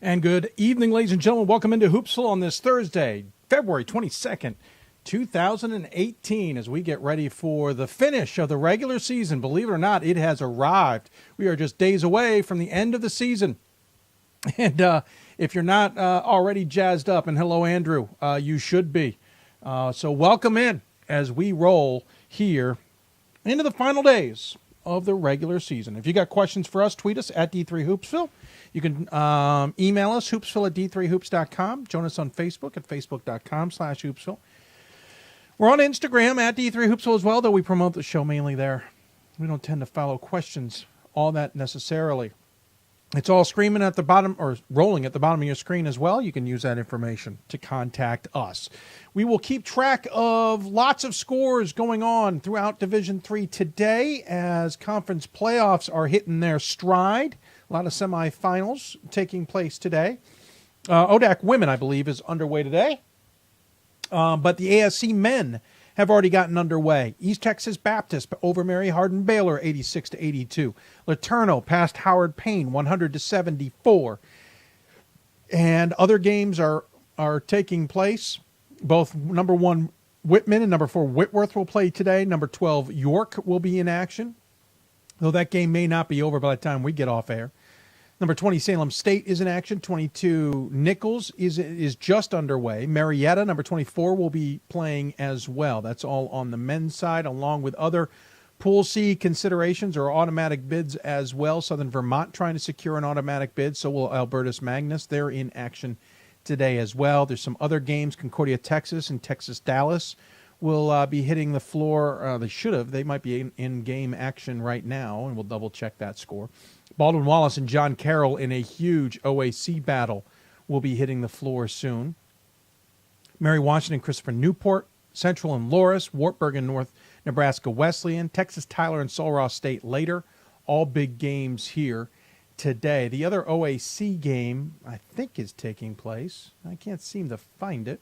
And good evening, ladies and gentlemen. Welcome into Hoopsville on this Thursday, February 22nd, 2018, as we get ready for the finish of the regular season. Believe it or not, it has arrived. We are just days away from the end of the season. And if you're not already jazzed up, and hello, Andrew, you should be. So welcome in as we roll here into the final days of the regular season. If you got questions for us, tweet us at D3Hoopsville. You can email us, hoopsville@d3hoops.com. Join us on Facebook at facebook.com/hoopsville. We're on Instagram at D3Hoopsville as well, though we promote the show mainly there. We don't tend to follow questions all that necessarily. It's all screaming at the bottom, or rolling at the bottom of your screen as well. You can use that information to contact us. We will keep track of lots of scores going on throughout Division III today as conference playoffs are hitting their stride. A lot of semifinals taking place today. ODAC women, I believe, is underway today. But the ASC men have already gotten underway. East Texas Baptist over Mary Hardin Baylor, 86-82. Laterno passed Howard Payne, 100-74. And other games are taking place. Both number 1 Whitman and number 4 Whitworth will play today. Number 12 York will be in action, though that game may not be over by the time we get off air. Number 20, Salem State is in action. 22, Nichols is just underway. Marietta, number 24, will be playing as well. That's all on the men's side, along with other Pool C considerations or automatic bids as well. Southern Vermont trying to secure an automatic bid, so will Albertus Magnus. They're in action today as well. There's some other games. Concordia, Texas, and Texas Dallas will be hitting the floor. They should have. They might be in game action right now, and we'll double-check that score. Baldwin Wallace and John Carroll in a huge OAC battle will be hitting the floor soon. Mary Washington, Christopher Newport, Central and Loris, Wartburg and North Nebraska Wesleyan, Texas Tyler and Sul Ross State later. All big games here today. The other OAC game, I think, is taking place. I can't seem to find it.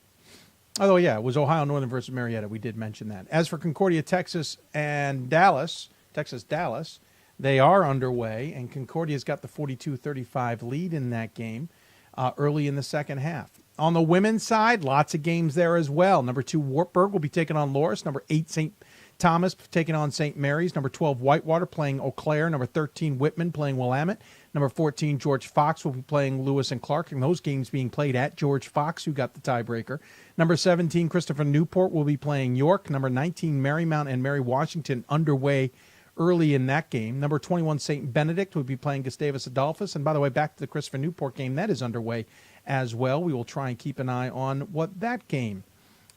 Although, yeah, it was Ohio Northern versus Marietta. We did mention that. As for Concordia, Texas, and Dallas, Texas-Dallas, they are underway, and Concordia's got the 42-35 lead in that game early in the second half. On the women's side, lots of games there as well. Number 2, Wartburg will be taking on Loris. Number 8, St. Thomas taking on St. Mary's. Number 12, Whitewater playing Eau Claire. Number 13, Whitman playing Willamette. Number 14, George Fox will be playing Lewis and Clark, and those games being played at George Fox, who got the tiebreaker. Number 17, Christopher Newport will be playing York. Number 19, Marymount and Mary Washington underway early in that game. Number 21, St. Benedict will be playing Gustavus Adolphus. And by the way, back to the Christopher Newport game, that is underway as well. We will try and keep an eye on what that game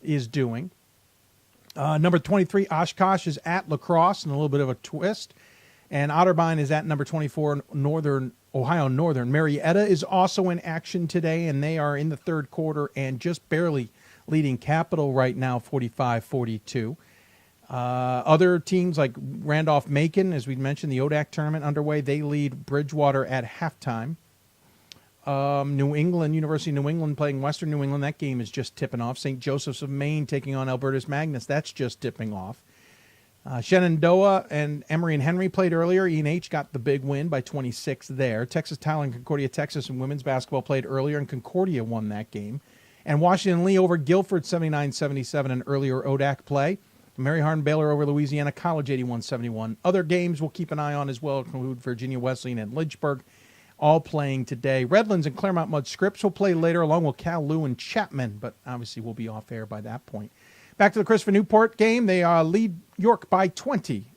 is doing. Number 23, Oshkosh is at La Crosse, and a little bit of a twist. And Otterbein is at number 24, Ohio Northern. Marietta is also in action today, and they are in the third quarter and just barely leading Capital right now, 45-42. Other teams like Randolph-Macon, as we mentioned, the ODAC tournament underway, they lead Bridgewater at halftime. New England, University of New England playing Western New England. That game is just tipping off. St. Joseph's of Maine taking on Albertus Magnus. That's just tipping off. Shenandoah and Emory and Henry played earlier. E&H got the big win by 26 there. Texas Tyler and Concordia, Texas and women's basketball played earlier, and Concordia won that game. And Washington Lee over Guilford 79-77 in earlier ODAC play. Mary Hardin Baylor over Louisiana College 81-71. Other games we'll keep an eye on as well include Virginia Wesleyan and Lynchburg, all playing today. Redlands and Claremont Mudd Scripps will play later along with Cal Lou and Chapman, but obviously we'll be off air by that point. Back to the Christopher Newport game. They lead York by 20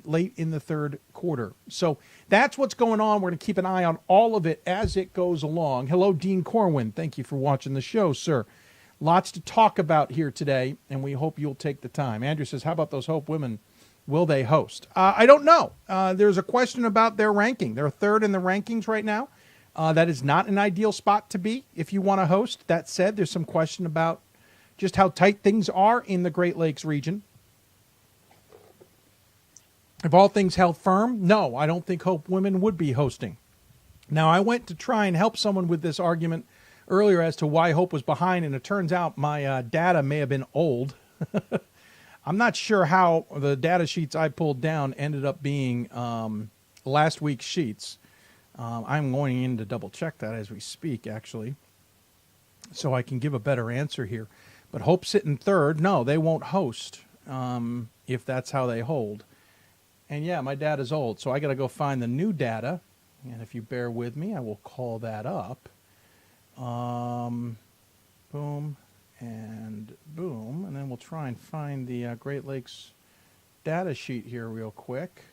late in the third quarter. So that's what's going on. We're going to keep an eye on all of it as it goes along. Hello, Dean Corwin. Thank you for watching the show, sir. Lots to talk about here today, and we hope you'll take the time. Andrew says, how about those Hope women? Will they host? I don't know. There's a question about their ranking. They're third in the rankings right now. That is not an ideal spot to be if you want to host. That said, there's some question about just how tight things are in the Great Lakes region. If all things held firm, no, I don't think Hope women would be hosting. Now, I went to try and help someone with this argument earlier as to why Hope was behind, and it turns out my data may have been old. I'm not sure how the data sheets I pulled down ended up being last week's sheets. I'm going in to double check that as we speak, actually, so I can give a better answer here. But Hope sitting third. No, they won't host if that's how they hold. And yeah, my data's old, so I got to go find the new data. And if you bear with me, I will call that up. Boom and boom, and then we'll try and find the Great Lakes data sheet here real quick.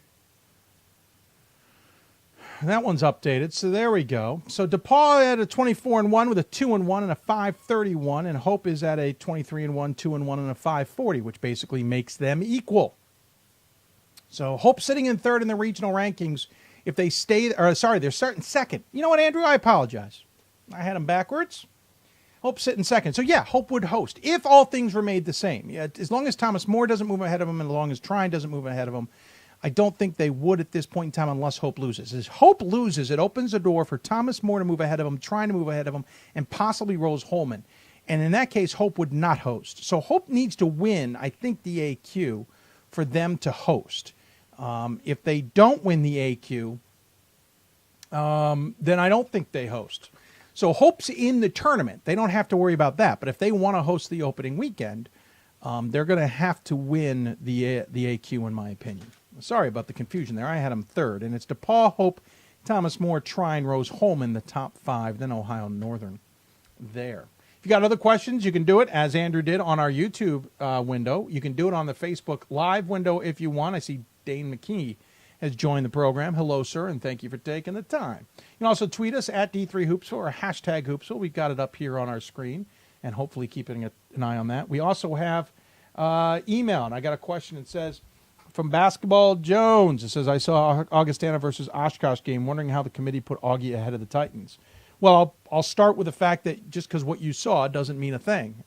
That one's updated, so there we go. So DePaul at a 24-1 with a 2-1 and a 531, and Hope is at a 23-1, 2-1, and a 540, which basically makes them equal. So Hope sitting in third in the regional rankings. If they stay, or sorry, they're starting second. You know what, Andrew? I apologize. I had them backwards. Hope sitting second. So yeah, Hope would host if all things remained the same. Yeah, as long as Thomas More doesn't move ahead of them, and as long as Trine doesn't move ahead of them, I don't think they would at this point in time unless Hope loses. As Hope loses, it opens the door for Thomas More to move ahead of him, trying to move ahead of him, and possibly Rose Holman. And in that case, Hope would not host. So Hope needs to win, I think, the AQ for them to host. If they don't win the AQ, then I don't think they host. So Hope's in the tournament. They don't have to worry about that. But if they want to host the opening weekend, they're going to have to win the AQ, in my opinion. Sorry about the confusion there. I had them third. And it's DePaul, Hope, Thomas More, Trine, Rose Holman, the top five, then Ohio Northern there. If you got other questions, you can do it, as Andrew did, on our YouTube window. You can do it on the Facebook Live window if you want. I see Dane McKee has joined the program. Hello, sir, and thank you for taking the time. You can also tweet us at D3Hoopsville or hashtag Hoopsville. We've got it up here on our screen, and hopefully keeping an eye on that. We also have email, and I got a question that says, from Basketball Jones, it says, I saw Augustana versus Oshkosh game, wondering how the committee put Augie ahead of the Titans. Well, I'll start with the fact that just because what you saw doesn't mean a thing.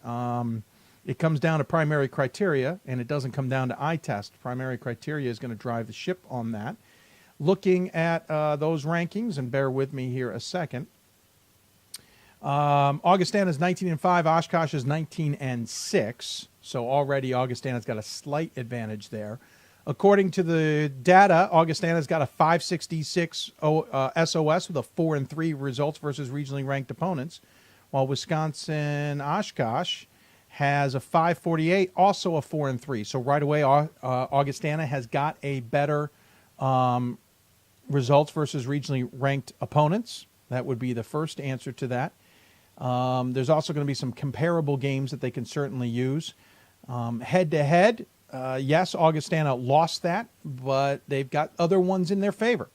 It comes down to primary criteria, and it doesn't come down to eye test. Primary criteria is going to drive the ship on that. Looking at those rankings, and bear with me here a second, Augustana is 19-5, Oshkosh is 19-6, so already Augustana's got a slight advantage there. According to the data, Augustana's got a 566 SOS with a 4-3 results versus regionally ranked opponents, while Wisconsin Oshkosh has a 548, also a 4-3. So right away, Augustana has got a better results versus regionally ranked opponents. That would be the first answer to that. There's also going to be some comparable games that they can certainly use. Head-to-head, yes, Augustana lost that, but they've got other ones in their favor.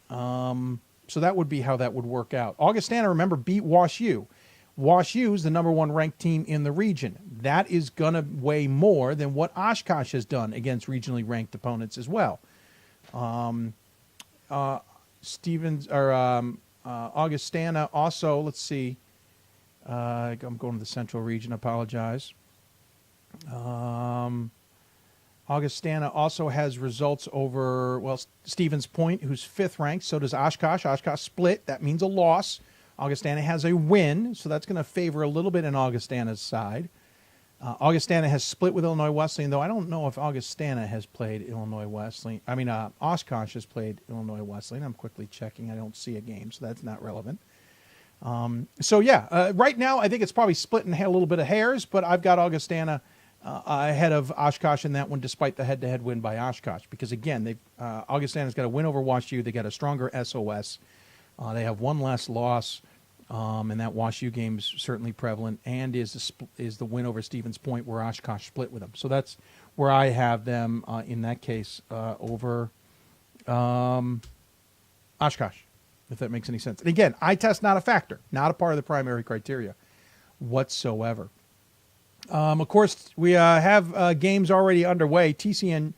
So that would be how that would work out. Augustana, remember, beat Wash U. Wash U is the number one ranked team in the region. That is going to weigh more than what Oshkosh has done against regionally ranked opponents as well. Augustana also, let's see. I'm going to the Central Region, apologize. Augustana also has results over, well, Stevens Point, who's fifth ranked. So does Oshkosh. Oshkosh split. That means a loss. Augustana has a win, so that's going to favor a little bit in Augustana's side. Augustana has split with Illinois Wesleyan, though I don't know if Augustana has played Illinois Wesleyan. Oshkosh has played Illinois Wesleyan. I'm quickly checking. I don't see a game, so that's not relevant. Right now I think it's probably splitting a little bit of hairs, but I've got Augustana ahead of Oshkosh in that one, despite the head-to-head win by Oshkosh. Because again, Augustana's got a win over Wash U. They got a stronger SOS. They have one less loss, and that Wash U game is certainly prevalent, and is the win over Stevens Point, where Oshkosh split with them. So that's where I have them in that case over Oshkosh, if that makes any sense. And again, eye test not a factor, not a part of the primary criteria whatsoever. Of course, we have games already underway. NJCU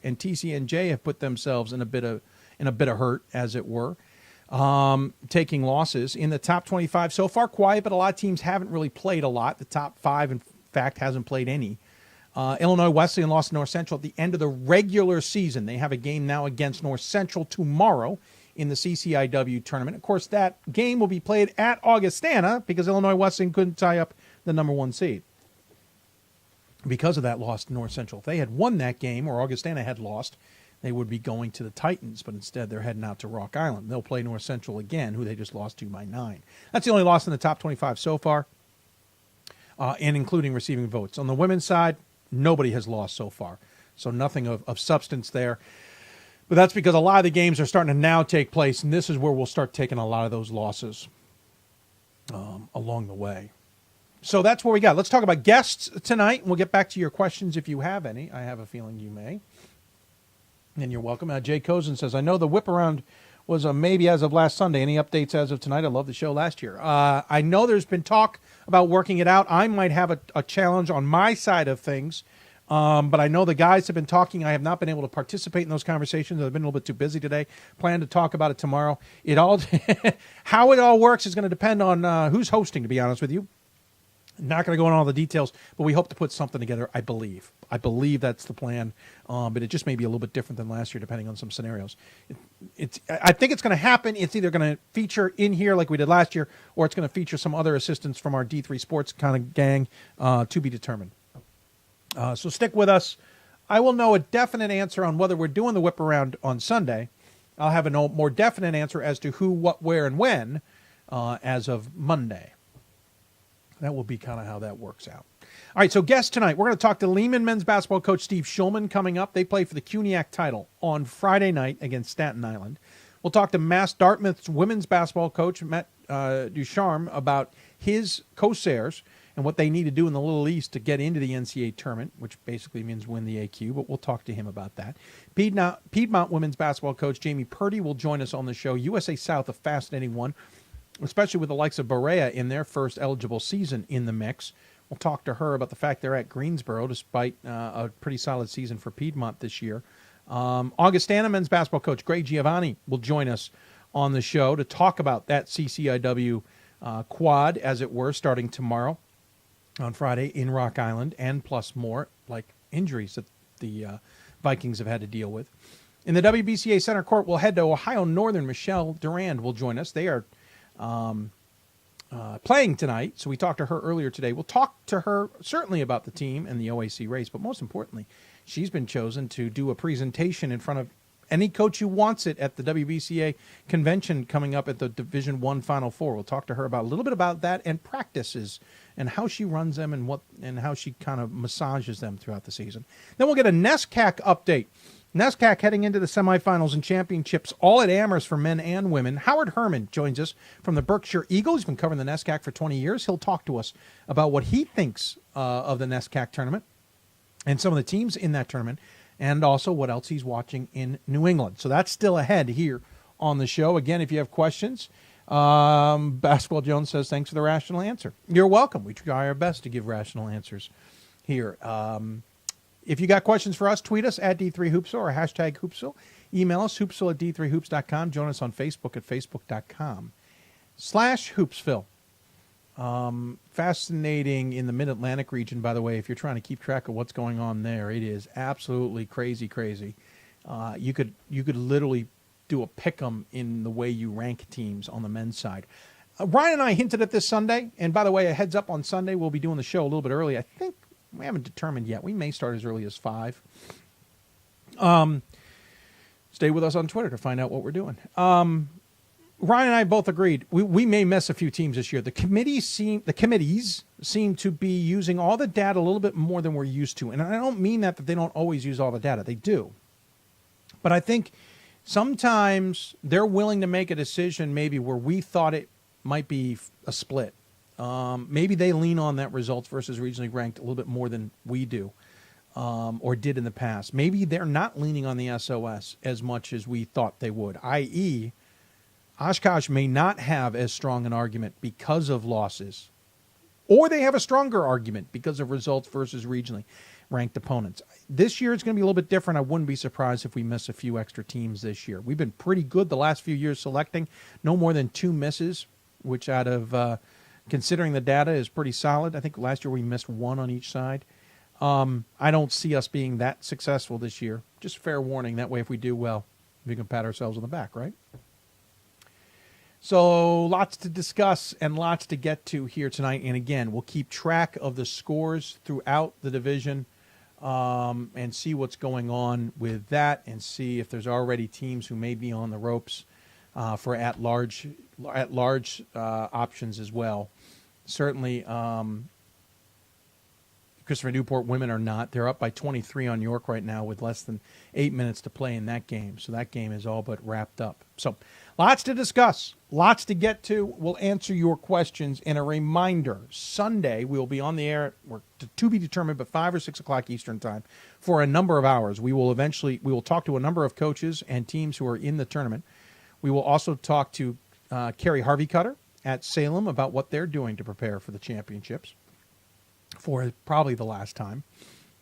and TCNJ have put themselves in a bit of hurt, as it were, taking losses. In the top 25, so far quiet, but a lot of teams haven't really played a lot. The top five, in fact, hasn't played any. Illinois Wesleyan lost to North Central at the end of the regular season. They have a game now against North Central tomorrow in the CCIW tournament. Of course, that game will be played at Augustana because Illinois Wesleyan couldn't tie up the number one seed because of that loss to North Central. If they had won that game, or Augustana had lost, they would be going to the Titans, but instead they're heading out to Rock Island. They'll play North Central again, who they just lost to by 9. That's the only loss in the top 25 so far, and including receiving votes. On the women's side, nobody has lost so far, so nothing of substance there. But that's because a lot of the games are starting to now take place, and this is where we'll start taking a lot of those losses along the way. So that's what we got. Let's talk about guests tonight, and we'll get back to your questions if you have any. I have a feeling you may. And you're welcome. Jay Cozen says, I know the whip around was a maybe as of last Sunday. Any updates as of tonight? I love the show last year. I know there's been talk about working it out. I might have a challenge on my side of things, but I know the guys have been talking. I have not been able to participate in those conversations. I've been a little bit too busy today. Plan to talk about it tomorrow. How it all works is going to depend on who's hosting, to be honest with you. Not going to go into all the details, but we hope to put something together, I believe. I believe that's the plan, but it just may be a little bit different than last year, depending on some scenarios. I think it's going to happen. It's either going to feature in here like we did last year, or it's going to feature some other assistants from our D3 Sports kind of gang, to be determined. So stick with us. I will know a definite answer on whether we're doing the whip around on Sunday. I'll have a more definite answer as to who, what, where, and when as of Monday. That will be kind of how that works out. All right, so guests tonight, we're going to talk to Lehman men's basketball coach Steve Schulman coming up. They play for the CUNYAC title on Friday night against Staten Island. We'll talk to UMass-Dartmouth's women's basketball coach, Ducharme, about his Corsairs and what they need to do in the Little East to get into the NCAA tournament, which basically means win the AQ, but we'll talk to him about that. Piedmont women's basketball coach Jamie Purdy will join us on the show. USA South, a fascinating one, especially with the likes of Berea in their first eligible season in the mix. We'll talk to her about the fact they're at Greensboro, despite a pretty solid season for Piedmont this year. Augustana men's basketball coach Greg Giovanni will join us on the show to talk about that CCIW quad, as it were, starting tomorrow on Friday in Rock Island, and plus more, like injuries that the Vikings have had to deal with. In the WBCA Center Court, we'll head to Ohio Northern. Michelle Durand will join us. They are playing tonight, so we talked to her earlier today. We'll talk to her certainly about the team and the OAC race, but most importantly, she's been chosen to do a presentation in front of any coach who wants it at the WBCA convention coming up at the Division I Final Four. We'll talk to her about a little bit about that and practices and how she runs them and how she kind of massages them throughout the season. Then we'll get a NESCAC update. NESCAC heading into the semifinals and championships, all at Amherst for men and women. Howard Herman joins us from the Berkshire Eagles. He's been covering the NESCAC for 20 years. He'll talk to us about what he thinks of the NESCAC tournament and some of the teams in that tournament, and also what else he's watching in New England. So that's still ahead here on the show. Again, if you have questions, Basketball Jones says, thanks for the rational answer. You're welcome. We try our best to give rational answers here. If you got questions for us, tweet us at D3Hoopsville or hashtag Hoopsville. Email us, hoopsville at d3hoops.com. Join us on Facebook at facebook.com/Hoopsville. Fascinating in the Mid-Atlantic region, by the way, if you're trying to keep track of what's going on there. It is absolutely crazy. You could literally do a pick'em in the way you rank teams on the men's side. Ryan and I hinted at this Sunday, and by the way, a heads up on Sunday, we'll be doing the show a little bit early. I think we haven't determined yet. We may start as early as 5. Stay with us on Twitter to find out what we're doing. Ryan and I both agreed we may miss a few teams this year. The committees seem to be using all the data a little bit more than we're used to. And I don't mean that they don't always use all the data. They do. But I think sometimes they're willing to make a decision maybe where we thought it might be a split. Maybe they lean on that results versus regionally ranked a little bit more than we do or did in the past. Maybe they're not leaning on the SOS as much as we thought they would, i.e., Oshkosh may not have as strong an argument because of losses, or they have a stronger argument because of results versus regionally ranked opponents. This year it's going to be a little bit different. I wouldn't be surprised if we miss a few extra teams this year. We've been pretty good the last few years selecting. No more than 2 misses, which out of considering the data is pretty solid. I think last year we missed 1 on each side. I don't see us being that successful this year. Just fair warning. That way if we do well, we can pat ourselves on the back, right? So lots to discuss and lots to get to here tonight. And again, we'll keep track of the scores throughout the division and see what's going on with that, and see if there's already teams who may be on the ropes for at-large options as well. Certainly, Christopher Newport women are not. They're up by 23 on York right now with less than 8 minutes to play in that game. So that game is all but wrapped up. So lots to discuss, lots to get to. We'll answer your questions. And a reminder, Sunday we'll be on the air, to be determined, but 5 or 6 o'clock Eastern time for a number of hours. We will talk to a number of coaches and teams who are in the tournament. We will also talk to Carrie Harvey-Cutter at Salem about what they're doing to prepare for the championships for probably the last time.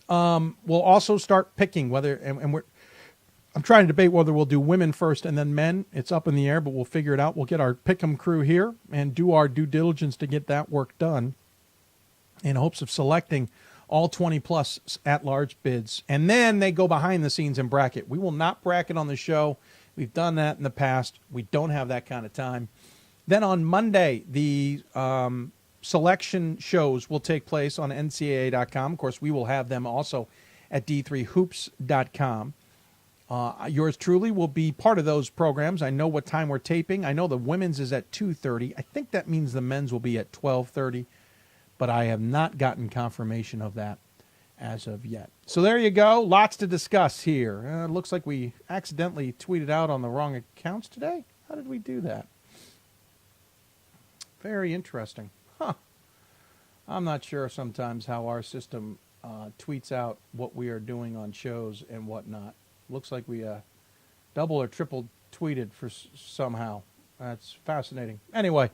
We'll also start picking whether, I'm trying to debate whether we'll do women first and then men. It's up in the air, but we'll figure it out. We'll get our pick'em crew here and do our due diligence to get that work done in hopes of selecting all 20-plus at-large bids. And then they go behind the scenes and bracket. We will not bracket on the show. We've done that in the past. We don't have that kind of time. Then on Monday, the selection shows will take place on NCAA.com. Of course, we will have them also at D3Hoops.com. Yours truly will be part of those programs. I know what time we're taping. I know the women's is at 2:30. I think that means the men's will be at 12:30, but I have not gotten confirmation of that as of yet. So there you go. Lots to discuss here. It looks like we accidentally tweeted out on the wrong accounts today. How did we do that? Very interesting. I'm not sure sometimes how our system tweets out what we are doing on shows and whatnot. Looks like we double or triple tweeted for somehow. That's fascinating. Anyway,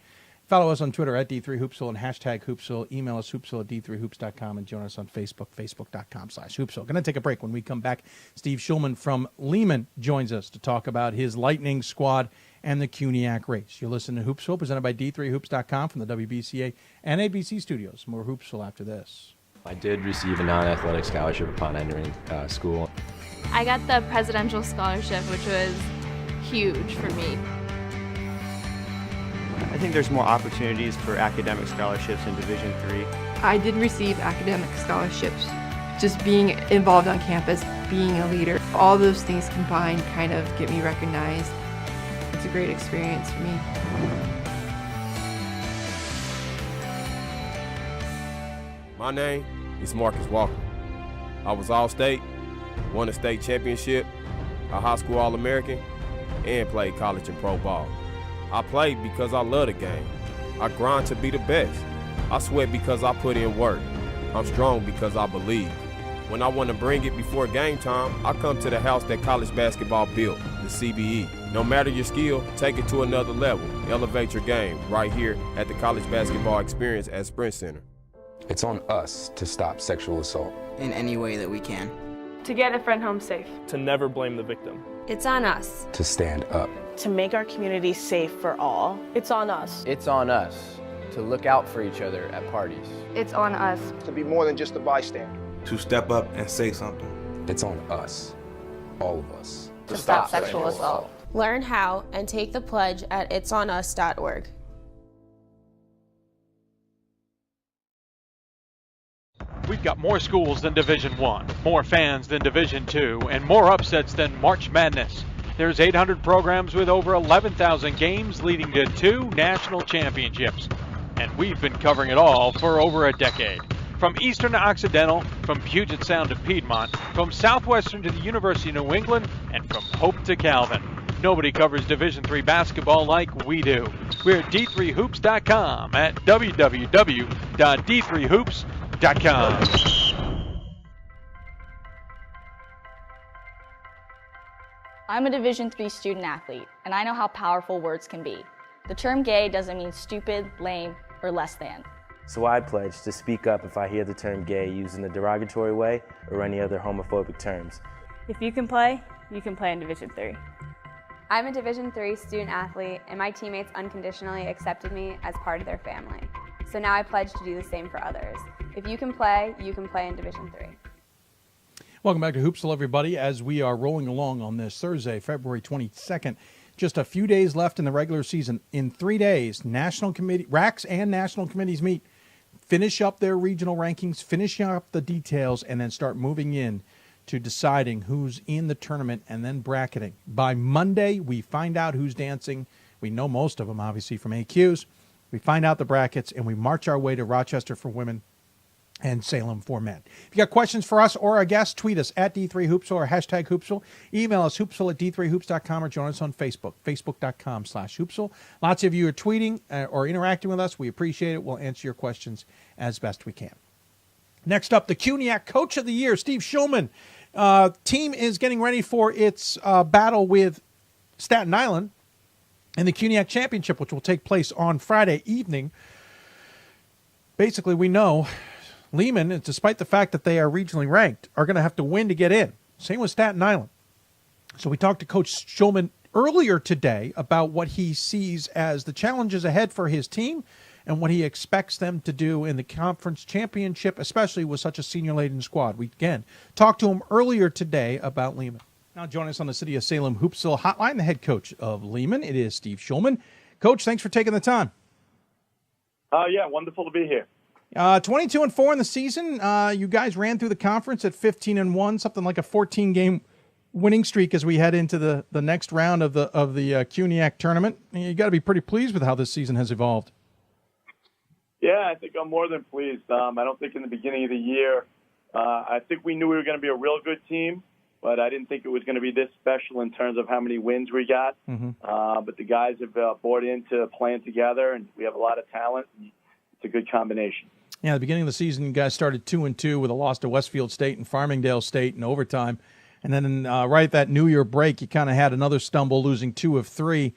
follow us on Twitter at D3Hoopsville and hashtag Hoopsville. Email us hoopsville at D3Hoops.com and join us on Facebook, Facebook.com/Hoopsville. Going to take a break. When we come back, Steve Schulman from Lehman joins us to talk about his Lightning squad and the CUNYAC race. You're listening to Hoopsville, presented by D3Hoops.com from the WBCA and ABC studios. More Hoopsville after this. I did receive a non-athletic scholarship upon entering school. I got the presidential scholarship, which was huge for me. I think there's more opportunities for academic scholarships in Division III. I did receive academic scholarships. Just being involved on campus, being a leader, all those things combined kind of get me recognized. It's a great experience for me. My name is Marcus Walker. I was All-State, won a state championship, a high school All-American, and played college and pro ball. I played because I love the game. I grind to be the best. I sweat because I put in work. I'm strong because I believe. When I want to bring it before game time, I come to the house that college basketball built, the CBE. No matter your skill, take it to another level. Elevate your game right here at the College Basketball Experience at Sprint Center. It's on us to stop sexual assault in any way that we can. To get a friend home safe. To never blame the victim. It's on us. To stand up. To make our community safe for all. It's on us. It's on us to look out for each other at parties. It's on us. To be more than just a bystander. To step up and say something. It's on us, all of us. To stop sexual assault. Learn how and take the pledge at itsonus.org. We've got more schools than Division I, more fans than Division II, and more upsets than March Madness. There's 800 programs with over 11,000 games leading to 2 national championships. And we've been covering it all for over a decade. From Eastern to Occidental, from Puget Sound to Piedmont, from Southwestern to the University of New England, and from Hope to Calvin. Nobody covers Division III basketball like we do. We're at D3Hoops.com at www.D3Hoops.com. I'm a Division III student athlete, and I know how powerful words can be. The term gay doesn't mean stupid, lame, or less than. So I pledge to speak up if I hear the term gay used in a derogatory way or any other homophobic terms. If you can play in Division III. I'm a Division III student athlete, and my teammates unconditionally accepted me as part of their family. So now I pledge to do the same for others. If you can play in Division III. Welcome back to Hoopsville, everybody, as we are rolling along on this Thursday, February 22nd. Just a few days left in the regular season. In 3 days, national committee, RACs and national committees meet. finish up their regional rankings, finish up the details, and then start moving in to deciding who's in the tournament and then bracketing. By Monday, we find out who's dancing. We know most of them, obviously, from AQs. We find out the brackets, and we march our way to Rochester for women and Salem for men. If you got questions for us or our guests, tweet us at D3Hoopsville or hashtag Hoopsville. Email us hoopsville@d3hoops.com or join us on Facebook, facebook.com/Hoopsville. Lots of you are tweeting or interacting with us. We appreciate it. We'll answer your questions as best we can. Next up, the CUNYAC Coach of the Year, Steve Schulman. Team is getting ready for its battle with Staten Island in the CUNYAC Championship, which will take place on Friday evening. Basically, we know Lehman, despite the fact that they are regionally ranked, are going to have to win to get in. Same with Staten Island. So we talked to Coach Schulman earlier today about what he sees as the challenges ahead for his team and what he expects them to do in the conference championship, especially with such a senior-laden squad. We, again, talked to him earlier today about Lehman. Now joining us on the City of Salem Hoopsville hotline, the head coach of Lehman. It is Steve Schulman. Coach, thanks for taking the time. Yeah, wonderful to be here. 22-4 in the season. You guys ran through the conference at 15-1, something like a 14-game winning streak as we head into the next round of the CUNYAC tournament. You got to be pretty pleased with how this season has evolved. Yeah, I think I'm more than pleased. I don't think in the beginning of the year, I think we knew we were going to be a real good team, but I didn't think it was going to be this special in terms of how many wins we got. But the guys have bought into playing together, and we have a lot of talent. It's a good combination. Yeah, at the beginning of the season, you guys started 2-2 with a loss to Westfield State and Farmingdale State in overtime. And then right at that New Year break, you kind of had another stumble, losing 2 of 3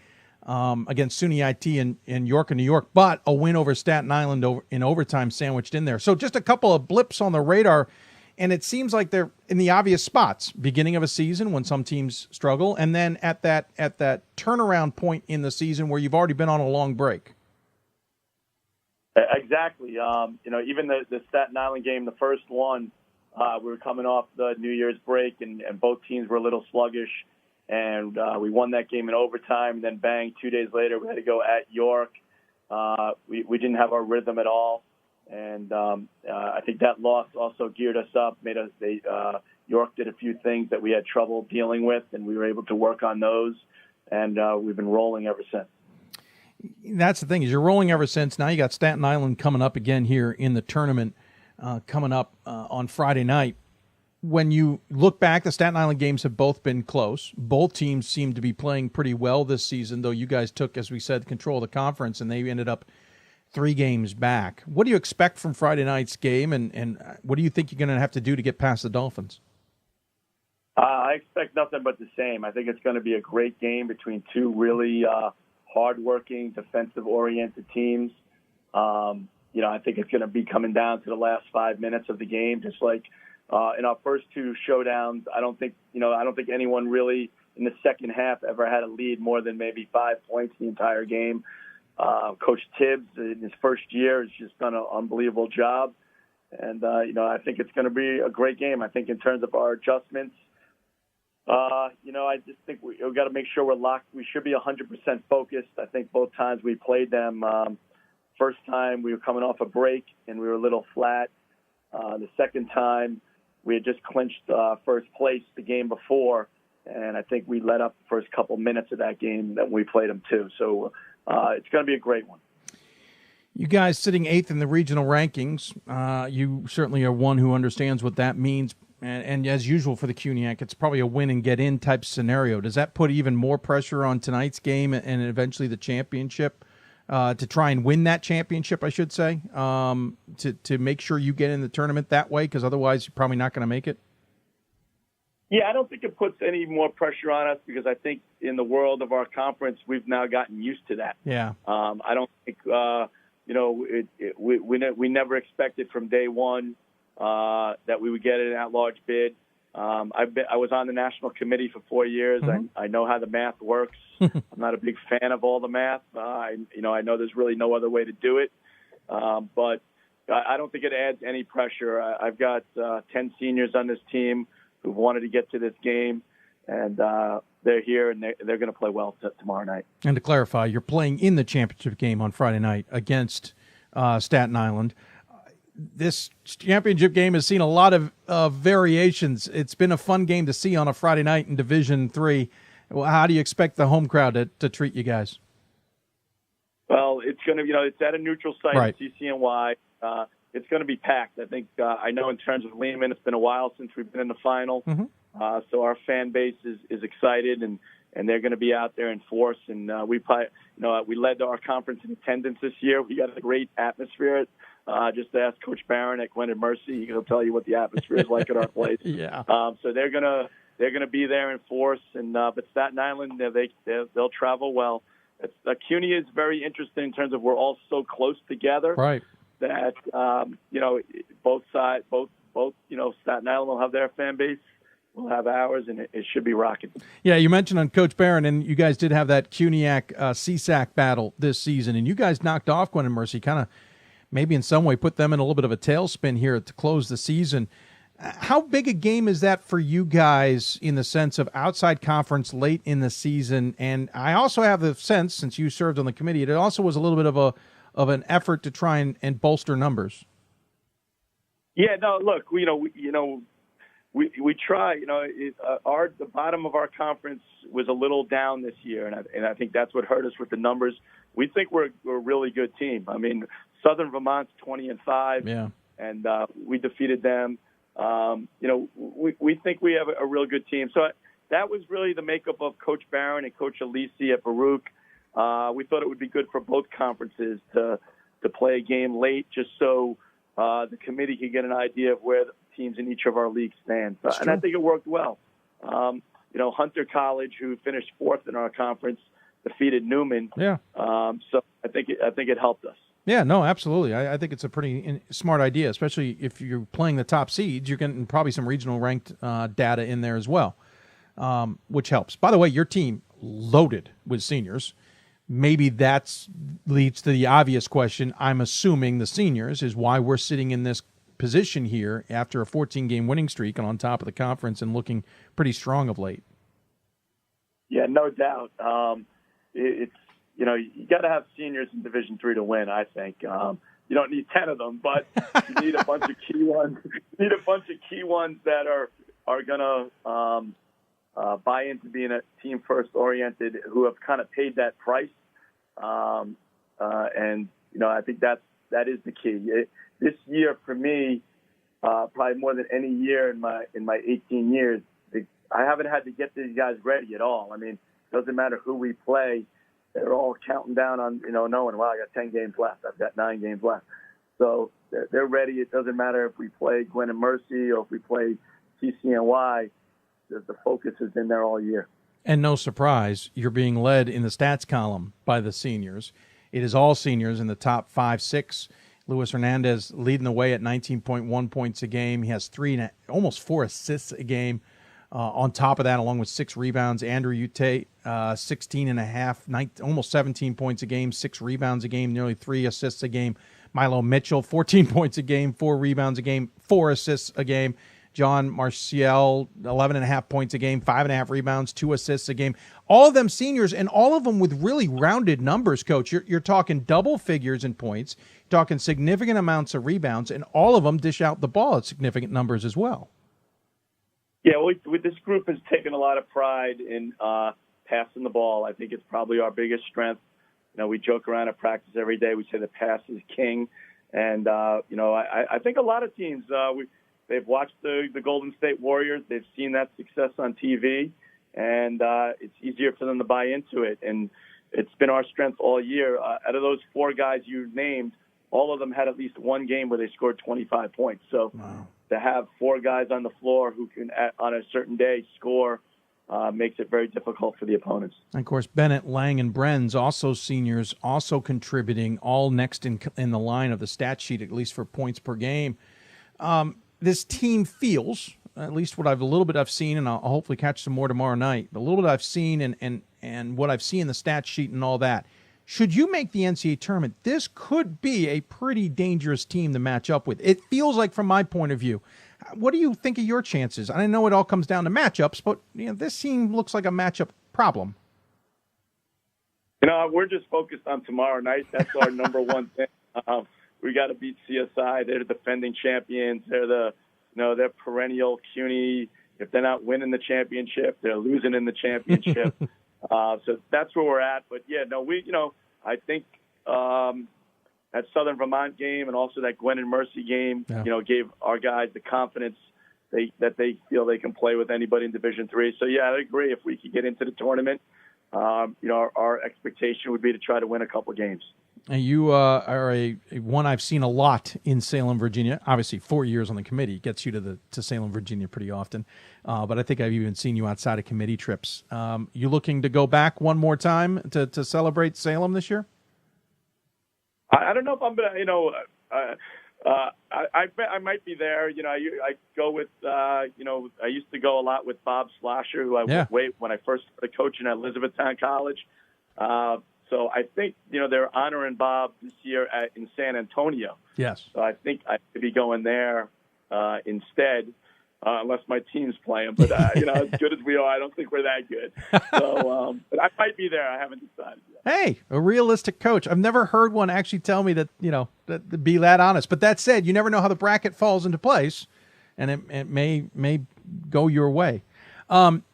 against SUNY IT in York, New York, but a win over Staten Island in overtime sandwiched in there. So just a couple of blips on the radar, and it seems like they're in the obvious spots. Beginning of a season when some teams struggle, and then at that turnaround point in the season where you've already been on a long break. Exactly. Even the Staten Island game, the first one, we were coming off the New Year's break, and both teams were a little sluggish. And we won that game in overtime. Then, bang, 2 days later, we had to go at York. We didn't have our rhythm at all. And I think that loss also geared us up, York did a few things that we had trouble dealing with, and we were able to work on those. And we've been rolling ever since. That's the thing, is you're rolling ever since. Now you got Staten Island coming up again here in the tournament, coming up on Friday night. When you look back, the Staten Island games have both been close. Both teams seem to be playing pretty well this season, though you guys took, as we said, control of the conference, and they ended up 3 games back. What do you expect from Friday night's game, and what do you think you're going to have to do to get past the Dolphins? I expect nothing but the same. I think it's going to be a great game between two really hard-working, defensive-oriented teams. I think it's going to be coming down to the last 5 minutes of the game, just like in our first 2 showdowns. I don't think anyone really in the second half ever had a lead more than maybe 5 points the entire game. Coach Tibbs, in his first year, has just done an unbelievable job. And, I think it's going to be a great game. I think in terms of our adjustments, I just think we've got to make sure we're locked. We should be 100% focused. I think both times we played them, first time we were coming off a break and we were a little flat. The second time we had just clinched first place the game before, and I think we let up the first couple minutes of that game that we played them too. So it's going to be a great one. You guys sitting 8th in the regional rankings, you certainly are one who understands what that means. And as usual for the CUNYAC, it's probably a win and get in type scenario. Does that put even more pressure on tonight's game and eventually the championship to try and win that championship, I should say, to make sure you get in the tournament that way? Because otherwise you're probably not going to make it. Yeah, I don't think it puts any more pressure on us because I think in the world of our conference, we've now gotten used to that. Yeah. I don't think, we never expected from day one that we would get an at-large bid. I was on the national committee for 4 years. Mm-hmm. I know how the math works. I'm not a big fan of all the math. I know there's really no other way to do it. But I don't think it adds any pressure. I've got 10 seniors on this team who wanted to get to this game, and they're here, and they're going to play well tomorrow night. And to clarify, you're playing in the championship game on Friday night against Staten Island. this championship game has seen a lot of variations. It's been a fun game to see on a Friday night in Division III. Well, how do you expect the home crowd to treat you guys? Well, it's going to, it's at a neutral site, right. CCNY. It's going to be packed. I think, I know in terms of Lehman, it's been a while since we've been in the final. Mm-hmm. So our fan base is excited, and they're going to be out there in force. And we led our conference in attendance this year. We got a great atmosphere. Just ask Coach Barron at Gwinnett Mercy. He'll tell you what the atmosphere is like at our place. Yeah. So they're gonna be there in force. And but Staten Island, they'll travel well. CUNY is very interesting in terms of we're all so close together. Right. That both sides, both Staten Island will have their fan base. We'll have ours, and it should be rocking. Yeah, you mentioned on Coach Barron, and you guys did have that CUNYAC CSAC battle this season, and you guys knocked off Gwinnett Mercy, kind of maybe in some way put them in a little bit of a tailspin here to close the season. How big a game is that for you guys in the sense of outside conference late in the season? And I also have the sense, since you served on the committee, it also was a little bit of an effort to try and bolster numbers. Yeah, no, look, we try. The bottom of our conference was a little down this year, and I think that's what hurt us with the numbers. We think we're a really good team. I mean, Southern Vermont's 20-5, yeah, and we defeated them. We think we have a real good team. So that was really the makeup of Coach Barron and Coach Alisi at Baruch. We thought it would be good for both conferences to play a game late, just so the committee could get an idea of where the teams in each of our leagues stand. And I think it worked well. Hunter College, who finished fourth in our conference, defeated Newman. Yeah. So I think it helped us. Yeah, no, absolutely. I think it's a pretty smart idea, especially if you're playing the top seeds. You're getting probably some regional ranked data in there as well, which helps. By the way, your team loaded with seniors. Maybe that leads to the obvious question. I'm assuming the seniors is why we're sitting in this position here after a 14-game winning streak and on top of the conference and looking pretty strong of late. Yeah, no doubt. It's you got to have seniors in Division III to win. I think you don't need 10 of them, but you need a bunch of key ones. You need a bunch of key ones that are gonna buy into being a team first oriented, who have kind of paid that price. And I think that is the key. This year for me, probably more than any year in my 18 years, I haven't had to get these guys ready at all. I mean, it doesn't matter who we play. They're all counting down on, knowing, well, I got 10 games left. I've got 9 games left. So they're ready. It doesn't matter if we play Gwinnett Mercy or if we play CCNY. The focus has been there all year. And no surprise, you're being led in the stats column by the seniors. It is all seniors in the top 5, 6. Luis Hernandez leading the way at 19.1 points a game. He has almost 4 assists a game. On top of that, along with 6 rebounds, Andrew Ute, 16.5, almost 17 points a game, 6 rebounds a game, nearly 3 assists a game. Milo Mitchell, 14 points a game, 4 rebounds a game, 4 assists a game. John Marcial, 11.5 points a game, 5.5 rebounds, 2 assists a game. All of them seniors, and all of them with really rounded numbers, Coach. You're talking double figures in points, you're talking significant amounts of rebounds, and all of them dish out the ball at significant numbers as well. Yeah, this group has taken a lot of pride in passing the ball. I think it's probably our biggest strength. We joke around at practice every day. We say the pass is king. And, I think a lot of teams, they've watched the Golden State Warriors. They've seen that success on TV, and it's easier for them to buy into it. And it's been our strength all year. Out of those 4 guys you named, all of them had at least one game where they scored 25 points. So to have 4 guys on the floor who can, on a certain day, score makes it very difficult for the opponents. And of course, Bennett, Lang, and Brenz, also seniors, also contributing, all next in the line of the stat sheet, at least for points per game. This team feels, at least what a little bit I've seen, and I'll hopefully catch some more tomorrow night, but a little bit I've seen and what I've seen in the stat sheet and all that. Should you make the NCAA tournament, this could be a pretty dangerous team to match up with. It feels like, from my point of view. What do you think of your chances? I know it all comes down to matchups, but this team looks like a matchup problem. We're just focused on tomorrow night. That's our number one thing. got to beat CSI. They're the defending champions. They're they're perennial CUNY. If they're not winning the championship, they're losing in the championship. So that's where we're at. But yeah, no, I think that Southern Vermont game and also that Gwen and Mercy game, gave our guys the confidence that they feel they can play with anybody in Division III. So yeah, I agree. If we could get into the tournament, our expectation would be to try to win a couple games. And you are a one I've seen a lot in Salem, Virginia. Obviously, 4 years on the committee gets you to Salem, Virginia pretty often. But I think I've even seen you outside of committee trips. You looking to go back one more time to celebrate Salem this year? I don't know if I'm going to, I might be there. I go with, I used to go a lot with Bob Slosher, who I went with when I first started coaching at Elizabethtown College. So I think, they're honoring Bob this year in San Antonio. Yes. So I think I could be going there instead, unless my team's playing. But, as good as we are, I don't think we're that good. So but I might be there. I haven't decided yet. Hey, a realistic coach. I've never heard one actually tell me that, that be that honest. But that said, you never know how the bracket falls into place, and it may go your way.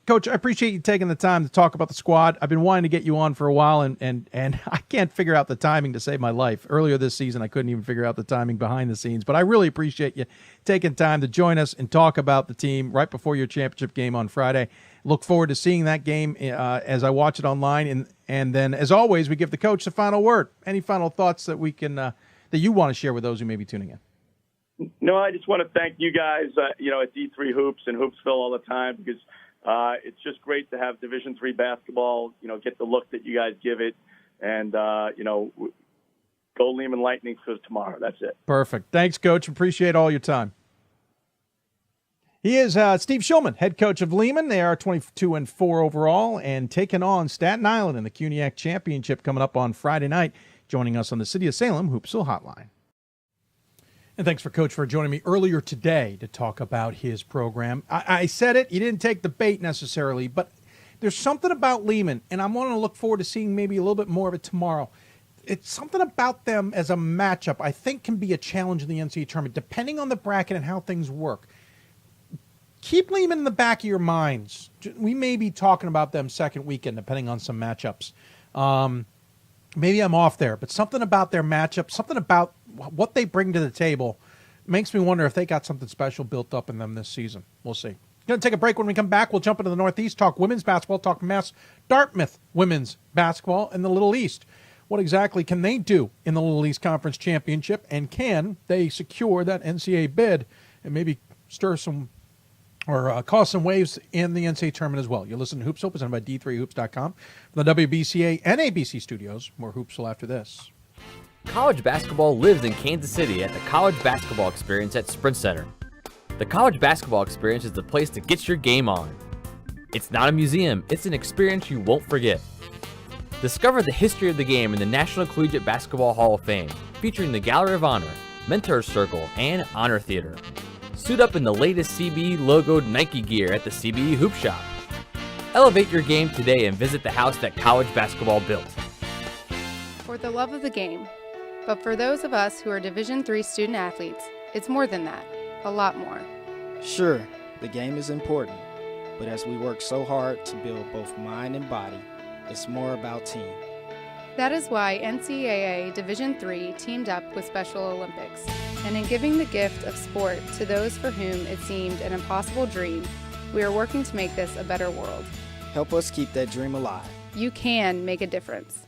Coach, I appreciate you taking the time to talk about the squad. I've been wanting to get you on for a while, and I can't figure out the timing to save my life. Earlier this season, I couldn't even figure out the timing behind the scenes, but I really appreciate you taking time to join us and talk about the team right before your championship game on Friday. Look forward to seeing that game as I watch it online, and then, as always, we give the coach the final word. Any final thoughts that we can that you want to share with those who may be tuning in? No, I just want to thank you guys, at D3 Hoops and Hoopsville all the time, because it's just great to have Division III basketball, get the look that you guys give it, and, go Lehman Lightning for tomorrow. That's it. Perfect. Thanks, Coach. Appreciate all your time. He is Steve Schulman, head coach of Lehman. They are 22-4 overall and taking on Staten Island in the CUNYAC Championship coming up on Friday night. Joining us on the City of Salem Hoopsville Hotline. And thanks for Coach for joining me earlier today to talk about his program. I said it, you didn't take the bait necessarily, but there's something about Lehman, and I'm going to look forward to seeing maybe a little bit more of it tomorrow. It's something about them as a matchup I think can be a challenge in the NCAA tournament, depending on the bracket and how things work. Keep Lehman in the back of your minds. We may be talking about them second weekend, depending on some matchups. Maybe I'm off there, but something about their matchup, something about what they bring to the table makes me wonder if they got something special built up in them this season. We'll see. Going to take a break. When we come back, we'll jump into the Northeast, talk women's basketball, talk Mass-Dartmouth women's basketball in the Little East. What exactly can they do in the Little East Conference Championship, and can they secure that NCAA bid and maybe stir some or cause some waves in the NCAA tournament as well? You're listening to Hoopsville, presented by D3Hoops.com. From the WBCA and ABC studios, more Hoopsville after this. College basketball lives in Kansas City at the College Basketball Experience at Sprint Center. The College Basketball Experience is the place to get your game on. It's not a museum, it's an experience you won't forget. Discover the history of the game in the National Collegiate Basketball Hall of Fame, featuring the Gallery of Honor, Mentor's Circle, and Honor Theater. Suit up in the latest CBE logoed Nike gear at the CBE Hoop Shop. Elevate your game today and visit the house that college basketball built. For the love of the game. But for those of us who are Division III student athletes, it's more than that. A lot more. Sure, the game is important. But as we work so hard to build both mind and body, it's more about team. That is why NCAA Division III teamed up with Special Olympics. And in giving the gift of sport to those for whom it seemed an impossible dream, we are working to make this a better world. Help us keep that dream alive. You can make a difference.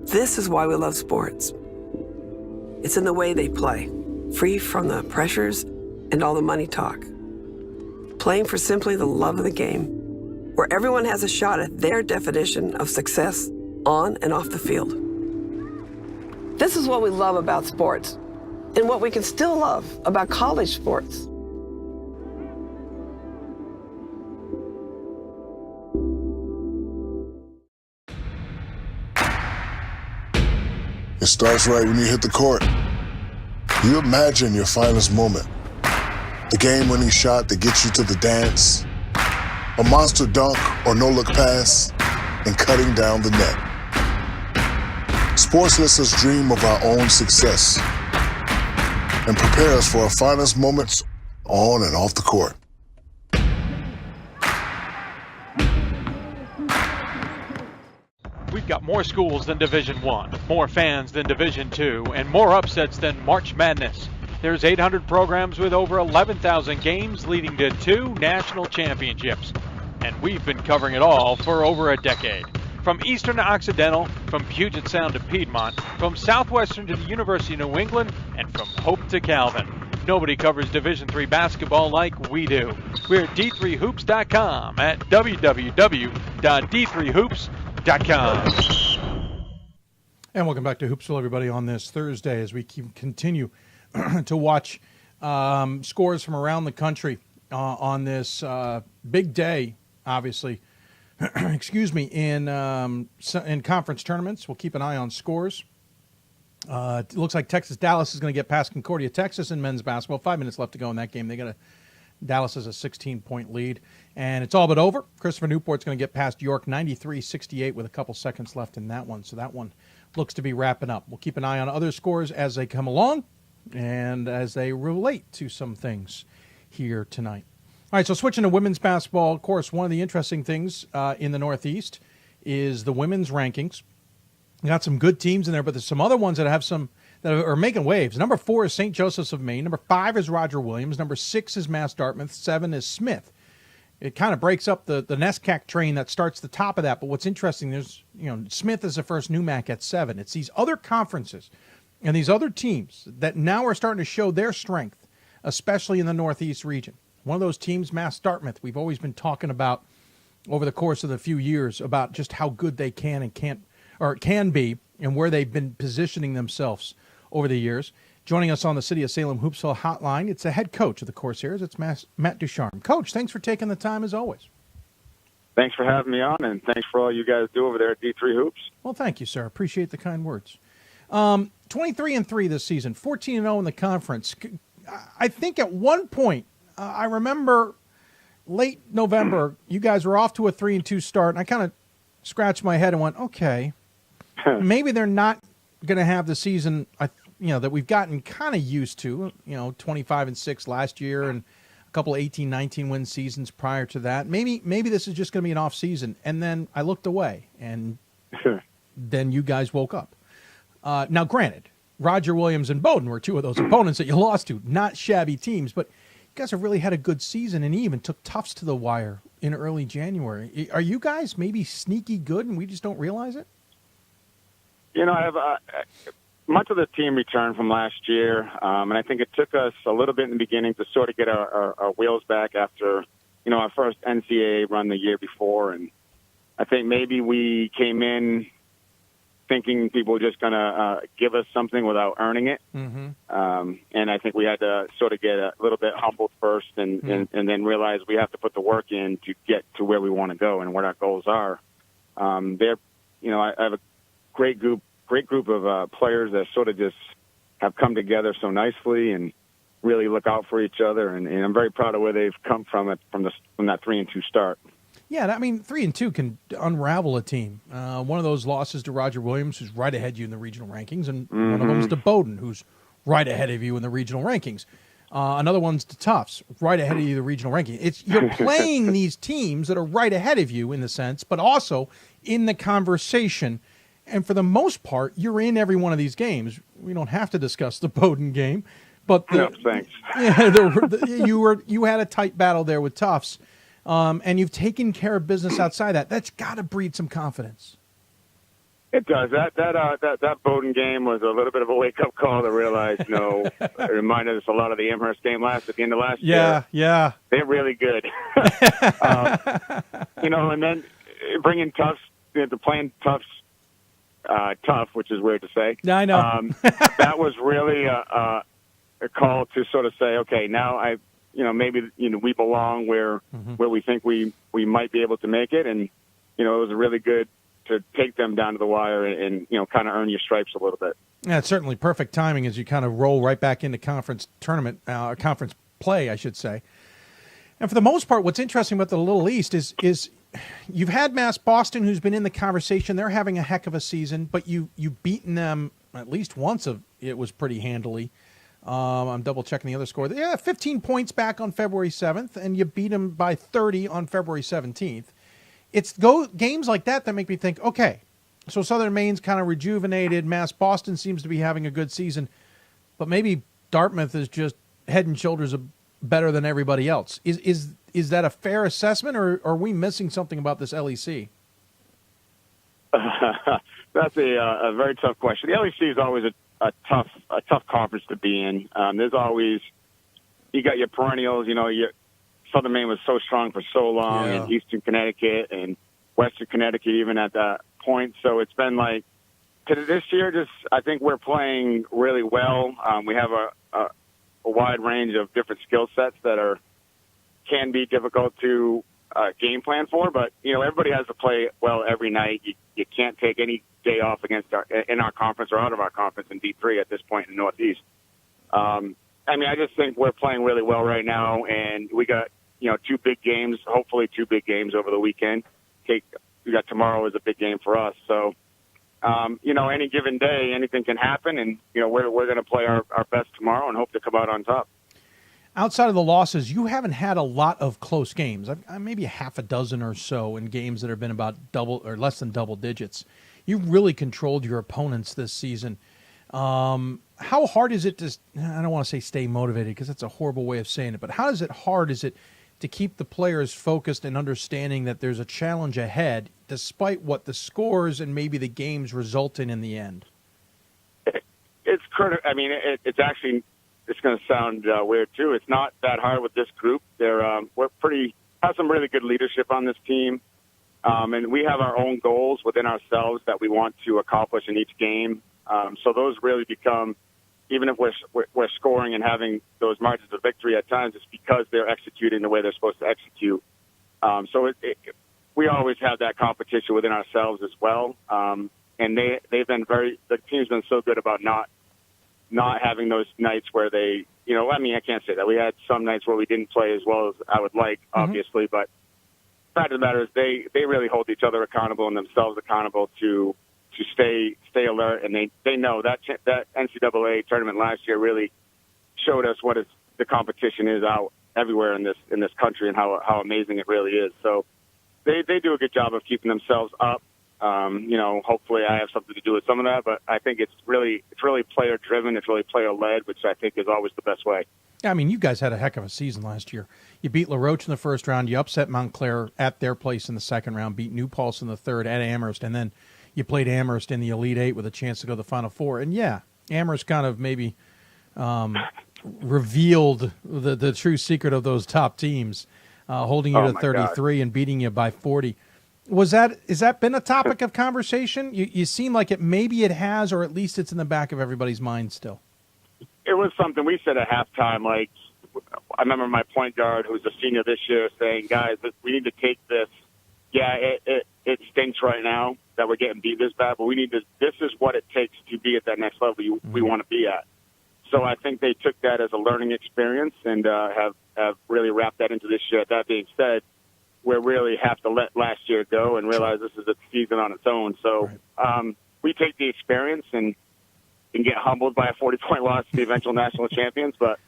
This is why we love sports. It's in the way they play, free from the pressures and all the money talk. Playing for simply the love of the game, where everyone has a shot at their definition of success on and off the field. This is what we love about sports, and what we can still love about college sports. It starts right when you hit the court. You imagine your finest moment. The game-winning shot that gets you to the dance. A monster dunk or no-look pass, and cutting down the net. Sports lets us dream of our own success and prepare us for our finest moments on and off the court. We've got more schools than Division I, more fans than Division II, and more upsets than March Madness. There's 800 programs with over 11,000 games leading to 2 national championships. And we've been covering it all for over a decade. From Eastern to Occidental, from Puget Sound to Piedmont, from Southwestern to the University of New England, and from Hope to Calvin. Nobody covers Division III basketball like we do. We're at d3hoops.com at www.d3hoops.com. And welcome back to Hoopsville, everybody, on this Thursday as we continue to watch scores from around the country on this big day, obviously. Excuse me, in conference tournaments. We'll keep an eye on scores. It looks like Texas-Dallas is going to get past Concordia, Texas in men's basketball. 5 minutes left to go in that game. Dallas has a 16-point lead, and it's all but over. Christopher Newport's going to get past York 93-68 with a couple seconds left in that one. So that one looks to be wrapping up. We'll keep an eye on other scores as they come along and as they relate to some things here tonight. All right, so switching to women's basketball, of course, one of the interesting things in the Northeast is the women's rankings. We got some good teams in there, but there's some other ones that are making waves. Number 4 is St. Joseph's of Maine. Number 5 is Roger Williams. Number 6 is Mass-Dartmouth. 7 is Smith. It kind of breaks up the NESCAC train that starts the top of that. But what's interesting, Smith is the first NEWMAC at 7. It's these other conferences and these other teams that now are starting to show their strength, especially in the Northeast region. One of those teams, Mass-Dartmouth, we've always been talking about over the course of the few years about just how good they can be and where they've been positioning themselves over the years. Joining us on the City of Salem Hoopsville hotline, it's the head coach of the Corsairs. It's Matt Ducharme. Coach, thanks for taking the time as always. Thanks for having me on, and thanks for all you guys do over there at D3 Hoops. Well, thank you, sir. Appreciate the kind words. 23-3 this season, 14-0 in the conference. I think at one point, I remember late November, you guys were off to a 3-2 start, and I kind of scratched my head and went, okay, maybe they're not going to have the season that we've gotten kind of used to, 25-6 last year and a couple of 18-19 win seasons prior to that. Maybe this is just going to be an off season. And then I looked away, and then you guys woke up. Now, granted, Roger Williams and Bowdoin were 2 of those opponents that you lost to, not shabby teams, but you guys have really had a good season, and he even took Tufts to the wire in early January. Are you guys maybe sneaky good and we just don't realize it? I have much of the team returned from last year, and I think it took us a little bit in the beginning to sort of get our wheels back after, our first NCAA run the year before. And I think maybe we came in thinking people were just going to give us something without earning it. Mm-hmm. And I think we had to sort of get a little bit humbled first and then realize we have to put the work in to get to where we want to go and what our goals are. I have a great group of players that sort of just have come together so nicely and really look out for each other. And I'm very proud of where they've come from that 3-2 start. Yeah, 3-2 can unravel a team. One of those losses to Roger Williams, who's right ahead of you in the regional rankings, and one of them is to Bowdoin, who's right ahead of you in the regional rankings. Another one's to Tufts, right ahead of you in the regional ranking. You're playing these teams that are right ahead of you in the sense, but also in the conversation. And for the most part, you're in every one of these games. We don't have to discuss the Bowdoin game, but thanks. Yeah, you had a tight battle there with Tufts. And you've taken care of business outside that. That's got to breed some confidence. It does. That Bowdoin game was a little bit of a wake-up call to realize, it reminded us a lot of the Amherst game at the end of last year. Yeah. They're really good. And then bringing Tufts, playing Tufts tough, which is weird to say. Yeah, I know. That was really a call to sort of say, okay, now maybe we belong where we think we might be able to make it, and it was really good to take them down to the wire and kind of earn your stripes a little bit. Yeah, it's certainly perfect timing as you kind of roll right back into conference conference play, I should say. And for the most part, what's interesting about the Little East is you've had Mass Boston, who's been in the conversation. They're having a heck of a season, but you've beaten them at least once. It was pretty handily. I'm double checking the other score. Yeah, 15 points back on February 7th, and you beat them by 30 on February 17th. It's games like that make me think, okay, so Southern Maine's kind of rejuvenated. Mass Boston seems to be having a good season, but maybe Dartmouth is just head and shoulders better than everybody else. Is that a fair assessment, or are we missing something about this LEC? That's a very tough question. The LEC is always a tough conference to be in. There's always, you got your perennials. Southern Maine was so strong for so long, and Eastern Connecticut and Western Connecticut even at that point. So it's been like, this year, I think we're playing really well. We have a wide range of different skill sets that can be difficult to game plan for, but everybody has to play well every night. You can't take any day off in our conference or out of our conference in D3 at this point in the Northeast. I just think we're playing really well right now, and we got two big games, hopefully two big games over the weekend. We got tomorrow as a big game for us, so any given day, anything can happen, and we're going to play our best tomorrow and hope to come out on top. Outside of the losses, you haven't had a lot of close games. Maybe a half a dozen or so in games that have been about double or less than double digits. You've really controlled your opponents this season. How hard is it to, I don't want to say stay motivated because that's a horrible way of saying it, but how hard is it to keep the players focused and understanding that there's a challenge ahead despite what the scores and maybe the games result in the end? It's critical. It's actually, it's going to sound weird too. It's not that hard with this group. Have some really good leadership on this team. And we have our own goals within ourselves that we want to accomplish in each game. So those really become, even if we're scoring and having those margins of victory at times, it's because they're executing the way they're supposed to execute. So we always have that competition within ourselves as well. And they've been the team's been so good about not having those nights where they, I can't say that. We had some nights where we didn't play as well as I would like, obviously, but the fact of the matter is they really hold each other accountable and themselves accountable to stay alert, and they know that NCAA tournament last year really showed us what the competition is out everywhere in this country and how amazing it really is. So they do a good job of keeping themselves up. Hopefully I have something to do with some of that, but I think it's really player driven. It's really player led, which I think is always the best way. You guys had a heck of a season last year. You beat La Roche in the first round. You upset Montclair at their place in the second round, beat New Paltz in the third at Amherst, and then you played Amherst in the Elite Eight with a chance to go to the Final Four. And Amherst kind of maybe revealed the true secret of those top teams, holding you to 33 and beating you by 40. Has that been a topic of conversation? You seem like maybe it has, or at least it's in the back of everybody's mind still. It was something we said at halftime. Like, I remember my point guard, who's a senior this year, saying, guys, we need to take this. Yeah, it stinks right now that we're getting beat this bad, but this is what it takes to be at that next level we want to be at. So I think they took that as a learning experience and have really wrapped that into this year. That being said, we really have to let last year go and realize this is a season on its own. So we take the experience and get humbled by a 40-point loss to the eventual national champions, but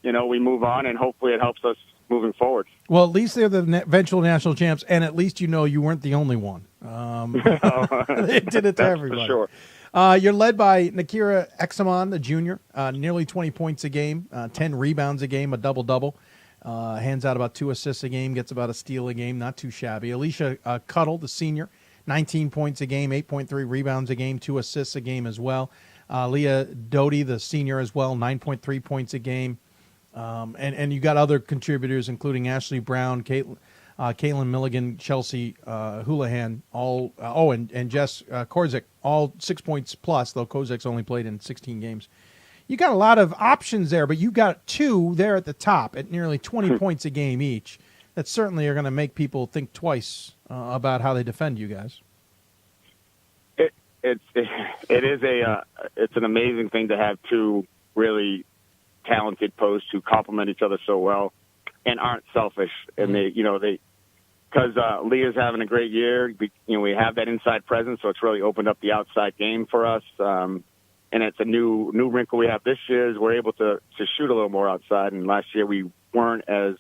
we move on, and hopefully it helps us moving forward. Well, at least they're the eventual national champs, and at least you weren't the only one. They did it to everybody. For sure. You're led by Nakira Examon, the junior, nearly 20 points a game, 10 rebounds a game, a double-double. Hands out about 2 assists a game, gets about a steal a game, not too shabby. Alicia Cuddle, the senior, 19 points a game, 8.3 rebounds a game, 2 assists a game as well. Leah Doty, the senior as well, 9.3 points a game. And you got other contributors, including Ashley Brown, Caitlin Milligan, Chelsea Houlihan, and Jess Korzik, all 6 points plus, though Kozik's only played in 16 games. You got a lot of options there, but you got 2 there at the top at nearly 20 points a game each. That certainly are going to make people think twice about how they defend you guys. It's an amazing thing to have 2 really talented posts who complement each other so well and aren't selfish. And Leah's having a great year. We have that inside presence, so it's really opened up the outside game for us. And it's a new wrinkle we have this year is we're able to shoot a little more outside. And last year we weren't as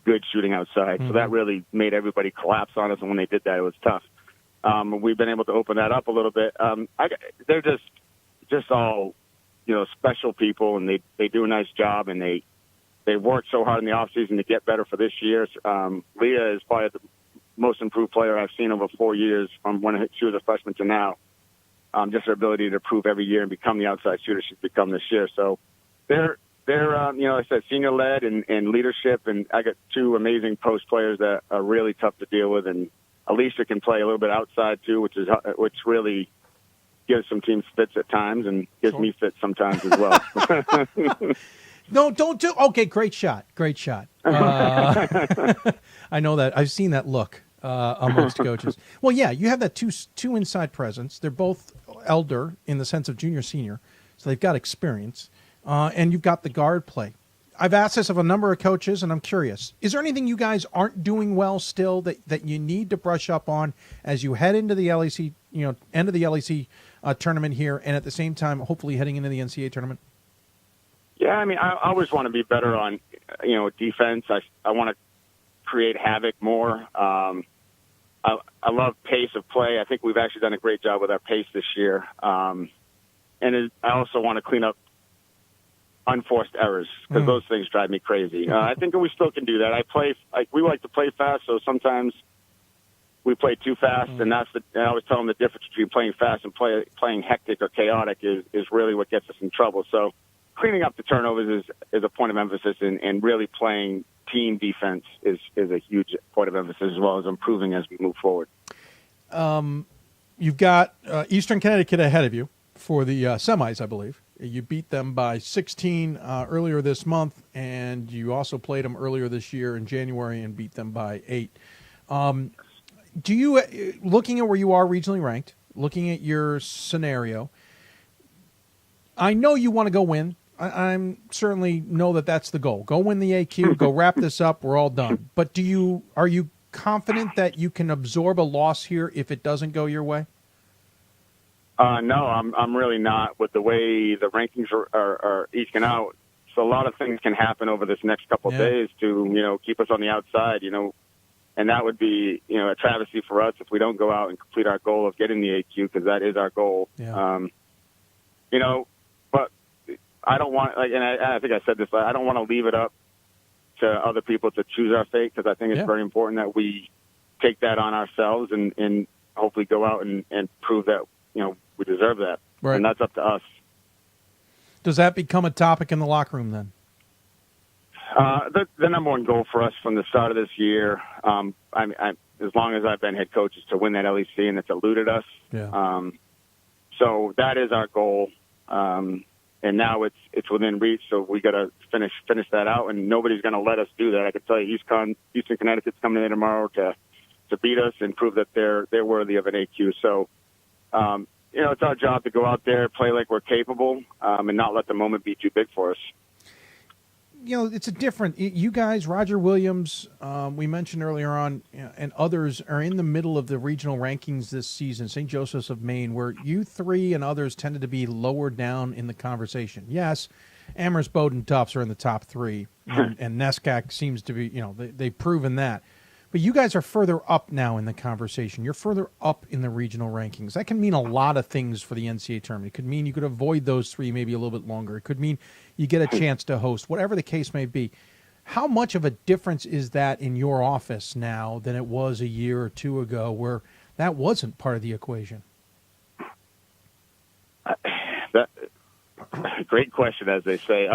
good shooting outside, so that really made everybody collapse on us. And when they did that, it was tough. We've been able to open that up a little bit. They're just all special people, and they do a nice job, and they worked so hard in the offseason to get better for this year. Leah is probably the most improved player I've seen over 4 years from when she was a freshman to now. Just her ability to improve every year and become the outside shooter she's become this year. So they're like I said, senior led and leadership, and I got two amazing post players that are really tough to deal with. And Alicia can play a little bit outside too, which really gives some teams fits at times and gives me fits sometimes as well. No, don't do. Okay, great shot. I know that. I've seen that look amongst coaches. Well, yeah, you have that two inside presence. They're both elder in the sense of junior, senior, so they've got experience, and you've got the guard play. I've asked this of a number of coaches, and I'm curious: is there anything you guys aren't doing well still that you need to brush up on as you head into the LEC, end of the LEC tournament here, and at the same time, hopefully heading into the NCAA tournament? Yeah, I mean, I always want to be better on, defense. I want to create havoc more. I love pace of play. I think we've actually done a great job with our pace this year. I also want to clean up unforced errors because those things drive me crazy. I think we still can do that. We like to play fast, so sometimes we play too fast, and I always tell them the difference between playing fast and playing hectic or chaotic is really what gets us in trouble. So cleaning up the turnovers is a point of emphasis, and really playing team defense is a huge point of emphasis, as well as improving as we move forward. You've got Eastern Connecticut ahead of you for the semis, I believe. You beat them by 16 earlier this month, and you also played them earlier this year in January and beat them by 8. Do you, looking at where you are regionally ranked, looking at your scenario, I know you want to go win. I'm certainly know that that's the goal. Go win the AQ, go wrap this up, we're all done. But are you confident that you can absorb a loss here if it doesn't go your way? No, I'm really not. With the way the rankings are eking out, so a lot of things can happen over this next couple of days to keep us on the outside. And that would be a travesty for us if we don't go out and complete our goal of getting the AQ, because that is our goal. Yeah. But I don't want, and I think I said this, I don't want to leave it up to other people to choose our fate, because I think it's very important that we take that on ourselves and hopefully go out and prove that we deserve that. Right. And that's up to us. Does that become a topic in the locker room then? The number one goal for us from the start of this year, as long as I've been head coach, is to win that LEC, and it's eluded us. Yeah. So that is our goal. And now it's within reach, so we got to finish that out, and nobody's going to let us do that. I can tell you, Eastern Connecticut's coming in tomorrow to beat us and prove that they're worthy of an AQ. So, it's our job to go out there, play like we're capable, and not let the moment be too big for us. It's a different. You guys, Roger Williams, we mentioned earlier on, and others are in the middle of the regional rankings this season. St. Joseph's of Maine, where you three and others tended to be lower down in the conversation. Yes, Amherst, Bowdoin, Tufts are in the top 3, and NESCAC seems to be. They've proven that. But you guys are further up now in the conversation. You're further up in the regional rankings. That can mean a lot of things for the NCAA tournament. It could mean you could avoid those 3 maybe a little bit longer. It could mean you get a chance to host, whatever the case may be. How much of a difference is that in your office now than it was a year or 2 ago, where that wasn't part of the equation? Great question, as they say.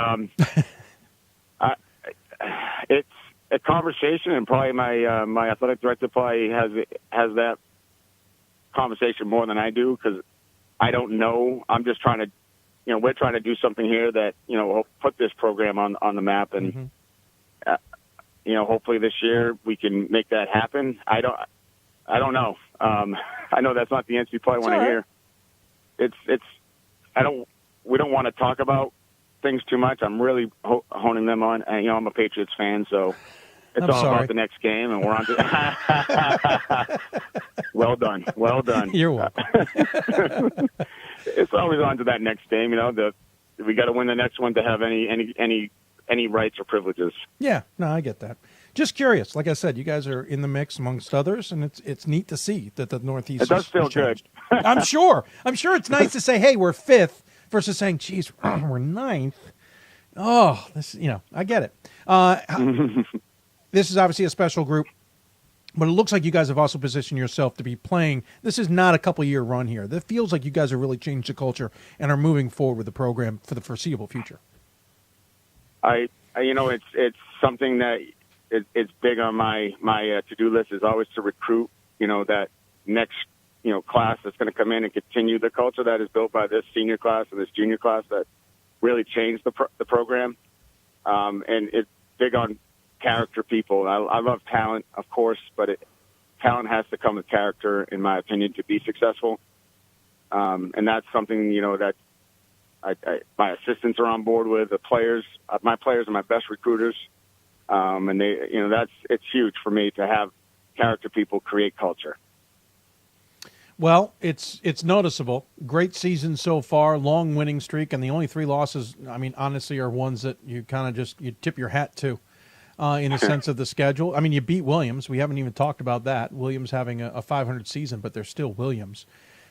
It's a conversation, and probably my athletic director probably has that conversation more than I do, because I don't know. I'm just trying to, we're trying to do something here that will put this program on the map, and hopefully this year we can make that happen. I don't know. I know that's not the answer you probably want to hear. We don't want to talk about things too much. I'm really honing them on. I'm a Patriots fan, so It's I'm all sorry. about the next game, and we're on to Well done. You're welcome. It's always on to that next game. We got to win the next one to have any rights or privileges. Yeah, no, I get that. Just curious. Like I said, you guys are in the mix amongst others, and it's neat to see that the Northeast. It does feel good. I'm sure it's nice to say, hey, we're fifth versus saying, geez, we're ninth. Oh, I get it. This is obviously a special group, but it looks like you guys have also positioned yourself to be playing. This is not a couple-year run here. That feels like you guys have really changed the culture and are moving forward with the program for the foreseeable future. It's something that it's big on my to-do list is always to recruit, that next, class that's going to come in and continue the culture that is built by this senior class and this junior class that really changed the program. And it's big on character people. I love talent, of course, but talent has to come with character, in my opinion, to be successful. And that's something, that my assistants are on board with. The players, my players are my best recruiters. And it's huge for me to have character people create culture. Well, it's noticeable. Great season so far, long winning streak, and the only 3 losses, honestly, are ones that you kind of you tip your hat to in the sense of the schedule. You beat Williams. We haven't even talked about that. Williams having a 500 season, but they're still Williams.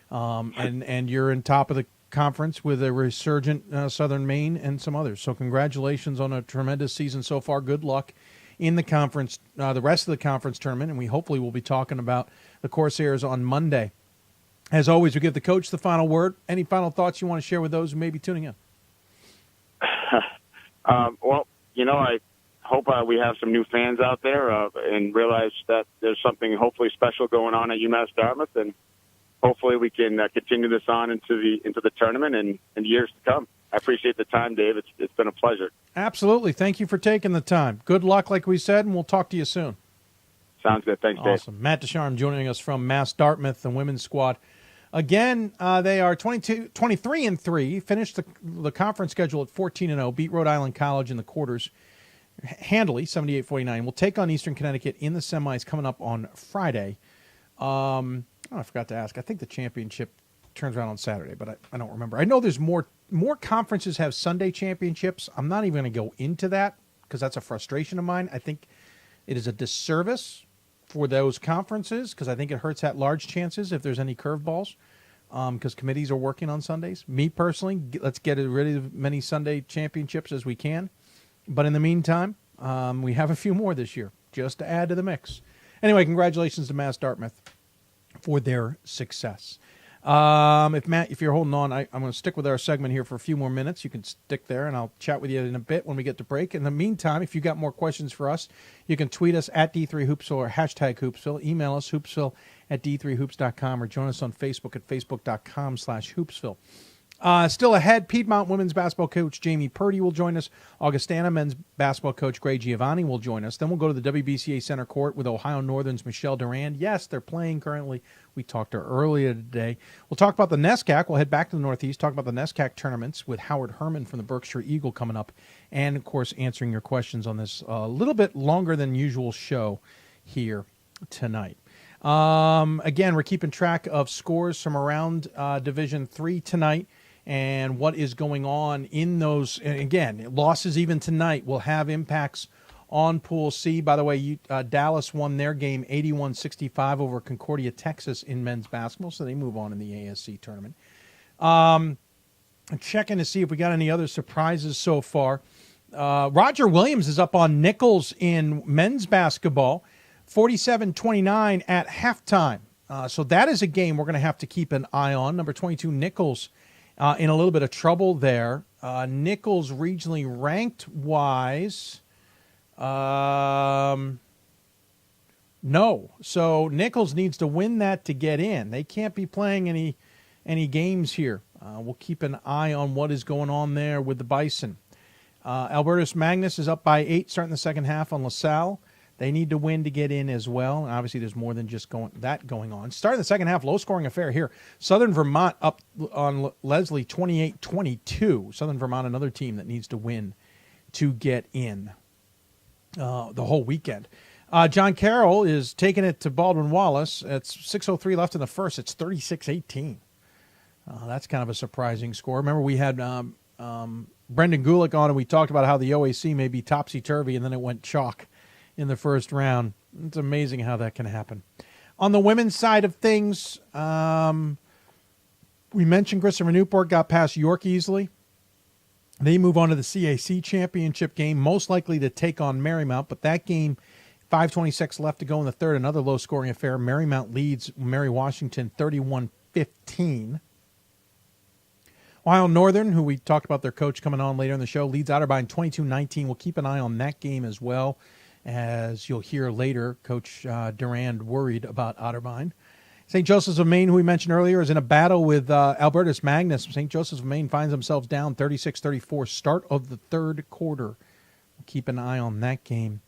And you're in top of the conference with a resurgent Southern Maine and some others. So congratulations on a tremendous season so far. Good luck in the conference, the rest of the conference tournament, and we hopefully will be talking about the Corsairs on Monday. As always, we give the coach the final word. Any final thoughts you want to share with those who may be tuning in? I hope we have some new fans out there and realize that there's something hopefully special going on at UMass-Dartmouth, and hopefully we can continue this on into the tournament and years to come. I appreciate the time, Dave. It's been a pleasure. Absolutely. Thank you for taking the time. Good luck, like we said, and we'll talk to you soon. Sounds good. Thanks, Dave. Awesome. Matt Ducharme joining us from Mass-Dartmouth, the women's squad. Again, they are 23-3, finished the conference schedule at 14-0, beat Rhode Island College in the quarters handily, 78-49. We'll take on Eastern Connecticut in the semis coming up on Friday. I forgot to ask. I think the championship turns around on Saturday, but I don't remember. I know there's more conferences have Sunday championships. I'm not even going to go into that because that's a frustration of mine. I think it is a disservice for those conferences because I think it hurts at large chances if there's any curveballs because committees are working on Sundays. Me personally, let's get rid of as many Sunday championships as we can. But in the meantime, we have a few more this year just to add to the mix. Anyway, congratulations to Mass-Dartmouth for their success. If you're holding on, I'm going to stick with our segment here for a few more minutes. You can stick there, and I'll chat with you in a bit when we get to break. In the meantime, if you got more questions for us, you can tweet us at D3Hoopsville or hashtag Hoopsville. Email us, hoopsville@d3hoops.com, or join us on Facebook at facebook.com/Hoopsville. Still ahead, Piedmont women's basketball coach Jamie Purdy will join us. Augustana men's basketball coach Greg Giovanni will join us. Then we'll go to the WBCA Center Court with Ohio Northern's Michelle Durand. Yes, they're playing currently. We talked to her earlier today. We'll talk about the NESCAC. We'll head back to the Northeast, talk about the NESCAC tournaments with Howard Herman from the Berkshire Eagle coming up. And, of course, answering your questions on this a little bit longer than usual show here tonight. Again, we're keeping track of scores from around Division III tonight. And what is going on in those, and again, losses even tonight will have impacts on Pool C. By the way, Dallas won their game 81-65 over Concordia, Texas in men's basketball, so they move on in the ASC tournament. I'm checking to see if we got any other surprises so far. Roger Williams is up on Nichols in men's basketball, 47-29 at halftime. So that is a game we're going to have to keep an eye on. Number 22, Nichols, in a little bit of trouble there. Nichols regionally ranked wise. No. So Nichols needs to win that to get in. They can't be playing any games here. We'll keep an eye on what is going on there with the Bison. Albertus Magnus is up by 8 starting the second half on LaSalle. They need to win to get in as well. And obviously, there's more than just going on. Starting the second half, low-scoring affair here. Southern Vermont up on Leslie, 28-22. Southern Vermont, another team that needs to win to get in. the whole weekend. John Carroll is taking it to Baldwin Wallace. It's 6:03 left in the first. It's 36-18. That's kind of a surprising score. Remember, we had Brendan Gulick on, and we talked about how the OAC may be topsy-turvy, and then it went chalk in the first round. It's amazing how that can happen. On the women's side of things, we mentioned Christopher Newport got past York easily. They move on to the CAC championship game, most likely to take on Marymount, but that game, 5:26 left to go in the third, another low-scoring affair. Marymount leads Mary Washington 31-15. Ohio Northern, who we talked about their coach coming on later in the show, leads Otterbein 22-19. We'll keep an eye on that game as well. As you'll hear later, Coach Durand worried about Otterbein. St. Joseph's of Maine, who we mentioned earlier, is in a battle with Albertus Magnus. St. Joseph's of Maine finds themselves down 36-34, start of the third quarter. We'll keep an eye on that game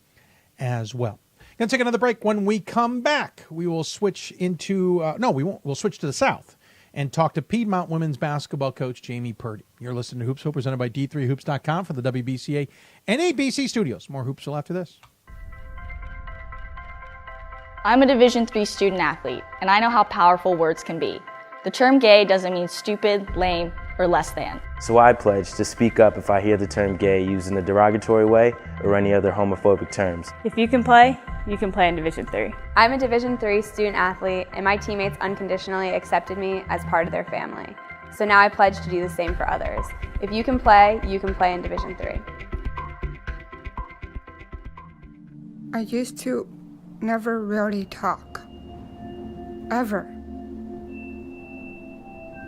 as well. Going to take another break. When we come back, we will switch into we won't. We'll switch to the South and talk to Piedmont women's basketball coach Jamie Purdy. You're listening to Hoopsville, presented by D3Hoops.com for the WBCA and ABC studios. More Hoopsville after this. I'm a Division III student athlete, and I know how powerful words can be. The term gay doesn't mean stupid, lame, or less than. So I pledge to speak up if I hear the term gay used in a derogatory way or any other homophobic terms. If you can play in Division III. I'm a Division III student athlete, and my teammates unconditionally accepted me as part of their family. So now I pledge to do the same for others. If you can play in Division III. I used to never really talk. Ever.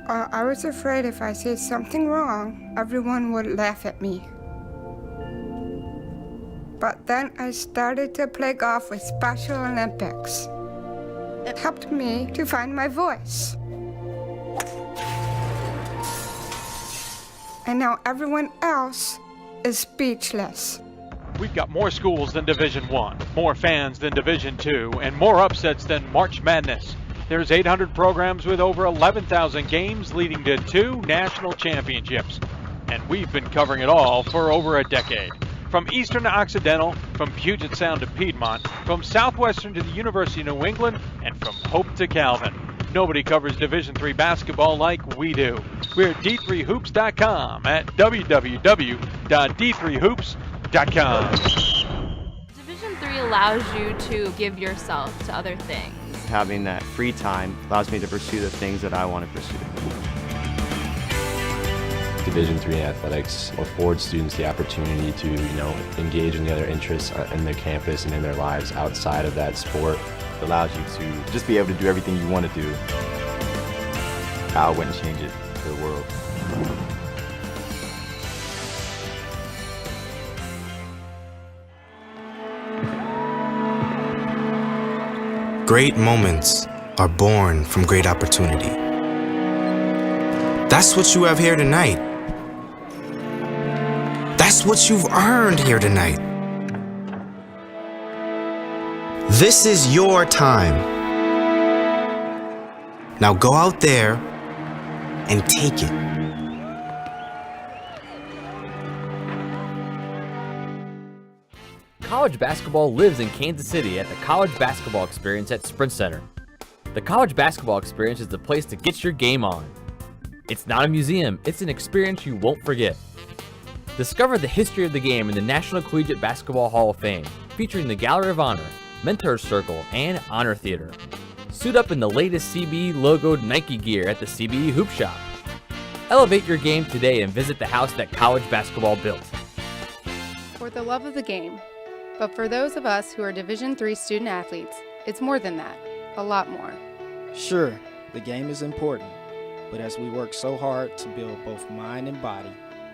I was afraid if I said something wrong, everyone would laugh at me. But then I started to play golf with Special Olympics. It helped me to find my voice. And now everyone else is speechless. We've got more schools than Division I, more fans than Division II, and more upsets than March Madness. There's 800 programs with over 11,000 games leading to 2 national championships. And we've been covering it all for over a decade. From Eastern to Occidental, from Puget Sound to Piedmont, from Southwestern to the University of New England, and from Hope to Calvin. Nobody covers Division III basketball like we do. We're at D3Hoops.com at www.d3hoops.com. Division III allows you to give yourself to other things. Having that free time allows me to pursue the things that I want to pursue. Division III athletics affords students the opportunity to, engage in the other interests in their campus and in their lives outside of that sport. It allows you to just be able to do everything you want to do. I wouldn't change it for the world. Great moments are born from great opportunity. That's what you have here tonight. That's what you've earned here tonight. This is your time. Now go out there and take it. College basketball lives in Kansas City at the College Basketball Experience at Sprint Center. The College Basketball Experience is the place to get your game on. It's not a museum, it's an experience you won't forget. Discover the history of the game in the National Collegiate Basketball Hall of Fame, featuring the Gallery of Honor, Mentor's Circle, and Honor Theater. Suit up in the latest CBE logoed Nike gear at the CBE Hoop Shop. Elevate your game today and visit the house that college basketball built. For the love of the game. But for those of us who are Division III student athletes, it's more than that, a lot more. Sure, the game is important, but as we work so hard to build both mind and body,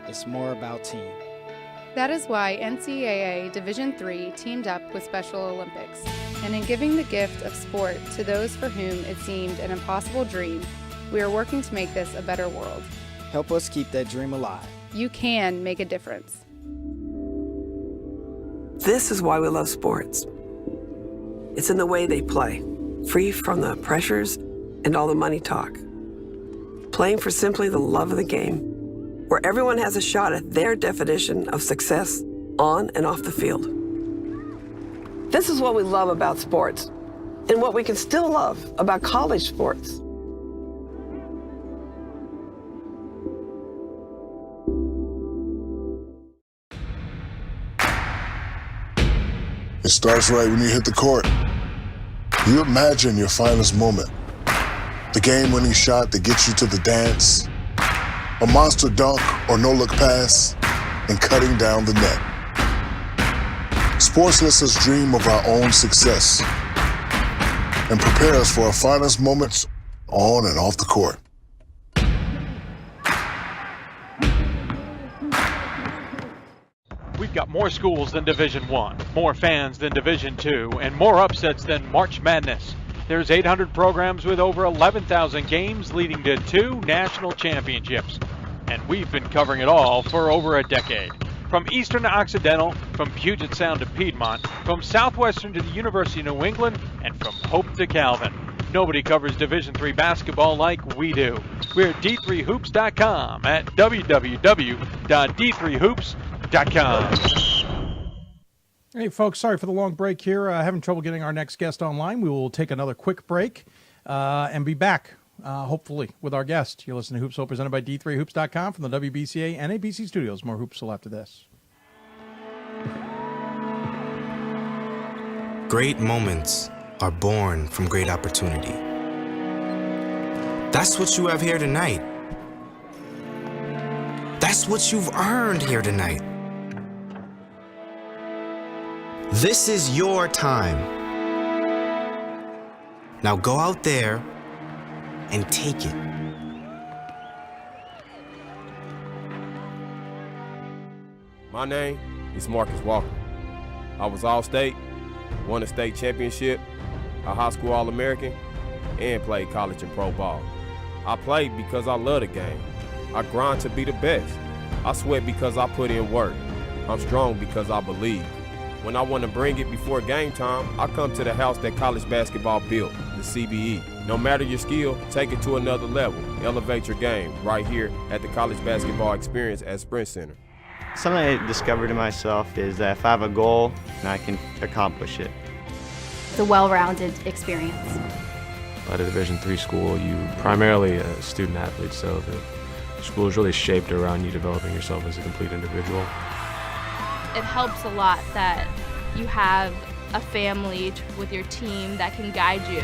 it's more about team. That is why NCAA Division III teamed up with Special Olympics, and in giving the gift of sport to those for whom it seemed an impossible dream, we are working to make this a better world. Help us keep that dream alive. You can make a difference. This is why we love sports. It's in the way they play, free from the pressures and all the money talk. Playing for simply the love of the game, where everyone has a shot at their definition of success on and off the field. This is what we love about sports and what we can still love about college sports. It starts right when you hit the court. You imagine your finest moment. The game-winning shot that gets you to the dance, a monster dunk or no-look pass, and cutting down the net. Sports lets us dream of our own success and prepare us for our finest moments on and off the court. We've got more schools than Division I, more fans than Division II, and more upsets than March Madness. There's 800 programs with over 11,000 games leading to 2 national championships. And we've been covering it all for over a decade. From Eastern to Occidental, from Puget Sound to Piedmont, from Southwestern to the University of New England, and from Hope to Calvin. Nobody covers Division III basketball like we do. We're at d3hoops.com at www.d3hoops.com. Hey, folks, sorry for the long break here. Having trouble getting our next guest online. We will take another quick break and be back, hopefully, with our guest. You're listening to Hoopsville, presented by d3hoops.com from the WBCA and ABC studios. More Hoopsville after this. Great moments are born from great opportunity. That's what you have here tonight. That's what you've earned here tonight. This is your time. Now go out there and take it. My name is Marcus Walker. I was All-State, won a state championship, a high school All-American, and played college and pro ball. I played because I love the game. I grind to be the best. I sweat because I put in work. I'm strong because I believe. When I want to bring it before game time, I come to the house that college basketball built, the CBE. No matter your skill, take it to another level. Elevate your game right here at the College Basketball Experience at Sprint Center. Something I discovered in myself is that if I have a goal, I can accomplish it. It's a well-rounded experience. At a Division III school, you primarily a student athlete, so the school is really shaped around you developing yourself as a complete individual. It helps a lot that you have a family with your team that can guide you.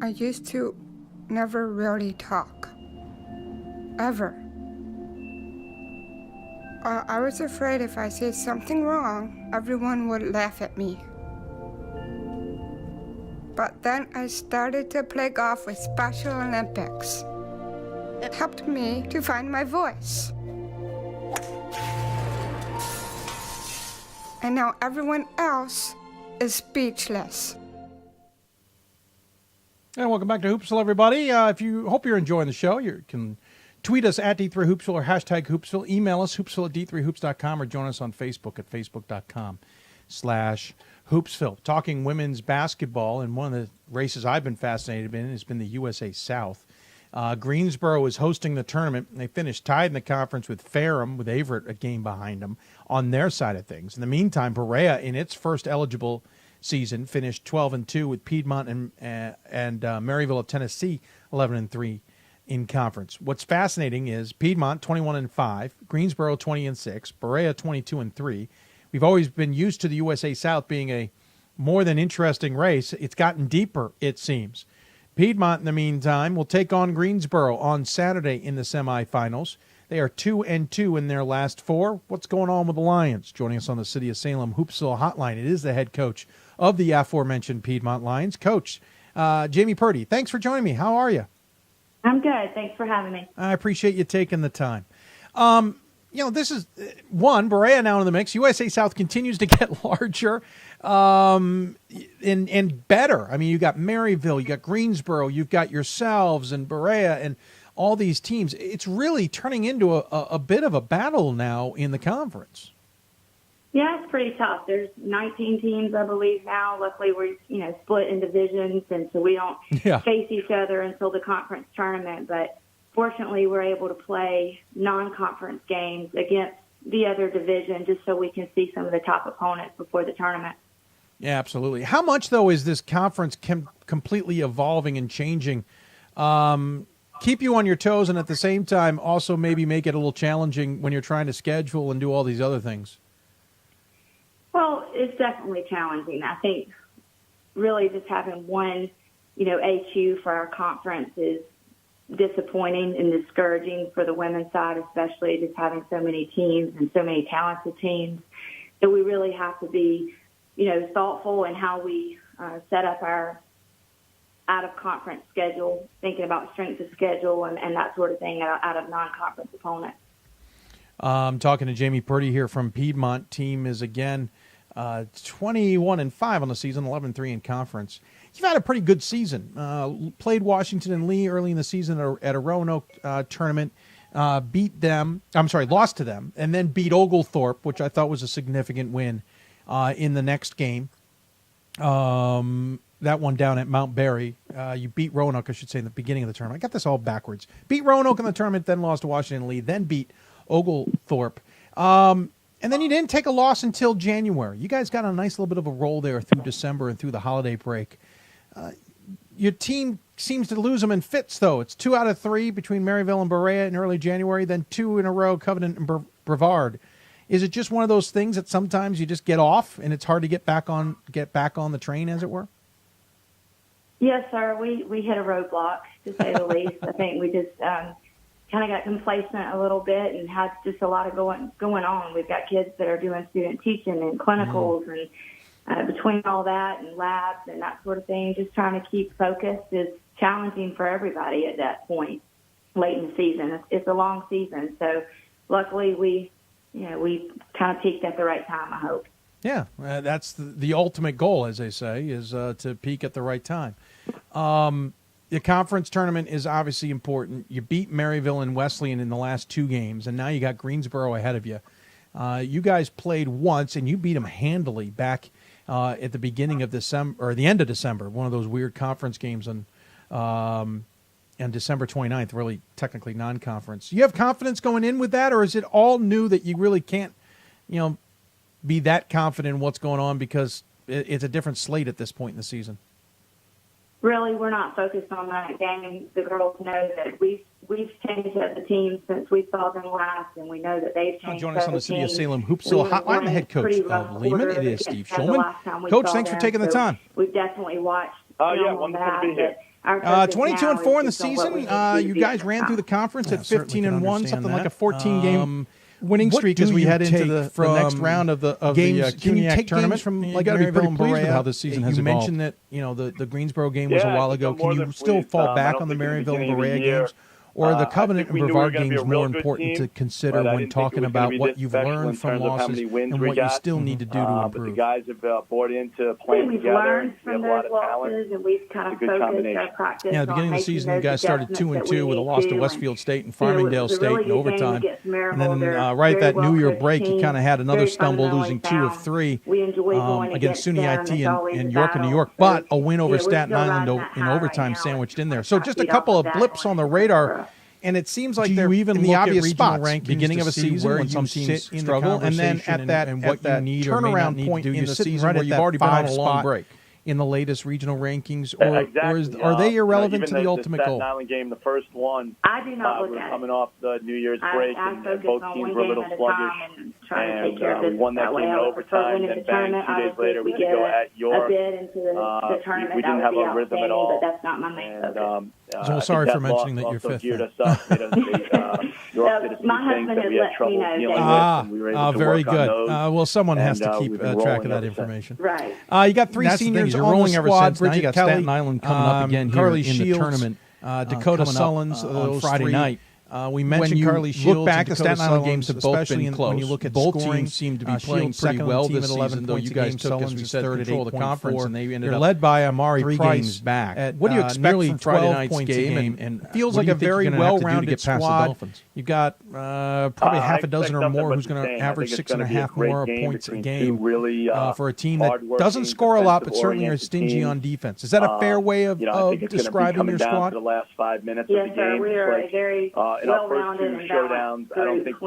I used to never really talk. Ever. I was afraid if I said something wrong, everyone would laugh at me. But then I started to play golf with Special Olympics. It helped me to find my voice. And now everyone else is speechless. And welcome back to Hoopsville, everybody. If you hope you're enjoying the show, you can tweet us at D3Hoopsville or hashtag Hoopsville. Email us, hoopsville at d3hoops.com, or join us on Facebook at facebook.com/Hoopsville. Talking women's basketball, and one of the races I've been fascinated in has been the USA South. Greensboro is hosting the tournament. They finished tied in the conference with Ferrum, with Averett a game behind them on their side of things. In the meantime, Berea, in its first eligible season, finished 12-2 with Piedmont and Maryville of Tennessee 11-3 in conference. What's fascinating is Piedmont 21-5, Greensboro 20-6, Berea 22-3. We've always been used to the USA South being a more than interesting race. It's gotten deeper, it seems. Piedmont, in the meantime, will take on Greensboro on Saturday in the semifinals. They are 2-2 in their last 4. What's going on with the Lions? Joining us on the City of Salem Hoopsville Hotline, it is the head coach of the aforementioned Piedmont Lions, Coach Jamie Purdy. Thanks for joining me. How are you? I'm good. Thanks for having me. I appreciate you taking the time. This is one, Berea now in the mix. USA South continues to get larger and better. I mean, you got Maryville, you got Greensboro, you've got yourselves and Berea and all these teams. It's really turning into a bit of a battle now in the conference. Yeah, it's pretty tough. There's 19 teams, I believe, now. Luckily, we're split in divisions, and so we don't face each other until the conference tournament. But fortunately, we're able to play non-conference games against the other division just so we can see some of the top opponents before the tournament. Yeah, absolutely. How much, though, is this conference completely evolving and changing? Keep you on your toes and at the same time also maybe make it a little challenging when you're trying to schedule and do all these other things? Well, it's definitely challenging. I think really just having one, AQ for our conference is disappointing and discouraging for the women's side, especially just having so many teams and so many talented teams. So we really have to be, thoughtful in how we set up our out-of-conference schedule, thinking about strength of schedule and that sort of thing out of non-conference opponents. I'm talking to Jamie Purdy here from Piedmont. Team is again 21-5 on the season, 11-3 in conference. You've had a pretty good season. Played Washington and Lee early in the season at a Roanoke tournament. Lost to them, and then beat Oglethorpe, which I thought was a significant win in the next game. That one down at Mount Berry. You beat Roanoke, I should say, in the beginning of the tournament. I got this all backwards. Beat Roanoke in the tournament, then lost to Washington and Lee, then beat Oglethorpe. And then you didn't take a loss until January. You guys got a nice little bit of a roll there through December and through the holiday break. Your team seems to lose them in fits, though. It's 2 out of 3 between Maryville and Berea in early January, then 2 in a row, Covenant and Brevard. Is it just one of those things that sometimes you just get off and it's hard to get back on the train, as it were? Yes, sir. We hit a roadblock, to say the least. I think we just kind of got complacent a little bit and had just a lot of going on. We've got kids that are doing student teaching and clinicals and between all that and labs and that sort of thing, just trying to keep focused is challenging for everybody at that point late in the season. It's a long season. So luckily we kind of peaked at the right time, I hope. Yeah, that's the ultimate goal, as they say, is to peak at the right time. The conference tournament is obviously important. You beat Maryville and Wesleyan in the last 2 games, and now you got Greensboro ahead of you. You guys played once, and you beat them handily back at the beginning of December, or the end of December, one of those weird conference games on December 29th, really technically non-conference. You have confidence going in with that, or is it all new that you really can't, be that confident in what's going on because it's a different slate at this point in the season? Really, we're not focused on that game. The girls know that we've changed as a team since we saw them last, and we know that they've changed. Join us on the City of Salem Hoopsville Hotline, the head coach of Lehman. It is Steve Schulman. Coach, thanks for taking the time. We've definitely watched. Wonderful to be here. 22-4 in the season. You guys ran through the conference at 15-1, something like a 14-game winning streak as we head into the next round of the ECAC tournament. You got to be pretty pleased with how this season has evolved. You mentioned that the Greensboro game was a while ago. Can you still fall back on the Maryville and Berea games? Or are the Covenant and Brevard games more important to consider when talking about what you've learned from losses and what you still need to do to improve? But the guys have bought into playing we've together. Learned from those losses, and we've kind of focused our practice. Yeah, at the beginning of the season, you guys started 2-2 with a loss to Westfield State and Farmingdale State in overtime. And then right at that New Year break, you kind of had another stumble, losing 2 of 3 against SUNY IT and York and New York, but a win over Staten Island in overtime sandwiched in there. So just a couple of blips on the radar. And it seems like they're even in the obvious spots, beginning of a season when some teams struggle, and then at that turnaround point in the season where you've already been on a long break in the latest regional rankings, or are they irrelevant to the ultimate goal? Even the Island game, the first one, I do not look we were at coming off the New Year's break, and both teams were a little sluggish. And we won that game in overtime, and bang, 2 days later we go at York. We didn't have a rhythm at all. But that's not my main focus. So sorry for mentioning that you're fifth. My husband has let me know. Very good. Well, someone has to keep track of that information. Right. You got 3 seniors on the squad. Bridget Kelly, Staten Island coming up again here in the tournament. Dakota Sullins on Friday night. We mentioned Carly Shields. Look back, the Staten Island games have both been close. When you look at both teams seem to be playing pretty well this season, though you guys took, as we said, control of the conference, and they ended up led by Amari Price. 3 games back. What do you expect from Friday night's game? And feels like a very well-rounded squad. You've got probably half a dozen or more who's going to average 6.5 more points a game for a team that doesn't score a lot, but certainly are stingy on defense. Is that a fair way of describing your squad? The last 5 minutes yes, of the game. Sir, we are a very in our first 2 showdowns, I don't think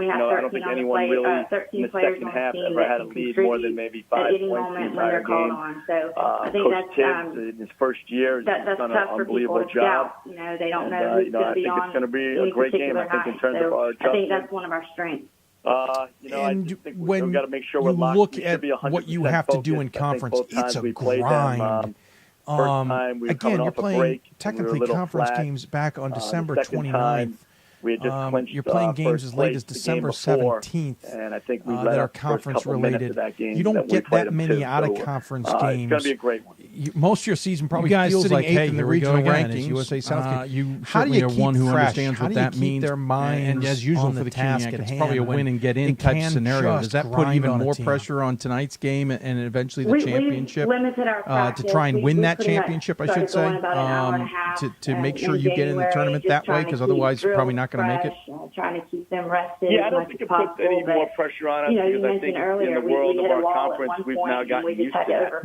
anyone really in the second half ever had a lead more than maybe 5 at any points moment the when they're entire called game. on. So I think Coach that's Tibbs, in his first year, that's has done tough an for people unbelievable to job. scout. They don't know who's going to be on. I think it's going to be a any great game. particular I think in night. terms of our I adjustments. think that's one of our strengths. I just think we've got to make sure we're locked. Look at what you have to do in conference, it's a grind. Again, you're playing technically conference games back on December 29th. You're playing games as late as December 17th and I think that are conference related. You don't get that many out of conference games. It's going to be a great one. Most of your season probably feels like, hey, in the regional rankings, USA Southgate. How do you keep one who understands what that means? Their mind, and as usual for the task, it's probably a win and get in type scenario. Does that put even more pressure on tonight's game and eventually the championship to try and win that championship? I should say to make sure you get in the tournament that way, because otherwise you're probably not going to make it. Trying to keep them rested. Yeah, I don't think it puts any more pressure on us because I think in the world of our conference, we've now gotten used to that.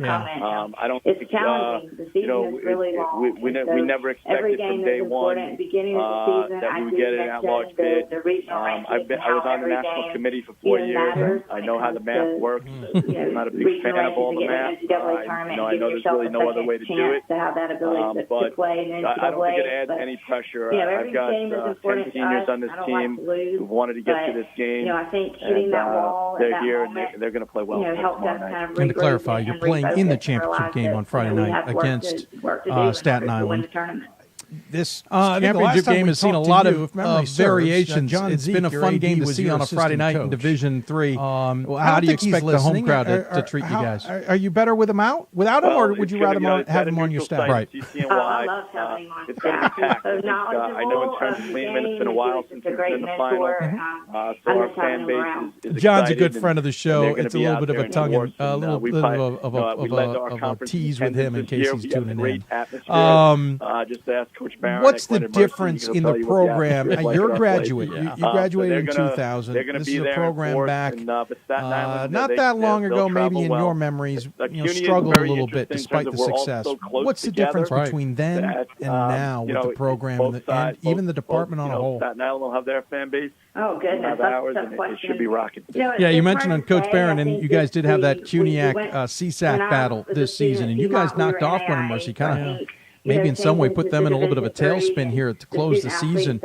I don't think it's challenging. The season is really long. We never expected from day one that we would get an at-large bid. I was on the national committee for 4 years. I know how the math works. I'm not a big fan of all the math. I know there's really no other way to do it. But I don't think it adds any pressure. I've got 10 seniors on this team who wanted to get to this game. I think hitting that wall they're here and they're going to play well. And to clarify, you're playing in the championship game on Friday night against Staten Island. This championship game has seen a lot of variations. It's been a fun game to see on a Friday night in Division III. How do you expect the home crowd to treat you guys? Are you better with them out? Without him, or would you rather have him on your staff? Right. I love having him on staff. I know in terms of Lehman, it's been a while since we've been in the final. So our fan base is John's a good friend of the show. It's a little bit of a tongue and a little bit of a tease with him in case he's tuning in. Just ask Coach Barron. What's the difference in the program? You're a graduate. You graduated in 2000. This is a program back not that long ago, maybe in your memories. Struggled a little bit despite the success. What's the difference between then and now with the program and even the department on a whole? Staten Island will have their fan base. Oh, goodness. It should be rocking. Yeah, you mentioned on Coach Barron, and you guys did have that CUNYAC CSAC battle this season, and you guys knocked off Winter-Mercy, kind of maybe in some way put them in a little bit of a tailspin here to close the season.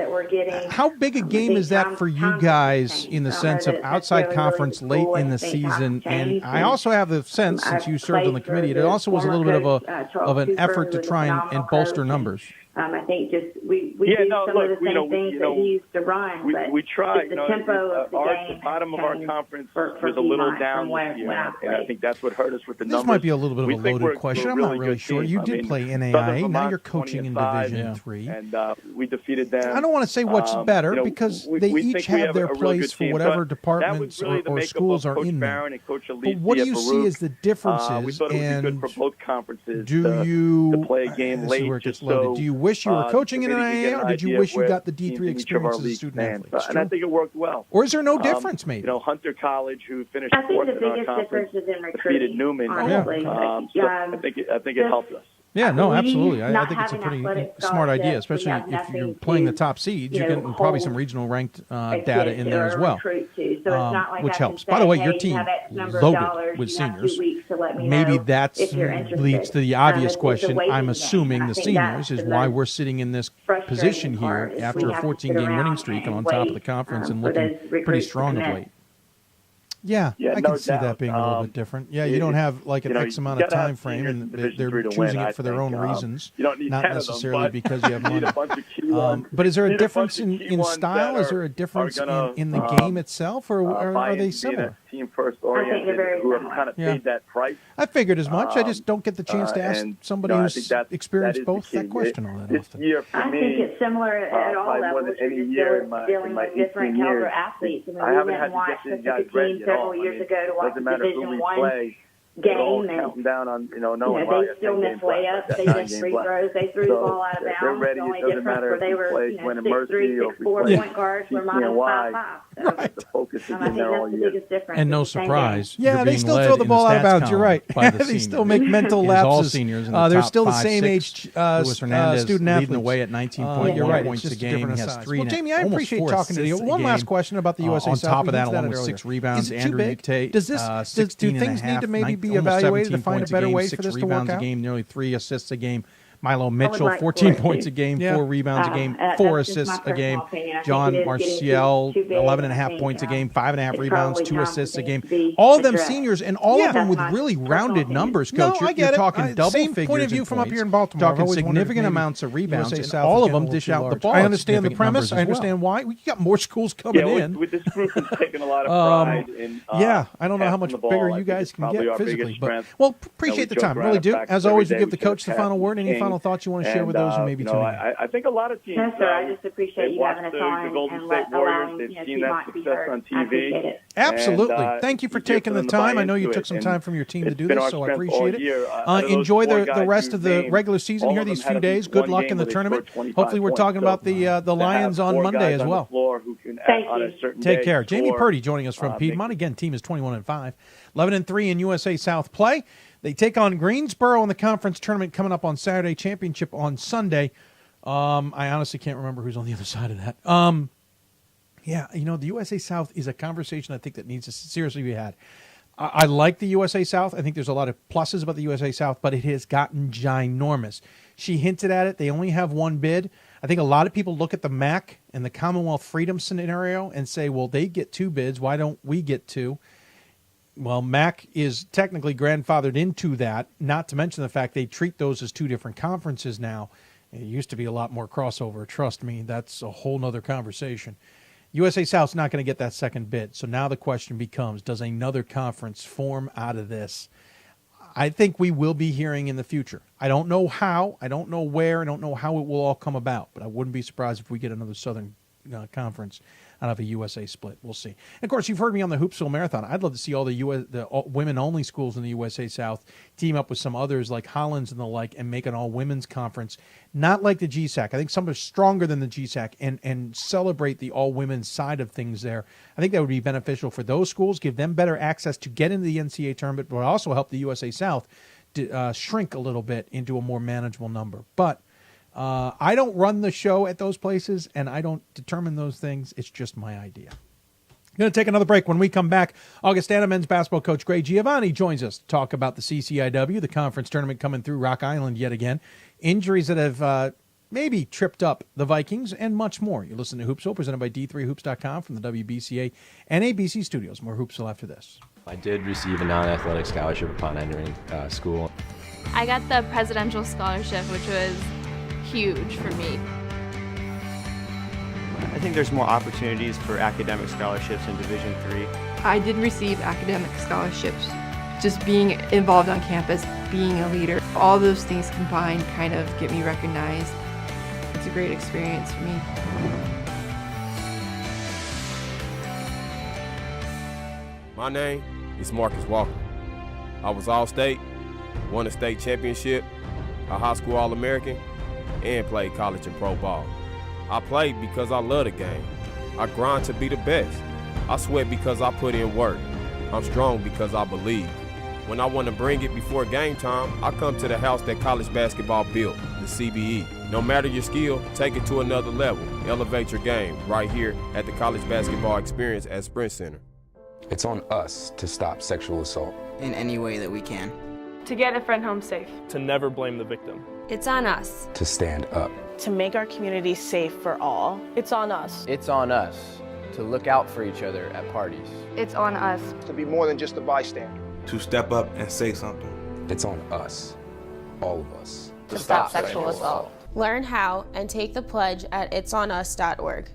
How big a game is that for you guys in the sense of outside conference late in the season? And I also have the sense, since you served on the committee, it also was a little bit of an effort to try and bolster numbers. I think just we do some of the same things that he used to run. We try. The tempo of the game. The bottom of our conference was a little down this year, and I think that's what hurt us with the numbers. This might be a little bit of a loaded question. I'm not really sure. You did play NAIA. Now you're coaching in Division III. And we defeated them. I don't want to say what's better because they each have their place for whatever departments or schools are in there. But what do you see as the differences? And do you play a game late? Do you wish you were coaching in NAIA, or did you wish you got the D3 experience as a student athlete? And I think it worked well. Or is there no difference, maybe? Hunter College, who finished fourth in our conference, defeated Newman. I think it helped us. Yeah, no, absolutely. I think it's a pretty smart idea, especially if you're playing the top seeds. You're getting probably some regional ranked data in there as well, which helps. By the way, your team loaded with seniors. Maybe that leads to the obvious question. I'm assuming the seniors is why we're sitting in this position here after a 14-game winning streak and on top of the conference and looking pretty strong of late. Yeah, I can see that being a little bit different. Yeah, you don't have like an X amount of time frame, and they're choosing it for their own reasons, not necessarily because you have money. But is there a difference in style? Is there a difference in the game itself, or are they similar? team first oriented who have kind of paid that price. I figured as much. I just don't get the chance to ask somebody who's experienced both that question all that often. Year for I me, think it's similar at all levels. more than any year in my dealing with different caliber athletes. I mean, we went and watched the team several years ago to watch the Division I game, counting down on knowing they still missed layups, they missed free throws, they threw the ball out of bounds. They're ready. The only It doesn't difference matter where if they we were play Win and Mercy 6'3", 6'4" point guards were minus 5'5". Right. The focus is I think that's the biggest difference. And no surprise. Yeah, they still throw the ball out of bounds. You're right. They still make mental lapses. All seniors. In the they're top still the 5, same 6. age Louis Hernandez student athletes. leading the way at 19.1 points a game. He has 3. Well, Jamie, I appreciate talking to you. One last question about the USA South. On top of that, along with 6 rebounds, Andrew Tate. Does this? Do things need to maybe be evaluated to find a better way for this to work out? A game, nearly 3 assists a game. Milo Mitchell, 14 points a game, 4 rebounds a game, 4 assists a game. John Marcial, 11.5 points a game, 5.5 rebounds, 2 assists a game. All of them seniors, and all of them with really rounded numbers, Coach. You're talking double figures. Point of view from up here in Baltimore. Talking significant amounts of rebounds, and all of them dish out the ball. I understand the premise. I understand why. We got more schools coming in. With this group is taking a lot of pride in. I don't know how much bigger you guys can get physically, but appreciate the time. Really do. As always, we give the coach the final word. Any final thoughts you want to share with those who may be tuning in? I think a lot of teams. No, sir. I just appreciate you having us on the Golden and State Warriors. allowing They've seen that success on TV. I appreciate it. Absolutely. Thank you for taking the time. I know you took some time from your team to do this, so I appreciate it. Enjoy the rest of the regular season here these few days. Good luck in the tournament. Hopefully, we're talking about the Lions on Monday as well. Thank you. Take care. Jamie Purdy joining us from Piedmont. Again, team is 21-5, 11-3 in USA South play. They take on Greensboro in the conference tournament coming up on Saturday, championship on Sunday. I honestly can't remember who's on the other side of that. The USA South is a conversation I think that needs to seriously be had. I like the USA South. I think there's a lot of pluses about the USA South, but it has gotten ginormous. She hinted at it. They only have one bid. I think a lot of people look at the MAC and the Commonwealth Freedom scenario and say, well, they get 2 bids. Why don't we get 2? Well, MAC is technically grandfathered into that, not to mention the fact they treat those as 2 different conferences now. It used to be a lot more crossover. Trust me, that's a whole nother conversation. USA South's not going to get that second bid. So now the question becomes, does another conference form out of this? I think we will be hearing in the future. I don't know how. I don't know where. I don't know how it will all come about. But I wouldn't be surprised if we get another Southern conference out of a USA split. We'll see. And of course, you've heard me on the Hoopsville Marathon. I'd love to see all the women-only schools in the USA South team up with some others like Hollins and the like and make an all-women's conference, not like the GSAC. I think something stronger than the GSAC and celebrate the all-women's side of things there. I think that would be beneficial for those schools, give them better access to get into the NCAA tournament, but also help the USA South to, shrink a little bit into a more manageable number. But I don't run the show at those places, and I don't determine those things. It's just my idea. I'm going to take another break. When we come back, Augustana men's basketball coach Greg Giovanni joins us to talk about the CCIW, the conference tournament coming through Rock Island yet again, injuries that have maybe tripped up the Vikings, and much more. You listen to Hoopsville, presented by D3Hoops.com from the WBCA and ABC studios. More Hoopsville after this. I did receive a non-athletic scholarship upon entering school. I got the presidential scholarship, which was huge for me. I think there's more opportunities for academic scholarships in Division III. I did receive academic scholarships. Just being involved on campus, being a leader, all those things combined kind of get me recognized. It's a great experience for me. My name is Marcus Walker. I was All-State, won a state championship, a high school All-American, and played college and pro ball. I played because I love the game. I grind to be the best. I sweat because I put in work. I'm strong because I believe. When I want to bring it before game time, I come to the house that college basketball built, the CBE. No matter your skill, take it to another level. Elevate your game right here at the College Basketball Experience at Sprint Center. It's on us to stop sexual assault in any way that we can. To get a friend home safe. To never blame the victim. It's on us. To stand up. To make our community safe for all. It's on us. It's on us to look out for each other at parties. It's on us. To be more than just a bystander. To step up and say something. It's on us, all of us. To stop sexual assault. Learn how and take the pledge at itsonus.org.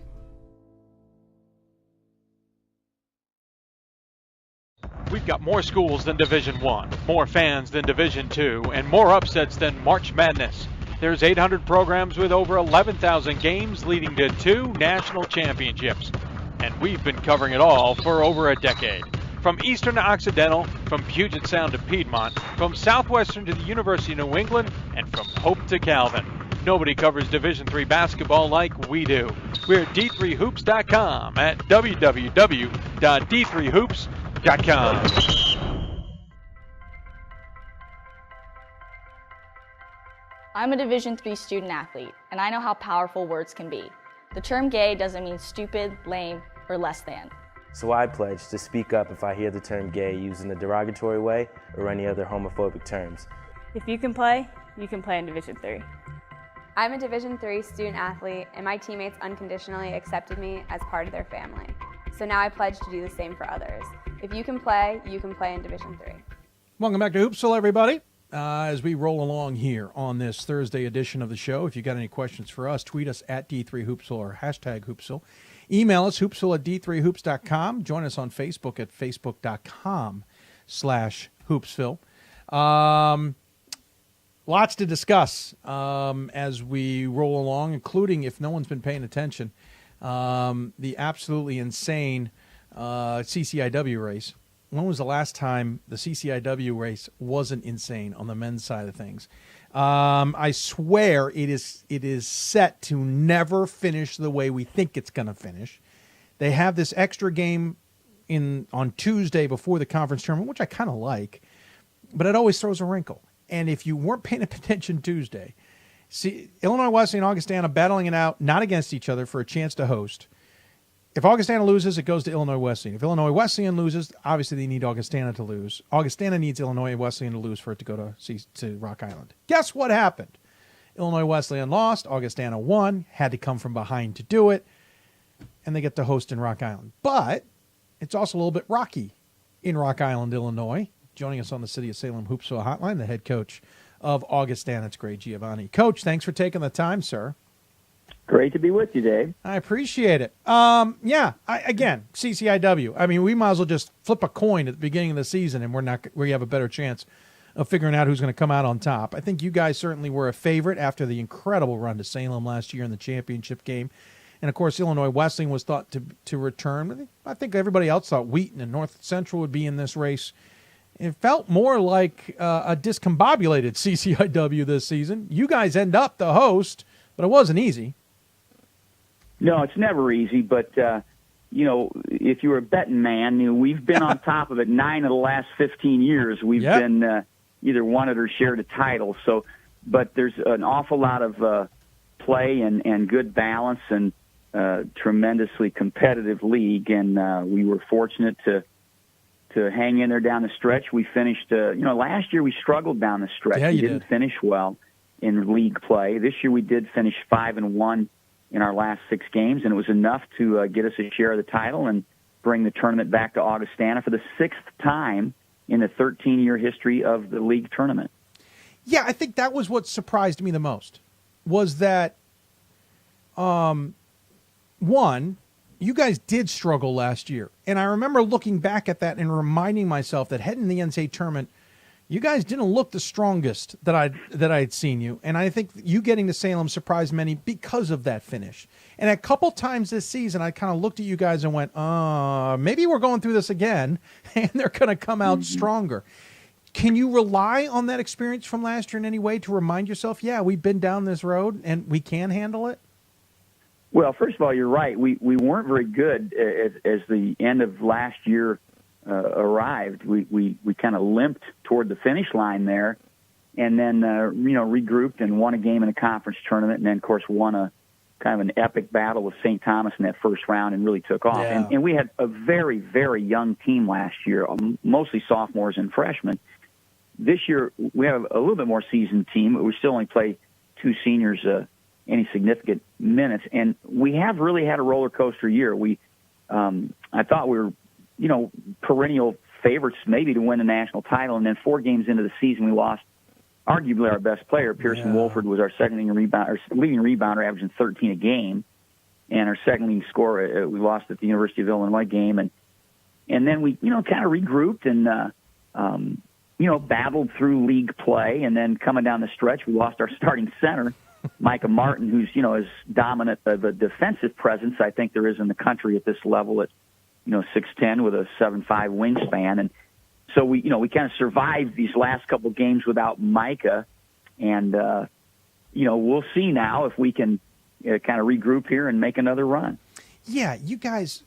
we've got more schools than Division I, more fans than Division II, and more upsets than March Madness. There's 800 programs with over 11,000 games leading to 2 national championships. And we've been covering it all for over a decade. From Eastern to Occidental, from Puget Sound to Piedmont, from Southwestern to the University of New England, and from Hope to Calvin. Nobody covers Division III basketball like we do. We're at d3hoops.com at www.d3hoops.com. I'm a Division III student athlete, and I know how powerful words can be. The term gay doesn't mean stupid, lame, or less than. So I pledge to speak up if I hear the term gay used in a derogatory way or any other homophobic terms. If you can play in Division III. I'm a Division III student athlete, and my teammates unconditionally accepted me as part of their family. So now I pledge to do the same for others. If you can play in Division III. Welcome back to Hoopsville, everybody. As we roll along here on this Thursday edition of the show, if you got any questions for us, tweet us at D3Hoopsville or hashtag Hoopsville. Email us, hoopsville at d3hoops.com. Join us on Facebook at facebook.com/Hoopsville. Lots to discuss as we roll along, including, if no one's been paying attention, the absolutely insane CCIW race. When was the last time the CCIW race wasn't insane on the men's side of things? I swear it is set to never finish the way we think it's going to finish. They have this extra game on Tuesday before the conference tournament, which I kind of like, but it always throws a wrinkle. And if you weren't paying attention Tuesday, see Illinois Wesleyan and Augustana battling it out, not against each other, for a chance to host. If Augustana loses, it goes to Illinois Wesleyan. If Illinois Wesleyan loses, obviously they need Augustana to lose. Augustana needs Illinois Wesleyan to lose for it to go to Rock Island. Guess what happened? Illinois Wesleyan lost. Augustana won. Had to come from behind to do it. And they get to host in Rock Island. But it's also a little bit rocky in Rock Island, Illinois. Joining us on the City of Salem Hoopsville hotline, the head coach of Augustana. It's great, Giovanni. Coach, thanks for taking the time, sir. Great to be with you, Dave. I appreciate it. Again, CCIW. I mean, we might as well just flip a coin at the beginning of the season, and we have a better chance of figuring out who's going to come out on top. I think you guys certainly were a favorite after the incredible run to Salem last year in the championship game. And, of course, Illinois Wesleyan was thought to return. I think everybody else thought Wheaton and North Central would be in this race. It felt more like a discombobulated CCIW this season. You guys end up the host, but it wasn't easy. No, it's never easy, but, if you're a betting man, we've been on top of it 9 of the last 15 years. We've been either won it or shared a title. So, but there's an awful lot of play and good balance and tremendously competitive league, and we were fortunate to hang in there down the stretch. We finished, last year we struggled down the stretch. Yeah, we didn't finish well in league play. This year we did finish 5-1 in our last 6 games, and it was enough to get us a share of the title and bring the tournament back to Augustana for the 6th time in the 13-year history of the league tournament. Yeah, I think that was what surprised me the most, was that, one, you guys did struggle last year. And I remember looking back at that and reminding myself that heading to the NCAA tournament, you guys didn't look the strongest that I'd seen you. And I think you getting to Salem surprised many because of that finish. And a couple times this season, I kind of looked at you guys and went, maybe we're going through this again, and they're going to come out stronger. Can you rely on that experience from last year in any way to remind yourself, we've been down this road and we can handle it? Well, first of all, you're right. We weren't very good as the end of last year arrived. We kind of limped toward the finish line there, and then regrouped and won a game in a conference tournament, and then of course won a kind of an epic battle with St. Thomas in that first round and really took off. Yeah. And we had a very, very young team last year, mostly sophomores and freshmen. This year we have a little bit more seasoned team, but we still only play 2 seniors any significant minutes, and we have really had a roller coaster year. I thought we were, perennial favorites maybe to win the national title, and then 4 games into the season we lost arguably our best player. Pearson Wolford was our leading rebounder, averaging 13 a game, and our second leading scorer we lost at the University of Illinois game, and And then we, kind of regrouped and, battled through league play. And then coming down the stretch, we lost our starting center, Micah Martin, who's, as dominant of a defensive presence I think there is in the country at this level at, 6'10" with a 7'5" wingspan. And so we kind of survived these last couple of games without Micah. And, we'll see now if we can kind of regroup here and make another run. Yeah, you guys,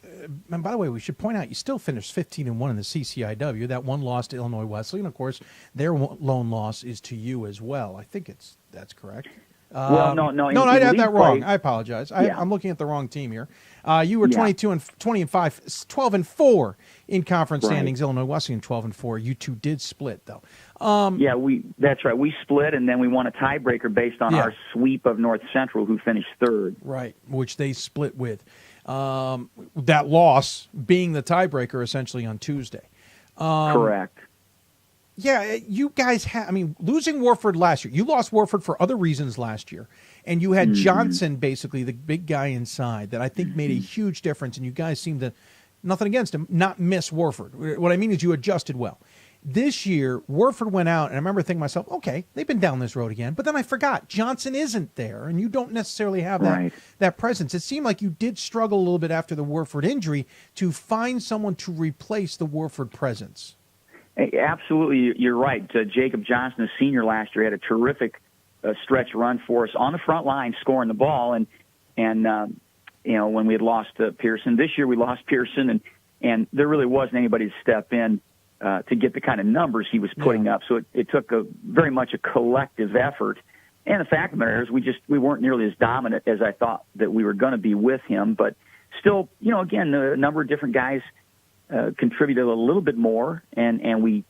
and by the way, we should point out you still finished 15-1 in the CCIW. That one loss to Illinois Wesleyan, of course, their lone loss is to you as well. I think that's correct. Well, no, I had that wrong. play, I apologize. Yeah. I'm looking at the wrong team here. You were 20-5, 12-4 in conference standings. Illinois Wesleyan 12-4. You two did split though. That's right. We split, and then we won a tiebreaker based on our sweep of North Central, who finished third. Right, which they split with. That loss being the tiebreaker essentially on Tuesday. Correct. Yeah, you guys losing Warford last year. You lost Warford for other reasons last year. And you had Johnson, basically, the big guy inside, that I think made a huge difference. And you guys seemed to, nothing against him, not miss Warford. What I mean is you adjusted well. This year, Warford went out, and I remember thinking to myself, okay, they've been down this road again. But then I forgot, Johnson isn't there, and you don't necessarily have that presence. It seemed like you did struggle a little bit after the Warford injury to find someone to replace the Warford presence. Absolutely, you're right. Jacob Johnson, a senior last year, had a terrific stretch run for us on the front line, scoring the ball. And when we had lost Pearson, this year we lost Pearson, and there really wasn't anybody to step in to get the kind of numbers he was putting up. So it took very much a collective effort. And the fact of the matter is we weren't nearly as dominant as I thought that we were going to be with him. But still, again, a number of different guys contributed a little bit more, and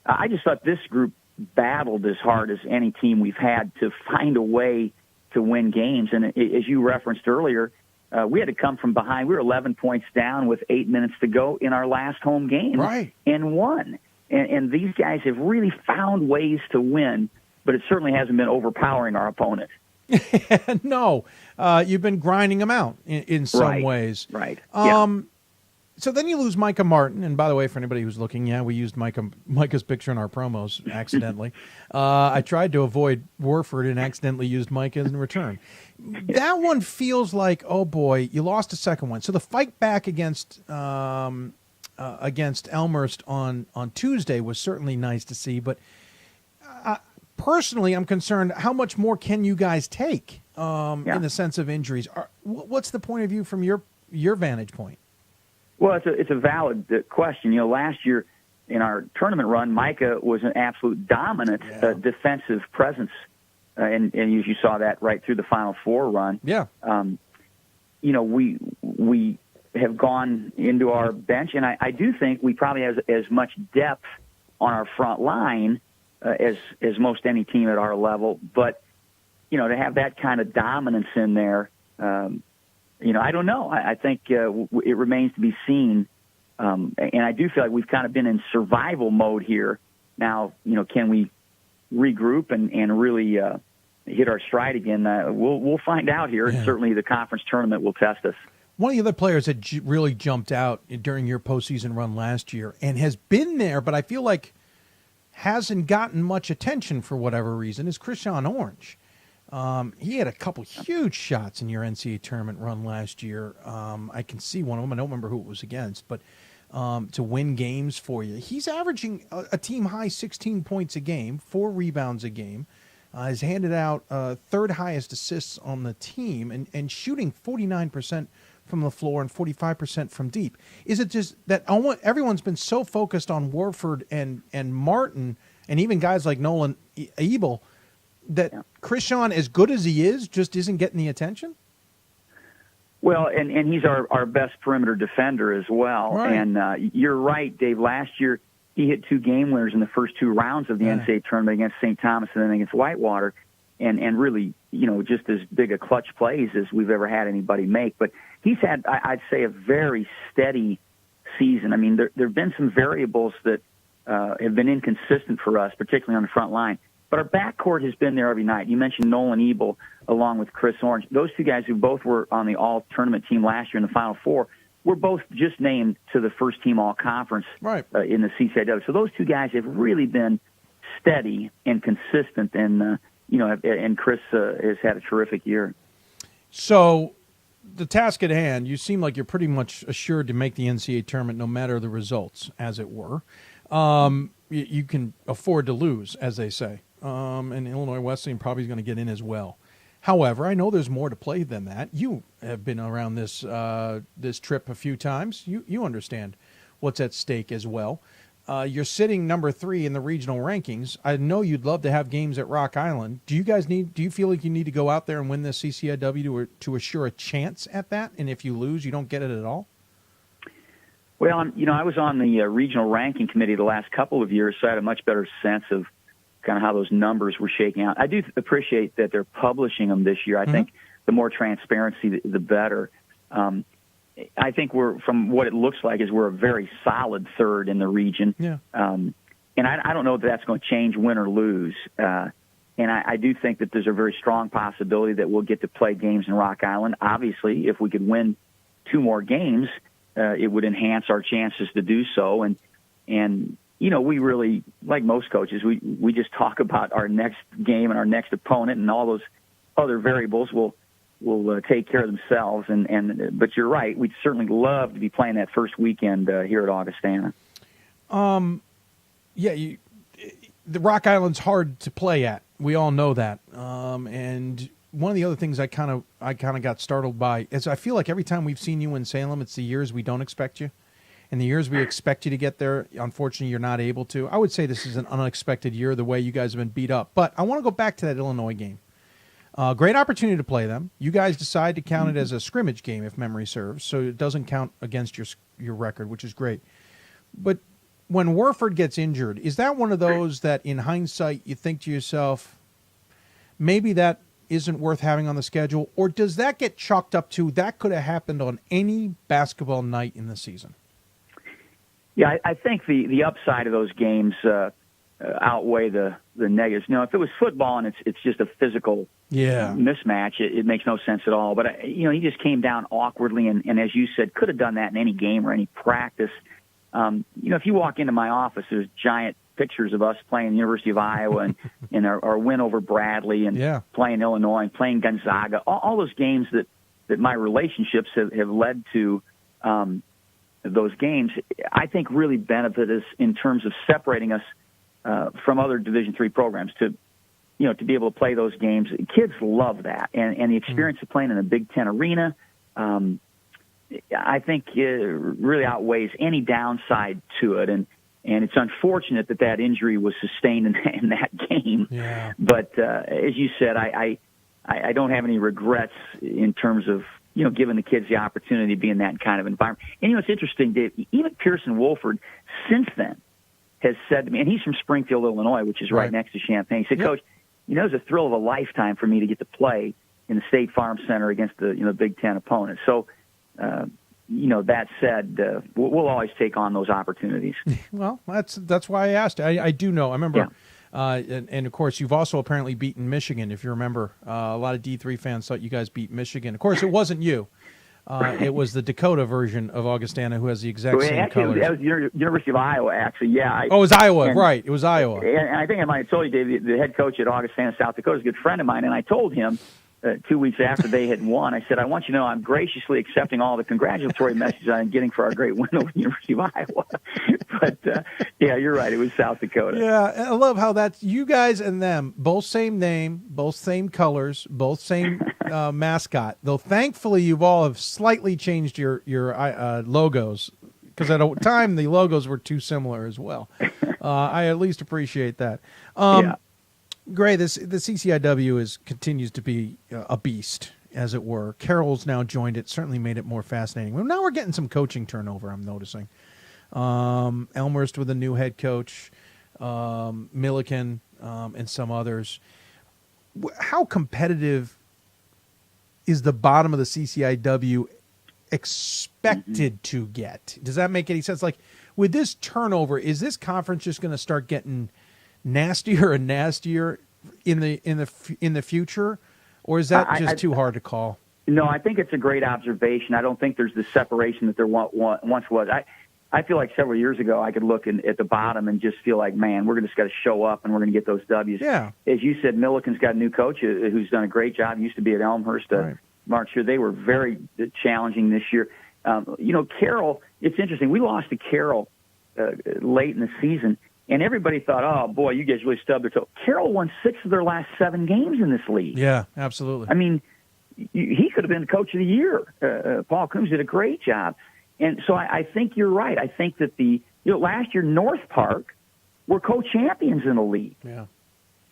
I just thought this group battled as hard as any team we've had to find a way to win games. And as you referenced earlier, we had to come from behind. We were 11 points down with 8 minutes to go in our last home game, and won. And these guys have really found ways to win, but it certainly hasn't been overpowering our opponent. No, you've been grinding them out in some ways. Right. So then you lose Micah Martin, and by the way, for anybody who's looking, we used Micah's picture in our promos accidentally. I tried to avoid Warford and accidentally used Micah in return. That one feels like, oh boy, you lost a second one. So the fight back against Elmhurst on Tuesday was certainly nice to see, but personally, I'm concerned, how much more can you guys take in the sense of injuries? What's the point of view from your vantage point? Well, it's a valid question. Last year in our tournament run, Micah was an absolute dominant defensive presence, and you saw that right through the Final Four run. Yeah. We have gone into our bench, and I do think we probably have as much depth on our front line as most any team at our level. But to have that kind of dominance in there. I don't know. I think it remains to be seen. And I do feel like we've kind of been in survival mode here. Now, can we regroup and really hit our stride again? We'll find out here. Yeah. Certainly the conference tournament will test us. One of the other players that really jumped out during your postseason run last year and has been there, but I feel like hasn't gotten much attention for whatever reason, is Christian Orange. He had a couple huge shots in your NCAA tournament run last year. I can see one of them. I don't remember who it was against, but to win games for you. He's averaging a team-high 16 points a game, 4 rebounds a game. Has handed out third highest assists on the team and shooting 49% from the floor and 45% from deep. Is it just that everyone's been so focused on Warford and Martin and even guys like Nolan Ebel that Christian, as good as he is, just isn't getting the attention? Well, and he's our best perimeter defender as well. Right. And you're right, Dave. Last year, he hit 2 game winners in the first 2 rounds of the NCAA tournament against St. Thomas and then against Whitewater, and really, just as big a clutch plays as we've ever had anybody make. But he's had, I'd say, a very steady season. I mean, there have been some variables that have been inconsistent for us, particularly on the front line. But our backcourt has been there every night. You mentioned Nolan Ebel along with Chris Orange. Those 2 guys who both were on the all-tournament team last year in the Final Four, we're both just named to the first team all-conference in the CCIW. So those two guys have really been steady and consistent, and and Chris has had a terrific year. So the task at hand, you seem like you're pretty much assured to make the NCAA tournament no matter the results, as it were. You can afford to lose, as they say. And Illinois Wesleyan probably is going to get in as well. However, I know there's more to play than that. You have been around this this trip a few times. You understand what's at stake as well. You're sitting number 3 in the regional rankings. I know you'd love to have games at Rock Island. Do you feel like you need to go out there and win the CCIW to assure a chance at that? And if you lose, you don't get it at all? Well, I was on the regional ranking committee the last couple of years, so I had a much better sense of kind of how those numbers were shaking out. I do appreciate that they're publishing them this year. I think the more transparency, the better. I think from what it looks like, we're a very solid third in the region. Yeah. And I don't know if that's going to change, win or lose. And I do think that there's a very strong possibility that we'll get to play games in Rock Island. Obviously, if we could win 2 more games, it would enhance our chances to do so. And we really, like most coaches, we just talk about our next game and our next opponent, and all those other variables will take care of themselves. But you're right, we'd certainly love to be playing that first weekend here at Augustana. The Rock Island's hard to play at. We all know that. And one of the other things I kind of got startled by is I feel like every time we've seen you in Salem, it's the years we don't expect you. And the years we expect you to get there, unfortunately, you're not able to. I would say this is an unexpected year, the way you guys have been beat up. But I want to go back to that Illinois game. Great opportunity to play them. You guys decide to count it as a scrimmage game, if memory serves, so it doesn't count against your record, which is great. But when Warford gets injured, is that one of those that, in hindsight, you think to yourself, maybe that isn't worth having on the schedule? Or does that get chalked up to that could have happened on any basketball night in the season? Yeah, I think the upside of those games outweigh the negatives. If it was football and it's just a physical mismatch, it makes no sense at all. But he just came down awkwardly, and as you said, could have done that in any game or any practice. If you walk into my office, there's giant pictures of us playing the University of Iowa and our win over Bradley and playing Illinois and playing Gonzaga. All those games that my relationships have led to. Those games, I think, really benefit us in terms of separating us from other Division III programs. To be able to play those games, kids love that, and the experience of playing in a Big Ten arena, I think, really outweighs any downside to it. And it's unfortunate that injury was sustained in that game. Yeah. But as you said, I don't have any regrets in terms of giving the kids the opportunity to be in that kind of environment. And, it's interesting, Dave, even Pearson Wolford, since then, has said to me, and he's from Springfield, Illinois, which is right next to Champaign. He said, Coach, it was a thrill of a lifetime for me to get to play in the State Farm Center against the Big Ten opponents. So, that said, we'll always take on those opportunities. Well, that's why I asked. I do know. I remember. Yeah. And of course, you've also apparently beaten Michigan. If you remember, a lot of D3 fans thought you guys beat Michigan. Of course, it wasn't you. It was the Dakota version of Augustana, who has the exact same colors. That was University of Iowa, actually. Yeah. It was Iowa, right? It was Iowa. And I think I might have told you, Dave, the head coach at Augustana, South Dakota, is a good friend of mine, and I told him 2 weeks after they had won, I said, I want you to know I'm graciously accepting all the congratulatory messages I'm getting for our great win over the University of Iowa. But, you're right. It was South Dakota. Yeah, I love how that's you guys and them, both same name, both same colors, both same mascot. Though thankfully you all have slightly changed your logos, because at a time the logos were too similar as well. I at least appreciate that. Gray, the CCIW continues to be a beast, as it were. Carroll's now joined it, certainly made it more fascinating. Well, now we're getting some coaching turnover, I'm noticing. Elmhurst with a new head coach, Milliken, and some others. How competitive is the bottom of the CCIW expected to get? Does that make any sense? Like, with this turnover, is this conference just going to start getting nastier and nastier in the future, or is that just too hard to call? No, I think it's a great observation. I don't think there's the separation that there once was. I feel like several years ago I could look at the bottom and just feel like, man, we're just got to show up and we're going to get those W's. Yeah. As you said, Milliken's got a new coach who's done a great job. Used to be at Elmhurst. Mark, sure, they were very challenging this year. Carroll, it's interesting. We lost to Carroll late in the season, and everybody thought, oh, boy, you guys really stubbed their toe. Carroll won 6 of their last 7 games in this league. Yeah, absolutely. I mean, he could have been the coach of the year. Paul Coombs did a great job. And so I think you're right. I think that last year North Park were co-champions in the league. Yeah.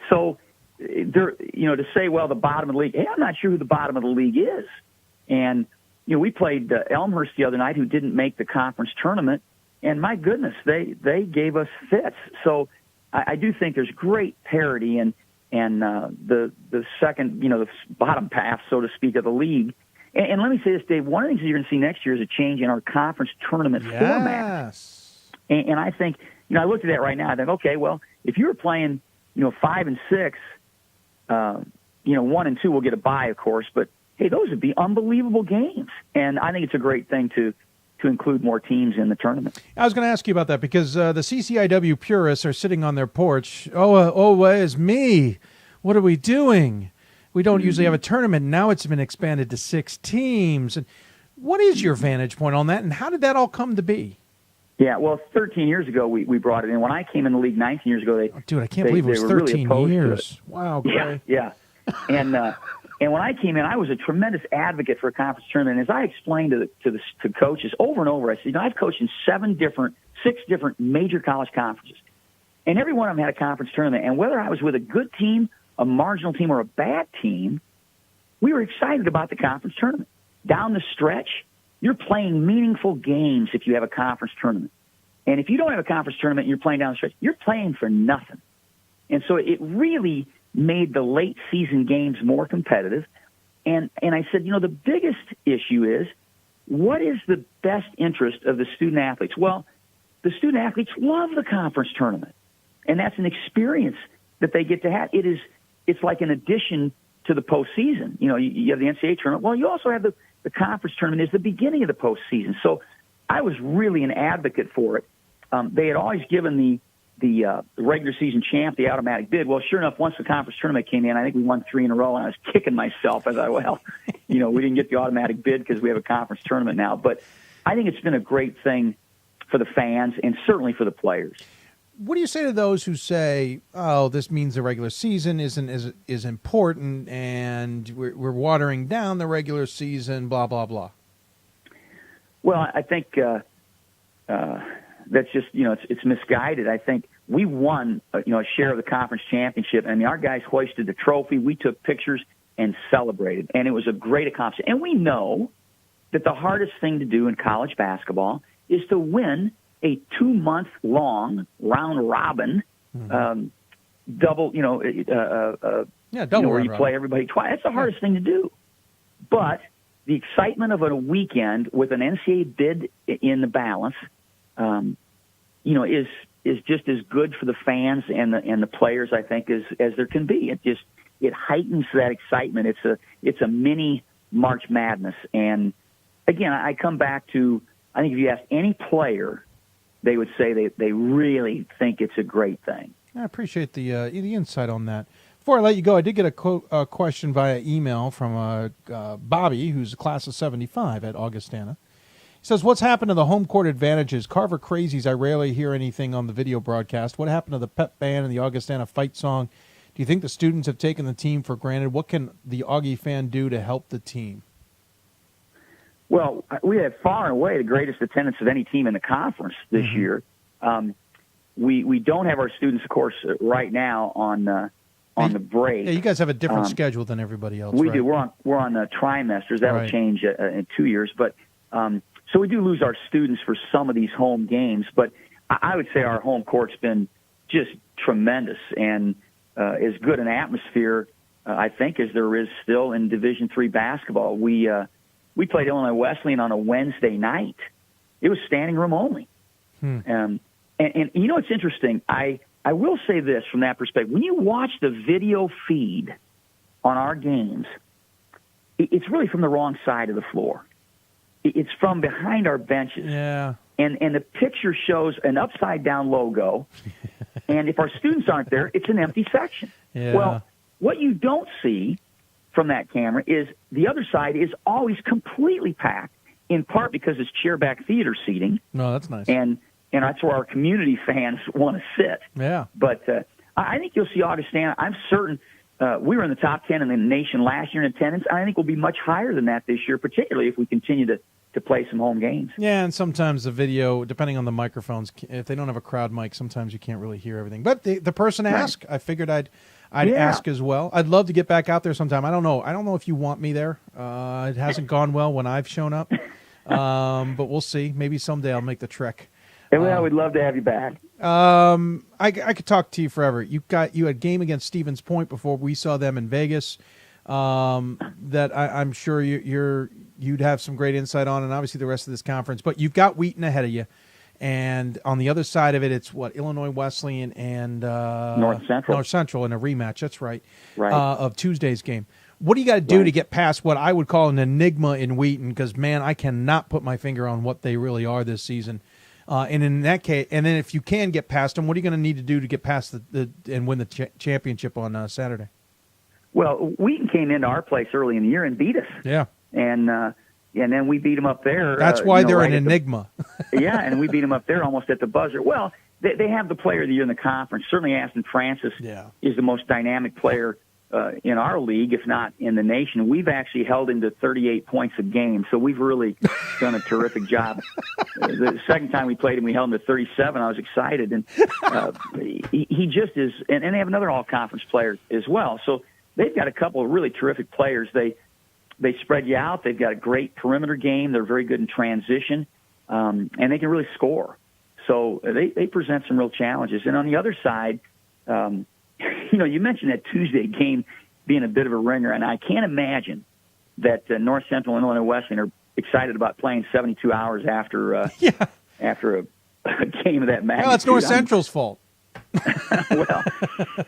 So to say, well, the bottom of the league, hey, I'm not sure who the bottom of the league is. And we played Elmhurst the other night, who didn't make the conference tournament, and my goodness, they gave us fits. So I do think there's great parity and the second, the bottom half, so to speak, of the league. And let me say this, Dave, one of the things that you're going to see next year is a change in our conference tournament format. And I think, I looked at that right now. I think, okay, well, if you were playing, 5 and 6, 1 and 2 will get a bye, of course, but hey, those would be unbelievable games. And I think it's a great thing to include more teams in the tournament. I was going to ask you about that because the CCIW purists are sitting on their porch. Where's me? What are we doing? We don't usually have a tournament. Now it's been expanded to 6 teams. And what is your vantage point on that, and how did that all come to be? Yeah, well, 13 years ago we brought it in. When I came in the league 19 years ago, I can't believe it was 13 really years. Wow, Gray. Yeah. And when I came in, I was a tremendous advocate for a conference tournament. And as I explained to coaches over and over, I said, I've coached in 6 different major college conferences, and every one of them had a conference tournament. And whether I was with a good team, a marginal team, or a bad team, we were excited about the conference tournament. Down the stretch, you're playing meaningful games if you have a conference tournament. And if you don't have a conference tournament and you're playing down the stretch, you're playing for nothing. And so it really made the late season games more competitive. And I said, the biggest issue is, what is the best interest of the student athletes? Well, the student athletes love the conference tournament, and that's an experience that they get to have. It's like an addition to the postseason. You have the NCAA tournament. Well, you also have the conference tournament is the beginning of the postseason. So I was really an advocate for it. They had always given the regular season champ the automatic bid. Well, sure enough, once the conference tournament came in, I think we won 3 in a row, and I was kicking myself. I thought, we didn't get the automatic bid because we have a conference tournament now. But I think it's been a great thing for the fans and certainly for the players. What do you say to those who say, "Oh, this means the regular season isn't is important, and we're watering down the regular season"? Blah blah blah. Well, I think that's just it's misguided. I think we won a share of the conference championship, and our guys hoisted the trophy. We took pictures and celebrated, and it was a great accomplishment. And we know that the hardest thing to do in college basketball is to win a 2-month-long round-robin double, double where you play everybody twice. That's the hardest thing to do. But the excitement of a weekend with an NCAA bid in the balance, is just as good for the fans and the players, I think, as there can be. It heightens that excitement. It's a mini March Madness. And again, I come back to, I think if you ask any player, they would say they really think it's a great thing. I appreciate the insight on that. Before I let you go, I did get a question via email from Bobby, who's a class of 75 at Augustana. He says, what's happened to the home court advantages? Carver Crazies, I rarely hear anything on the video broadcast. What happened to the pep band and the Augustana fight song? Do you think the students have taken the team for granted? What can the Augie fan do to help the team? Well, we had far and away the greatest attendance of any team in the conference this year. We don't have our students, of course, right now on the break. Yeah, you guys have a different schedule than everybody else. We right? do. We're on trimesters. That'll change in 2 years. But so we do lose our students for some of these home games. But I would say our home court's been just tremendous and as good an atmosphere, I think, as there is still in Division III basketball. We played Illinois Wesleyan on a Wednesday night. It was standing room only. And it's interesting. I will say this from that perspective. When you watch the video feed on our games, it's really from the wrong side of the floor. It's from behind our benches. Yeah. And the picture shows an upside-down logo, and if our students aren't there, it's an empty section. Yeah. Well, what you don't see from that camera is the other side is always completely packed, in part because it's chairback theater seating. No, that's nice. And that's where our community fans want to sit. Yeah. But I think you'll see Augustana. I'm certain we were in the top 10 in the nation last year in attendance. I think we'll be much higher than that this year, particularly if we continue to play some home games. Yeah, and sometimes the video, depending on the microphones, if they don't have a crowd mic, sometimes you can't really hear everything. But the person asked. I figured I'd ask as well. I'd love to get back out there sometime. I don't know if you want me there. It hasn't gone well when I've shown up. But we'll see. Maybe someday I'll make the trek. Well, we'd love to have you back. I could talk to you forever. You had game against Stevens Point before. We saw them in Vegas. That I'm sure you'd have some great insight on, and obviously the rest of this conference. But you've got Wheaton ahead of you, and on the other side of it, it's Illinois Wesleyan and North Central in a rematch. That's right. Of Tuesday's game. What do you got to do to get past what I would call an enigma in Wheaton? Because man, I cannot put my finger on what they really are this season. And in that case, and then if you can get past them, what are you going to need to do to get past and win the championship on Saturday? Well, Wheaton came into our place early in the year and beat us. Yeah. And then we beat them up there. That's why they're an enigma. Yeah, and we beat them up there almost at the buzzer. Well, they have the player of the year in the conference. Certainly Aston Francis is the most dynamic player in our league, if not in the nation. We've actually held him to 38 points a game, so we've really done a terrific job. The second time we played him, we held him to 37. I was excited. And he just is, and they have another all-conference player as well. So they've got a couple of really terrific players. They spread you out. They've got a great perimeter game. They're very good in transition, and they can really score. So they present some real challenges. And on the other side, you mentioned that Tuesday game being a bit of a ringer, and I can't imagine that North Central and Illinois Wesleyan are excited about playing 72 hours after a game of that magnitude. Well, it's North Central's fault. Well,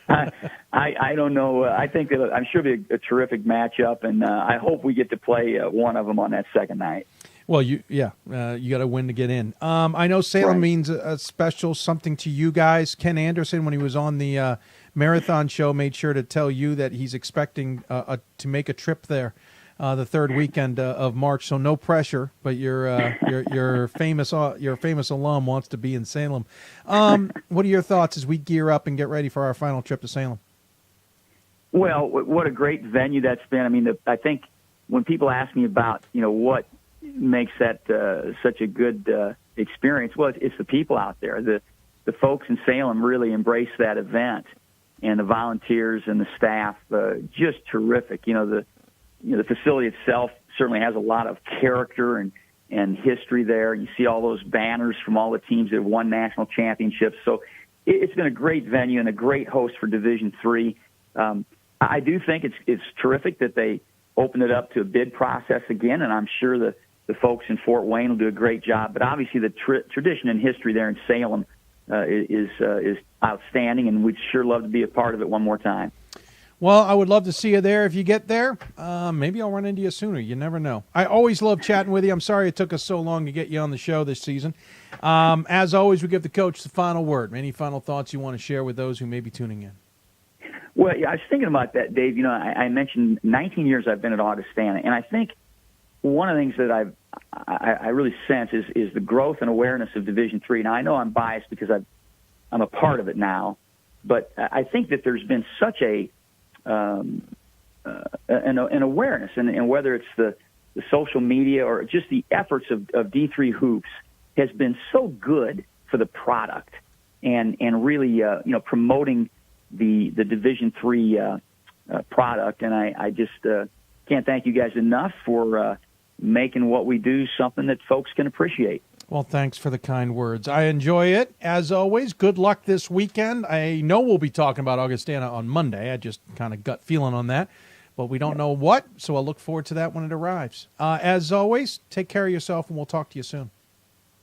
I don't know. I think that I'm sure it'll be a terrific matchup, and I hope we get to play one of them on that second night. Well, you got to win to get in. I know Salem means a special something to you guys. Ken Anderson, when he was on the marathon show, made sure to tell you that he's expecting to make a trip there the third weekend of March. So no pressure, but your famous alum wants to be in Salem. What are your thoughts as we gear up and get ready for our final trip to Salem? Well, what a great venue that's been. I mean, I think when people ask me about what makes that such a good experience, well, it's the people out there. The folks in Salem really embrace that event, and the volunteers and the staff, just terrific. The facility itself certainly has a lot of character and history there. You see all those banners from all the teams that have won national championships. So it's been a great venue and a great host for Division III. I do think it's terrific that they opened it up to a bid process again, and I'm sure the folks in Fort Wayne will do a great job. But obviously the tradition and history there in Salem is outstanding, and we'd sure love to be a part of it one more time. Well, I would love to see you there if you get there. Maybe I'll run into you sooner. You never know. I always love chatting with you. I'm sorry it took us so long to get you on the show this season. As always, we give the coach the final word. Any final thoughts you want to share with those who may be tuning in? Well, I was thinking about that, Dave. I mentioned 19 years I've been at Augustana, and I think one of the things that I really sense is the growth and awareness of Division III. Now, I know I'm biased because I'm a part of it now, but I think that there's been such an awareness, and whether it's the social media or just the efforts of D3 Hoops has been so good for the product and really promoting the Division III product. And I just can't thank you guys enough for making what we do something that folks can appreciate. Well, thanks for the kind words. I enjoy it. As always, good luck this weekend. I know we'll be talking about Augustana on Monday. I just kind of gut feeling on that, but we don't know what, so I'll look forward to that when it arrives. As always, take care of yourself, and we'll talk to you soon.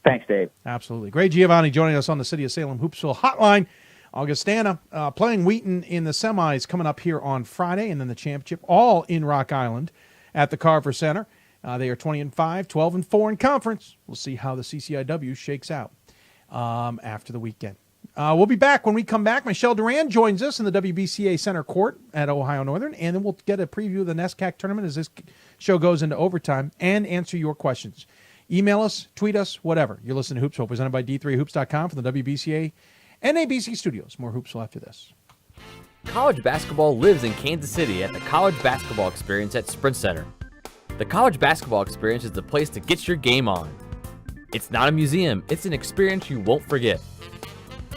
Thanks, Dave. Absolutely. Great Giovanni joining us on the City of Salem Hoopsville Hotline. Augustana playing Wheaton in the semis coming up here on Friday, and then the championship all in Rock Island. at the Carver Center. They are 20-5, 12-4 in conference. We'll see how the CCIW shakes out after the weekend. We'll be back. When we come back, Michelle Durand joins us in the WBCA Center Court at Ohio Northern, and then we'll get a preview of the NESCAC tournament as this show goes into overtime and answer your questions. Email us, tweet us, whatever. You're listening to Hoopsville, presented by D3Hoops.com from the WBCA and ABC studios. More Hoopsville after this. College basketball lives in Kansas City at the College Basketball Experience at Sprint Center. The College Basketball Experience is the place to get your game on. It's not a museum, it's an experience you won't forget.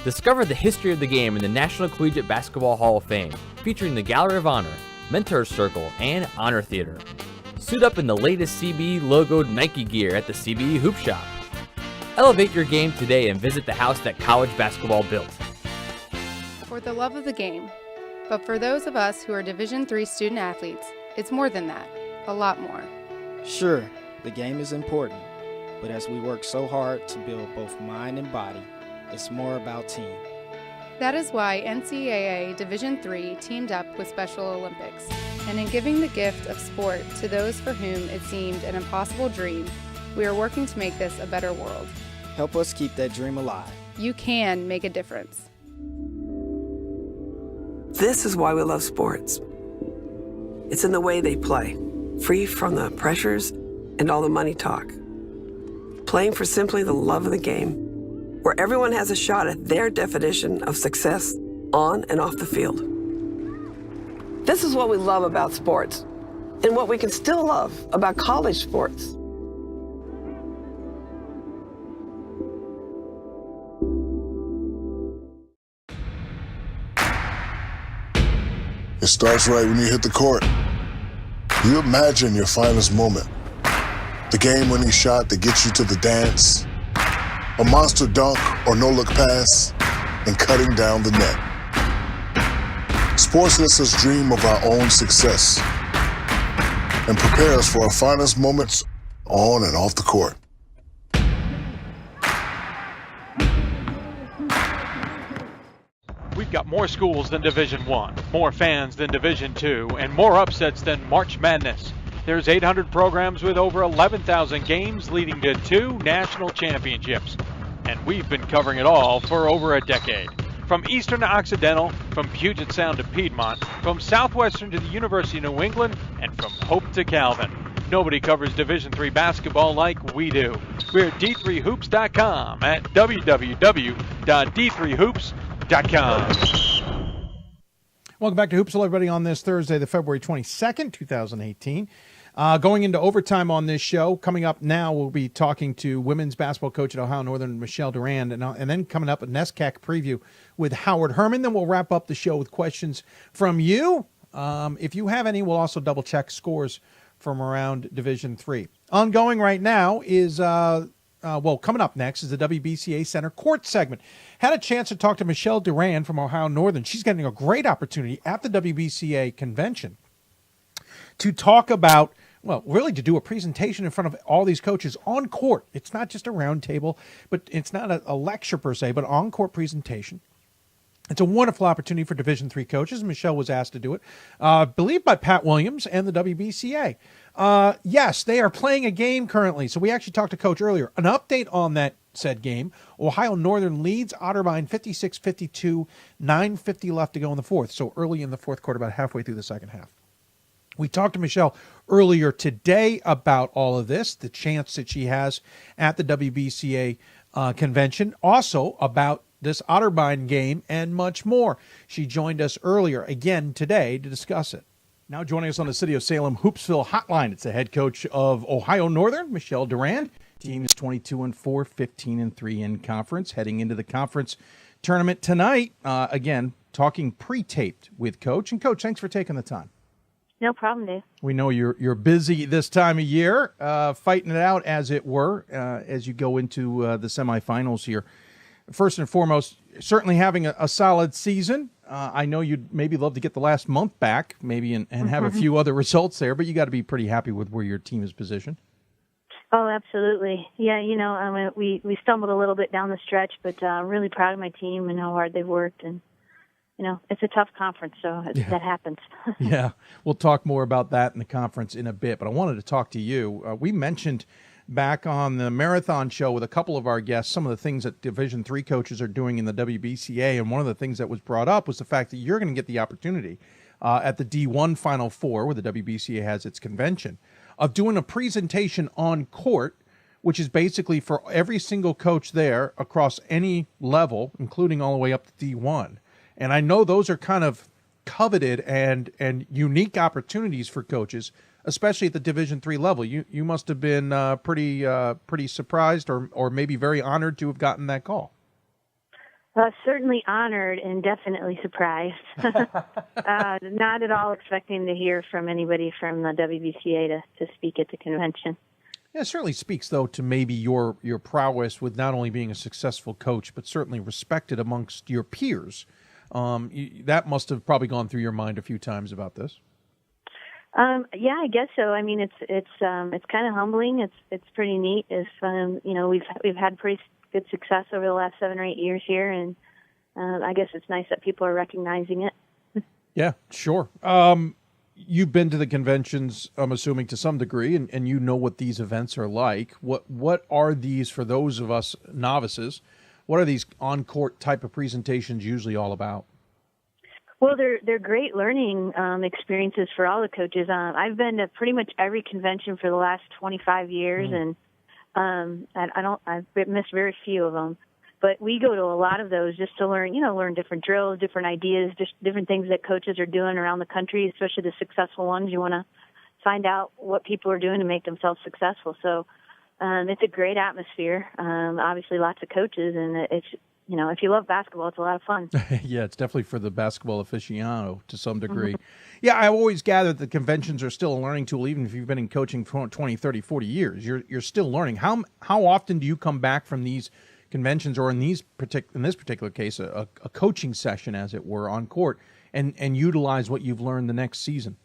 Discover the history of the game in the National Collegiate Basketball Hall of Fame, featuring the Gallery of Honor, Mentor's Circle, and Honor Theater. Suit up in the latest CBE logoed Nike gear at the CBE Hoop Shop. Elevate your game today and visit the house that college basketball built. For the love of the game. But for those of us who are Division III student athletes, it's more than that, a lot more. Sure, the game is important, but as we work so hard to build both mind and body, it's more about team. That is why NCAA Division III teamed up with Special Olympics. And in giving the gift of sport to those for whom it seemed an impossible dream, we are working to make this a better world. Help us keep that dream alive. You can make a difference. This is why we love sports. It's in the way they play, free from the pressures and all the money talk. Playing for simply the love of the game, where everyone has a shot at their definition of success on and off the field. This is what we love about sports, and what we can still love about college sports. It starts right when you hit the court. You imagine your finest moment. The game-winning shot that gets you to the dance, a monster dunk or no-look pass, and cutting down the net. Sports lets us dream of our own success and prepare us for our finest moments on and off the court. We've got more schools than Division I, more fans than Division II, and more upsets than March Madness. There's 800 programs with over 11,000 games leading to 2 national championships. And we've been covering it all for over a decade. From Eastern to Occidental, from Puget Sound to Piedmont, from Southwestern to the University of New England, and from Hope to Calvin. Nobody covers Division III basketball like we do. We're at D3Hoops.com at www.d3hoops.com. Welcome back to Hoopsville, everybody, on this Thursday, the February 22nd, 2018. Going into overtime on this show. Coming up now, we'll be talking to women's basketball coach at Ohio Northern, Michelle Durand, and then coming up a NESCAC preview with Howard Herman. Then we'll wrap up the show with questions from you. If you have any, we'll also double-check scores from around Division III. Ongoing right now is, coming up next is the WBCA Center Court segment. Had a chance to talk to Michelle Durand from Ohio Northern. She's getting a great opportunity at the WBCA convention to talk about, really to do a presentation in front of all these coaches on court. It's not just a round table, but it's not a lecture per se, but an on-court presentation. It's a wonderful opportunity for Division III coaches. Michelle was asked to do it, believed by Pat Williams and the WBCA. Yes, they are playing a game currently. So we actually talked to Coach earlier. An update on that said game. Ohio Northern leads Otterbein 56-52, 9:50 left to go in the fourth. So early in the fourth quarter, about halfway through the second half. We talked to Michelle earlier today about all of this, the chance that she has at the WBCA convention, also about this Otterbein game and much more. She joined us earlier again today to discuss it. Now joining us on the City of Salem Hoopsville hotline, it's the head coach of Ohio Northern, Michelle Durand. Team is 22-4, 15-3 in conference, heading into the conference tournament tonight. Again, talking pre-taped with Coach. And Coach, thanks for taking the time. No problem, Dave. We know you're busy this time of year, fighting it out, as it were, as you go into the semifinals here. First and foremost, certainly having a solid season. I know you'd maybe love to get the last month back, maybe, and have a few other results there, but you got to be pretty happy with where your team is positioned. Oh, absolutely. Yeah, we stumbled a little bit down the stretch, but I'm really proud of my team and how hard they've worked, and it's a tough conference, so that happens. Yeah, we'll talk more about that in the conference in a bit, but I wanted to talk to you. We mentioned back on the marathon show with a couple of our guests some of the things that Division III coaches are doing in the WBCA, and one of the things that was brought up was the fact that you're going to get the opportunity at the D1 Final Four, where the WBCA has its convention, of doing a presentation on court, which is basically for every single coach there across any level, including all the way up to D1. And I know those are kind of coveted and unique opportunities for coaches, especially at the Division III level. You must have been pretty surprised or maybe very honored to have gotten that call. Certainly honored and definitely surprised. Not at all expecting to hear from anybody from the WBCA to speak at the convention. Yeah, it certainly speaks, though, to maybe your prowess with not only being a successful coach, but certainly respected amongst your peers. That must have probably gone through your mind a few times about this. Yeah, I guess so. I mean, it's kind of humbling. It's pretty neat. We've had pretty good success over the last 7 or 8 years here, and I guess it's nice that people are recognizing it. Yeah, sure. You've been to the conventions, I'm assuming, to some degree, and you know what these events are like. What are these, for those of us novices, what are these on-court type of presentations usually all about? Well, they're great learning experiences for all the coaches. I've been to pretty much every convention for the last 25 years, and I've missed very few of them. But we go to a lot of those just to learn different drills, different ideas, just different things that coaches are doing around the country, especially the successful ones. You want to find out what people are doing to make themselves successful. So it's a great atmosphere. Obviously, lots of coaches, and it's if you love basketball, it's a lot of fun. Yeah, it's definitely for the basketball aficionado to some degree. Yeah, I always gathered that conventions are still a learning tool, even if you've been in coaching for 20, 30, 40 years. You're still learning. How often do you come back from these conventions, or in this particular case, a coaching session, as it were, on court, and utilize what you've learned the next season?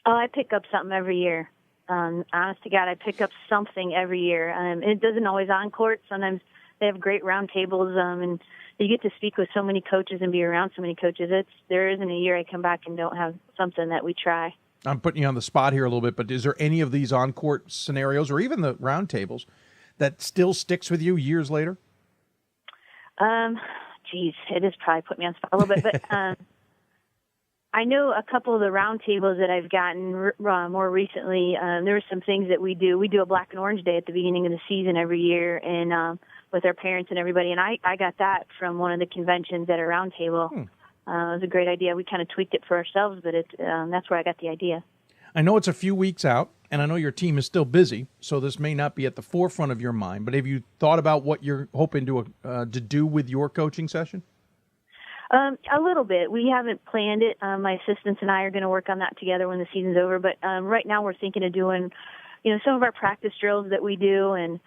Oh, I pick up something every year. Honest to God, I pick up something every year. It doesn't always on court. Sometimes they have great round tables, and you get to speak with so many coaches and be around so many coaches. There isn't a year I come back and don't have something that we try. I'm putting you on the spot here a little bit, but is there any of these on-court scenarios, or even the round tables, that still sticks with you years later? It has probably put me on the spot a little bit, but I know a couple of the round tables that I've gotten more recently. There were some things that we do. We do a black and orange day at the beginning of the season every year, and with our parents and everybody. And I got that from one of the conventions at a round table. It was a great idea. We kind of tweaked it for ourselves, but that's where I got the idea. I know it's a few weeks out, and I know your team is still busy, so this may not be at the forefront of your mind. But have you thought about what you're hoping to do with your coaching session? A little bit. We haven't planned it. My assistants and I are going to work on that together when the season's over. But right now we're thinking of doing, some of our practice drills that we do, and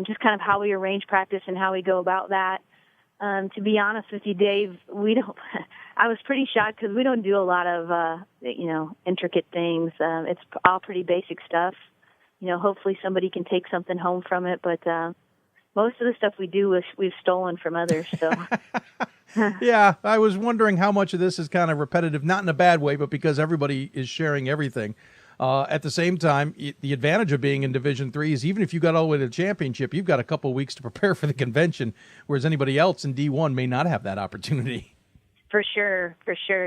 just kind of how we arrange practice and how we go about that. To be honest with you, Dave, we don't. I was pretty shocked because we don't do a lot of, intricate things. It's all pretty basic stuff. Hopefully somebody can take something home from it. But most of the stuff we do, we've stolen from others. So. Yeah, I was wondering how much of this is kind of repetitive, not in a bad way, but because everybody is sharing everything. At the same time, the advantage of being in Division III is even if you got all the way to the championship, you've got a couple of weeks to prepare for the convention, whereas anybody else in D1 may not have that opportunity. For sure.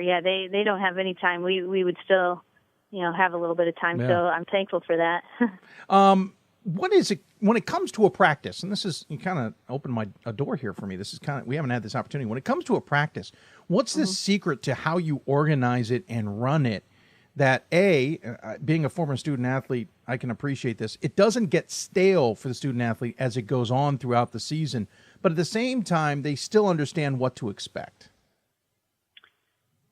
Yeah, they don't have any time. We would still, have a little bit of time, yeah. So I'm thankful for that. What is it when it comes to a practice? And this is, you kind of opened a door here for me. This is we haven't had this opportunity. When it comes to a practice, what's the secret to how you organize it and run it? That being a former student athlete, I can appreciate this. It doesn't get stale for the student athlete as it goes on throughout the season, but at the same time, they still understand what to expect.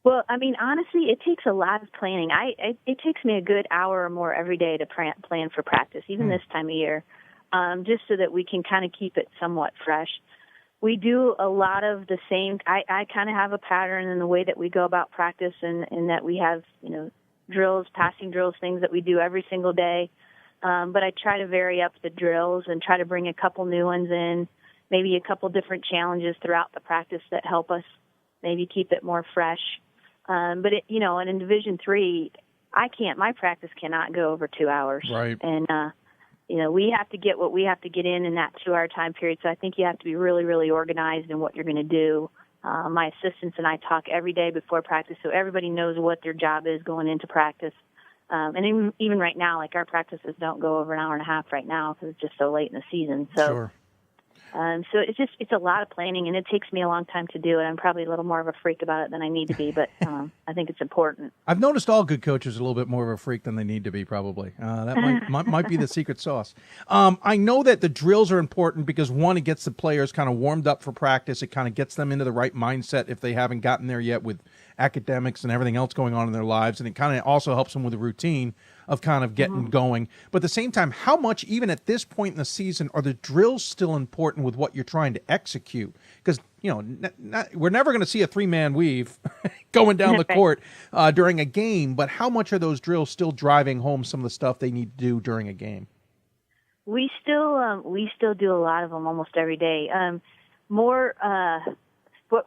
Well, I mean, honestly, it takes a lot of planning. It takes me a good hour or more every day to plan for practice, even this time of year, just so that we can kind of keep it somewhat fresh. We do a lot of the same. I kind of have a pattern in the way that we go about practice, and that we have, drills, passing drills, things that we do every single day. But I try to vary up the drills and try to bring a couple new ones in, maybe a couple different challenges throughout the practice that help us maybe keep it more fresh. But and in Division III, my practice cannot go over 2 hours. Right. And, we have to get what we have to get in that 2-hour time period. So I think you have to be really, really organized in what you're going to do. My assistants and I talk every day before practice, so everybody knows what their job is going into practice. And even right now, like our practices don't go over an hour and a half right now because it's just so late in the season. So, sure. So it's a lot of planning, and it takes me a long time to do it. I'm probably a little more of a freak about it than I need to be, but I think it's important. I've noticed all good coaches are a little bit more of a freak than they need to be, probably. That might be the secret sauce. I know that the drills are important because, one, it gets the players kind of warmed up for practice. It kind of gets them into the right mindset if they haven't gotten there yet with academics and everything else going on in their lives, and it kind of also helps them with the routine of kind of getting going. But at the same time, how much, even at this point in the season, are the drills still important with what you're trying to execute? Because, we're never going to see a three-man weave going down the court during a game, but how much are those drills still driving home some of the stuff they need to do during a game? We still do a lot of them almost every day.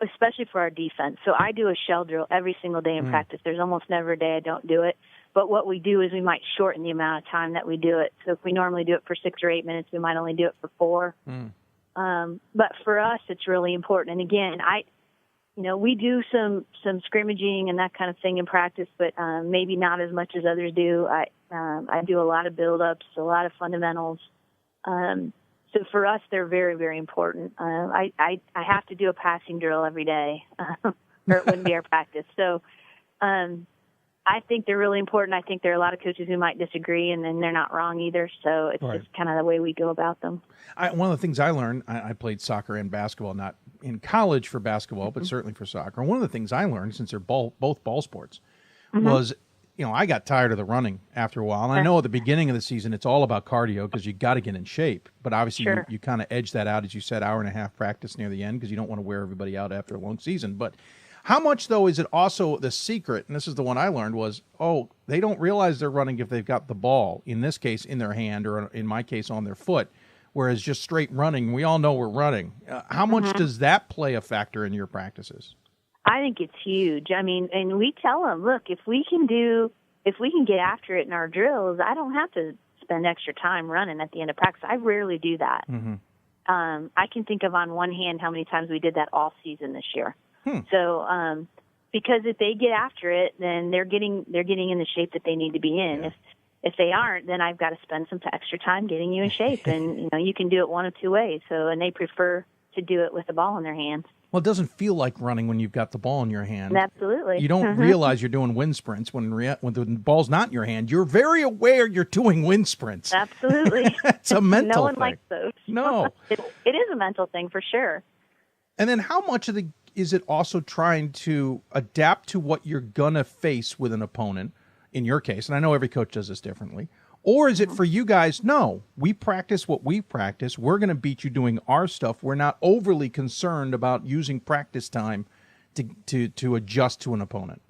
Especially for our defense. So I do a shell drill every single day in practice. There's almost never a day I don't do it. But what we do is we might shorten the amount of time that we do it. So if we normally do it for 6 or 8 minutes, we might only do it for 4. But for us, it's really important. And again, we do some scrimmaging and that kind of thing in practice, but maybe not as much as others do. I do a lot of build-ups, a lot of fundamentals. So for us, they're very, very important. I have to do a passing drill every day, or it wouldn't be our practice. So I think they're really important. I think there are a lot of coaches who might disagree, and then they're not wrong either. So it's just kind of the way we go about them. One of the things I learned, I played soccer and basketball, not in college for basketball, but certainly for soccer. And one of the things I learned, since they're both ball sports, was I got tired of the running after a while. And I know at the beginning of the season, it's all about cardio because you got to get in shape. But obviously, you kind of edge that out, as you said, hour and a half practice near the end because you don't want to wear everybody out after a long season. But how much, though, is it also the secret, and this is the one I learned, was, they don't realize they're running if they've got the ball, in this case, in their hand, or in my case, on their foot, whereas just straight running, we all know we're running. How much does that play a factor in your practices? I think it's huge. I mean, and we tell them, look, if we can get after it in our drills, I don't have to spend extra time running at the end of practice. I rarely do that. I can think of on one hand how many times we did that all season this year. So, because if they get after it, then they're getting in the shape that they need to be in. If they aren't, then I've got to spend some extra time getting you in shape. And you can do it one of two ways. So, and they prefer to do it with the ball in their hands. Well, it doesn't feel like running when you've got the ball in your hand. Absolutely. You don't realize you're doing wind sprints when the ball's not in your hand. You're very aware you're doing wind sprints. Absolutely. It's a mental thing. No one thing. likes those. No. It is a mental thing for sure. And then how much of is it also trying to adapt to what you're going to face with an opponent, in your case, and I know every coach does this differently, or is it for you guys, no, we practice what we practice, we're going to beat you doing our stuff, we're not overly concerned about using practice time to adjust to an opponent?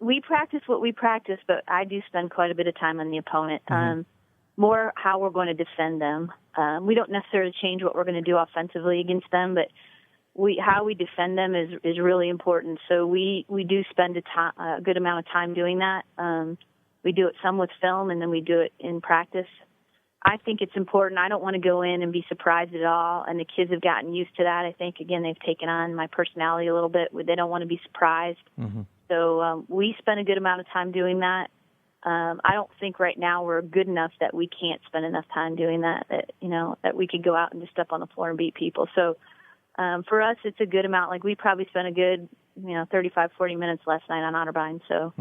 We practice what we practice, but I do spend quite a bit of time on the opponent. More how we're going to defend them. We don't necessarily change what we're going to do offensively against them, but how we defend them is really important. So we do spend a good amount of time doing that. We do it some with film, and then we do it in practice. I think it's important. I don't want to go in and be surprised at all, and the kids have gotten used to that. I think, again, they've taken on my personality a little bit. They don't want to be surprised. So we spend a good amount of time doing that. I don't think right now we're good enough that we can't spend enough time doing that we could go out and just step on the floor and beat people. So for us, it's a good amount. Like we probably spent a good 35, 40 minutes last night on Otterbein. So,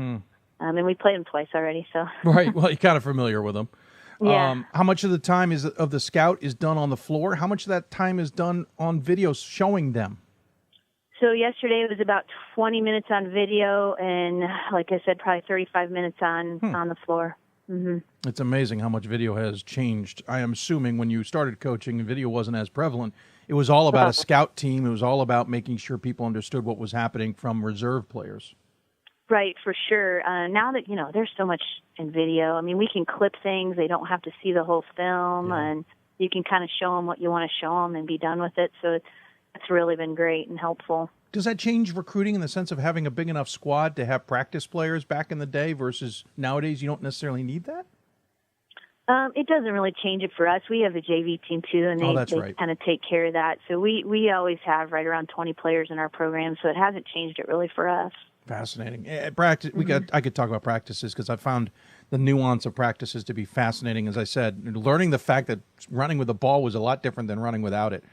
and we played them twice already. So Right. Well, you're kind of familiar with them. Yeah. How much of the time of the scout is done on the floor? How much of that time is done on video showing them? So yesterday it was about 20 minutes on video, and like I said, probably 35 minutes on the floor. It's amazing how much video has changed. I am assuming when you started coaching, video wasn't as prevalent. It was all about a scout team. It was all about making sure people understood what was happening from reserve players. Right, for sure. Now that, there's so much in video, I mean, we can clip things. They don't have to see the whole film, and you can kind of show them what you want to show them and be done with it. So it's it's really been great and helpful. Does that change recruiting in the sense of having a big enough squad to have practice players back in the day versus nowadays you don't necessarily need that? It doesn't really change it for us. We have a JV team too, and they kind of take care of that. So we always have right around 20 players in our program, so it hasn't changed it really for us. Fascinating. Practice. I could talk about practices because I found the nuance of practices to be fascinating. As I said, learning the fact that running with the ball was a lot different than running without it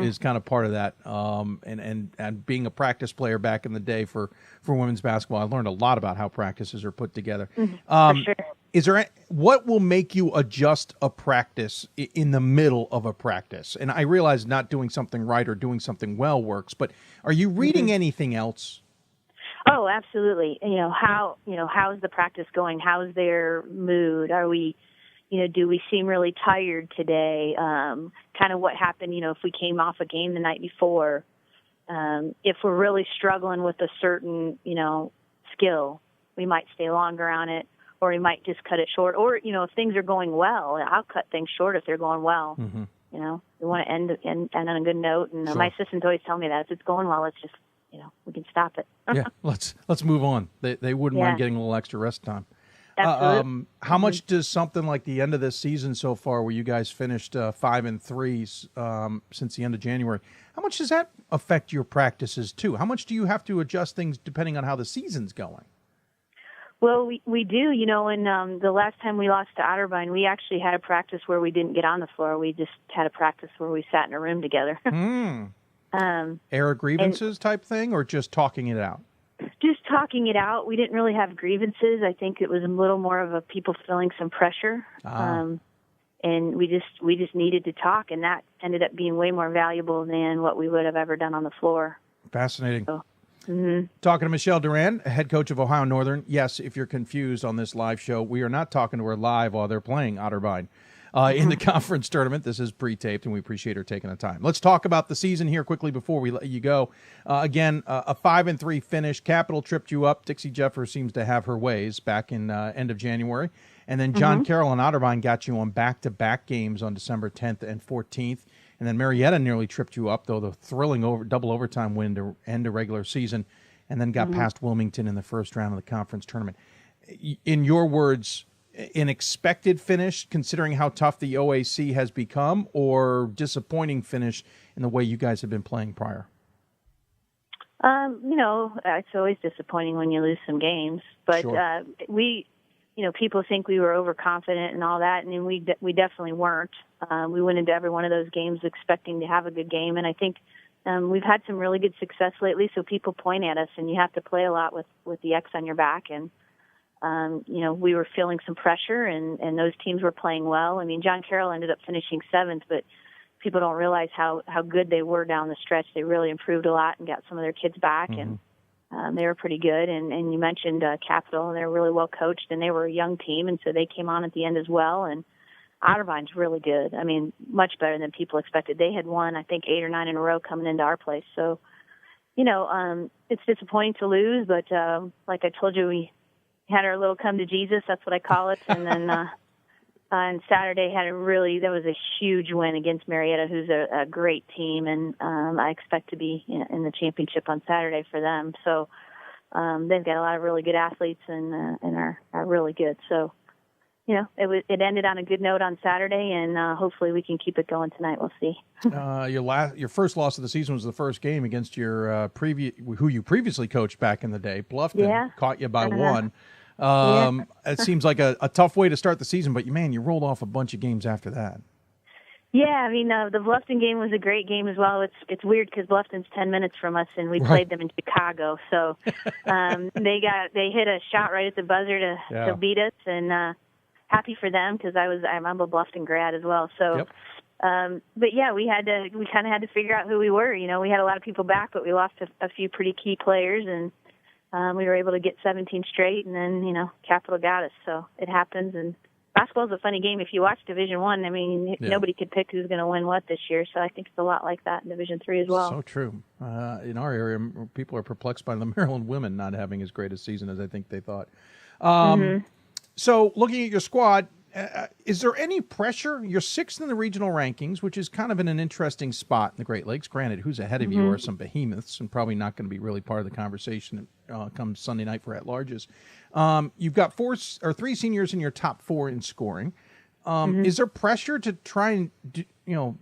is kind of part of that. And being a practice player back in the day for women's basketball, I learned a lot about how practices are put together. For sure. Is there what will make you adjust a practice in the middle of a practice? And I realize not doing something right or doing something well works, but are you reading anything else? Oh, absolutely. How's the practice going? How's their mood? Are we, do we seem really tired today? Kind of what happened, if we came off a game the night before, if we're really struggling with a certain, skill, we might stay longer on it, or we might just cut it short. Or, if things are going well, I'll cut things short if they're going well. We want to end on a good note. And my assistants always tell me that if it's going well, let's just, we can stop it. Yeah, let's move on. They wouldn't mind getting a little extra rest time. Absolutely. How much does something like the end of this season so far, where you guys finished 5-3 since the end of January, how much does that affect your practices too? How much do you have to adjust things depending on how the season's going? Well, we do. And the last time we lost to Otterbein, we actually had a practice where we didn't get on the floor. We just had a practice where we sat in a room together. Air grievances type thing, or just talking it out? Just talking it out. We didn't really have grievances. I think it was a little more of a people feeling some pressure. And we just needed to talk, and that ended up being way more valuable than what we would have ever done on the floor. Fascinating. So, Talking to Michelle Durand, head coach of Ohio Northern. Yes, if you're confused on this live show, we are not talking to her live while they're playing Otterbein in the conference tournament. This is pre-taped, and we appreciate her taking the time. Let's talk about the season here quickly before we let you go. Again, a 5-3 finish. Capital tripped you up. Dixie Jeffers seems to have her ways back in end of January. And then John Carroll and Otterbein got you on back-to-back games on December 10th and 14th. And then Marietta nearly tripped you up, though, the thrilling double overtime win to end a regular season, and then got past Wilmington in the first round of the conference tournament. In your words, an expected finish, considering how tough the OAC has become, or disappointing finish in the way you guys have been playing prior? It's always disappointing when you lose some games, but Sure. People think we were overconfident and all that, and we definitely weren't. We went into every one of those games expecting to have a good game, and I think we've had some really good success lately, so people point at us, and you have to play a lot with the X on your back, and we were feeling some pressure, and those teams were playing well. I mean, John Carroll ended up finishing 7th, but people don't realize how good they were down the stretch. They really improved a lot and got some of their kids back, and they were pretty good. And you mentioned Capital, and they're really well coached, and they were a young team, and so they came on at the end as well. And Otterbein's really good. I mean, much better than people expected. They had won, I think, 8 or 9 in a row coming into our place. So, it's disappointing to lose, but like I told you, we had our little come to Jesus. That's what I call it. And then on Saturday that was a huge win against Marietta, who's a great team, and I expect to be in the championship on Saturday for them. So they've got a lot of really good athletes and are really good. So, it ended on a good note on Saturday, and hopefully we can keep it going tonight. We'll see. Your first loss of the season was the first game against your who you previously coached back in the day. Bluffton caught you by 1. It seems like a tough way to start the season, but you rolled off a bunch of games after that. Yeah, I mean, the Bluffton game was a great game as well. It's weird because Bluffton's 10 minutes from us, and we played them in Chicago. So they hit a shot right at the buzzer to beat us, and happy for them because I'm a Bluffton grad as well. So, but yeah, we kind of had to figure out who we were. We had a lot of people back, but we lost a few pretty key players, and we were able to get 17 straight, and then, Capital got us. So it happens, and basketball is a funny game. If you watch Division I, nobody could pick who's going to win what this year. So I think it's a lot like that in Division III as well. So true. In our area, people are perplexed by the Maryland women not having as great a season as I think they thought. So looking at your squad, Is there any pressure? You're 6th in the regional rankings, which is kind of in an interesting spot in the Great Lakes. Granted, who's ahead of you are some behemoths and probably not going to be really part of the conversation come Sunday night for at-larges. You've got 3 seniors in your top 4 in scoring. Is there pressure to try and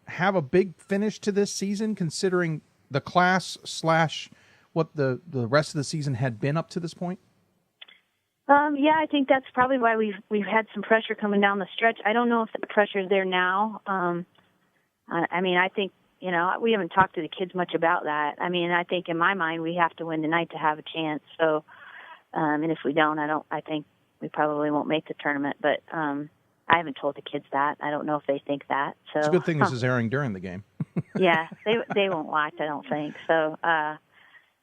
have a big finish to this season, considering the class / what the rest of the season had been up to this point? Yeah, I think that's probably why we've had some pressure coming down the stretch. I don't know if the pressure is there now. I mean, I think, we haven't talked to the kids much about that. I mean, I think in my mind we have to win tonight to have a chance. So, and if we don't, I think we probably won't make the tournament. But I haven't told the kids that. I don't know if they think that. So it's a good thing this is airing during the game. Yeah, they won't watch, I don't think. So,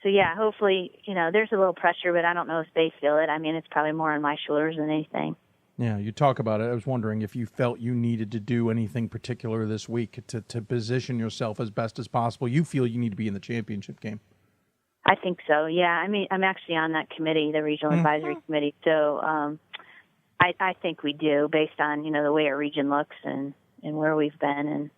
So, yeah, hopefully, there's a little pressure, but I don't know if they feel it. I mean, it's probably more on my shoulders than anything. Yeah, you talk about it. I was wondering if you felt you needed to do anything particular this week to position yourself as best as possible. You feel you need to be in the championship game. I think so, yeah. I mean, I'm actually on that committee, the Regional Advisory Committee. So I think we do, based on, the way our region looks and where we've been. And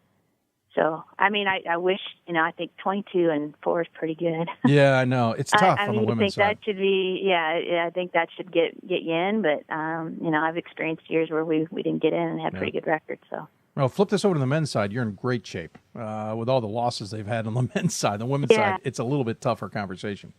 so, I mean, I wish, I think 22-4 is pretty good. Yeah, I know. It's tough on the women's side. I think that should be, I think that should get you in. But, I've experienced years where we didn't get in and had pretty good records. So. Well, flip this over to the men's side. You're in great shape with all the losses they've had on the men's side. The women's side, it's a little bit tougher conversation.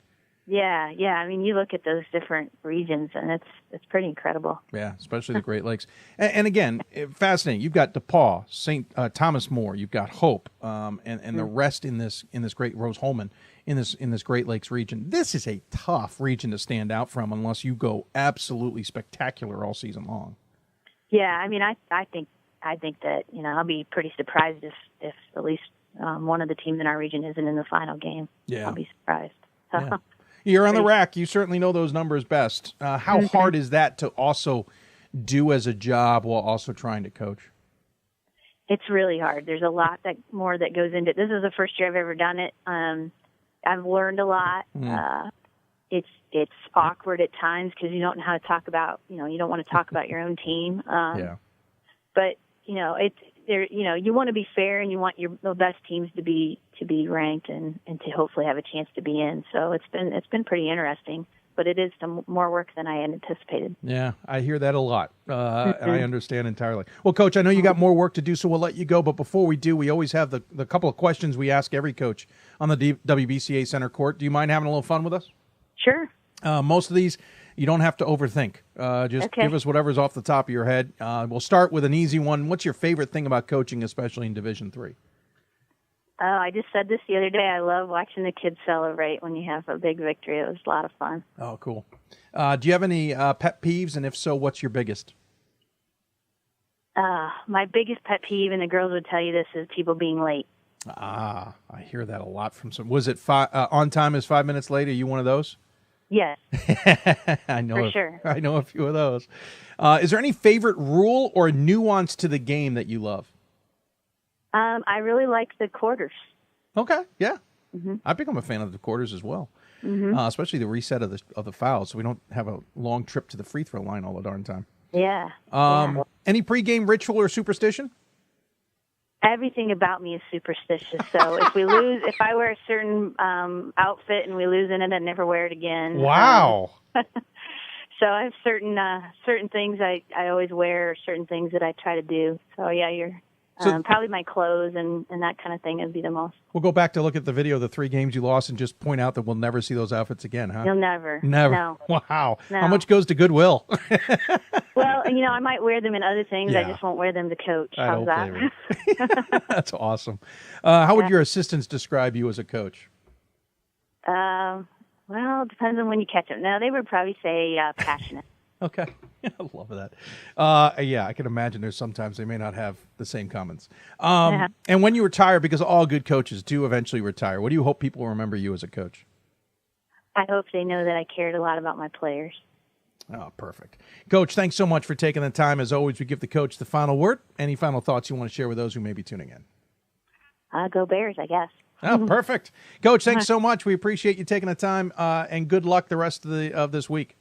Yeah. I mean, you look at those different regions, and it's pretty incredible. Yeah, especially the Great Lakes. And again, fascinating. You've got DePaul, St. Thomas More. You've got Hope, and the rest in this great Rose Holman in this Great Lakes region. This is a tough region to stand out from unless you go absolutely spectacular all season long. Yeah, I mean, I think that I'll be pretty surprised if at least one of the teams in our region isn't in the final game. Yeah, I'll be surprised. Yeah. You're on the rack. You certainly know those numbers best. How hard is that to also do as a job while also trying to coach? It's really hard. There's a lot more that goes into it. This is the first year I've ever done it. I've learned a lot. It's awkward at times because you don't know how to talk about, you don't want to talk about your own team. But it's there. You want to be fair and you want the best teams to be ranked and to hopefully have a chance to be in. So it's been pretty interesting, but it is some more work than I had anticipated. Yeah, I hear that a lot. And I understand entirely. Well, Coach, I know you got more work to do, so we'll let you go. But before we do, we always have the couple of questions we ask every coach on the WBCA Center Court. Do you mind having a little fun with us? Sure. Most of these you don't have to overthink. Just give us whatever's off the top of your head. We'll start with an easy one. What's your favorite thing about coaching, especially in Division III? Oh, I just said this the other day. I love watching the kids celebrate when you have a big victory. It was a lot of fun. Oh, cool. Do you have any pet peeves? And if so, what's your biggest? My biggest pet peeve, and the girls would tell you this, is people being late. I hear that a lot from some. Was it on time is 5 minutes late? Are you one of those? Yes. I know. For sure. I know a few of those. Is there any favorite rule or nuance to the game that you love? I really like the quarters. Okay, yeah. I've become a fan of the quarters as well, especially the reset of the fouls, so we don't have a long trip to the free throw line all the darn time. Yeah. Any pregame ritual or superstition? Everything about me is superstitious. So if we lose, if I wear a certain outfit and we lose in it, I never wear it again. Wow. So I have certain things I always wear, certain things that I try to do. So yeah, probably my clothes and that kind of thing would be the most. We'll go back to look at the video of the 3 games you lost and just point out that we'll never see those outfits again, huh? You'll never. Never. No. Wow. No. How much goes to Goodwill? Well, I might wear them in other things. Yeah. I just won't wear them to coach. How's that? That's awesome. How would your assistants describe you as a coach? Well, it depends on when you catch them. No, they would probably say passionate. Okay. I love that. Yeah, I can imagine there's sometimes they may not have the same comments. And when you retire, because all good coaches do eventually retire, what do you hope people will remember you as a coach? I hope they know that I cared a lot about my players. Oh, perfect. Coach, thanks so much for taking the time. As always, we give the coach the final word. Any final thoughts you want to share with those who may be tuning in? Go Bears, I guess. Oh, perfect. Coach, thanks so much. We appreciate you taking the time, and good luck the rest of this week.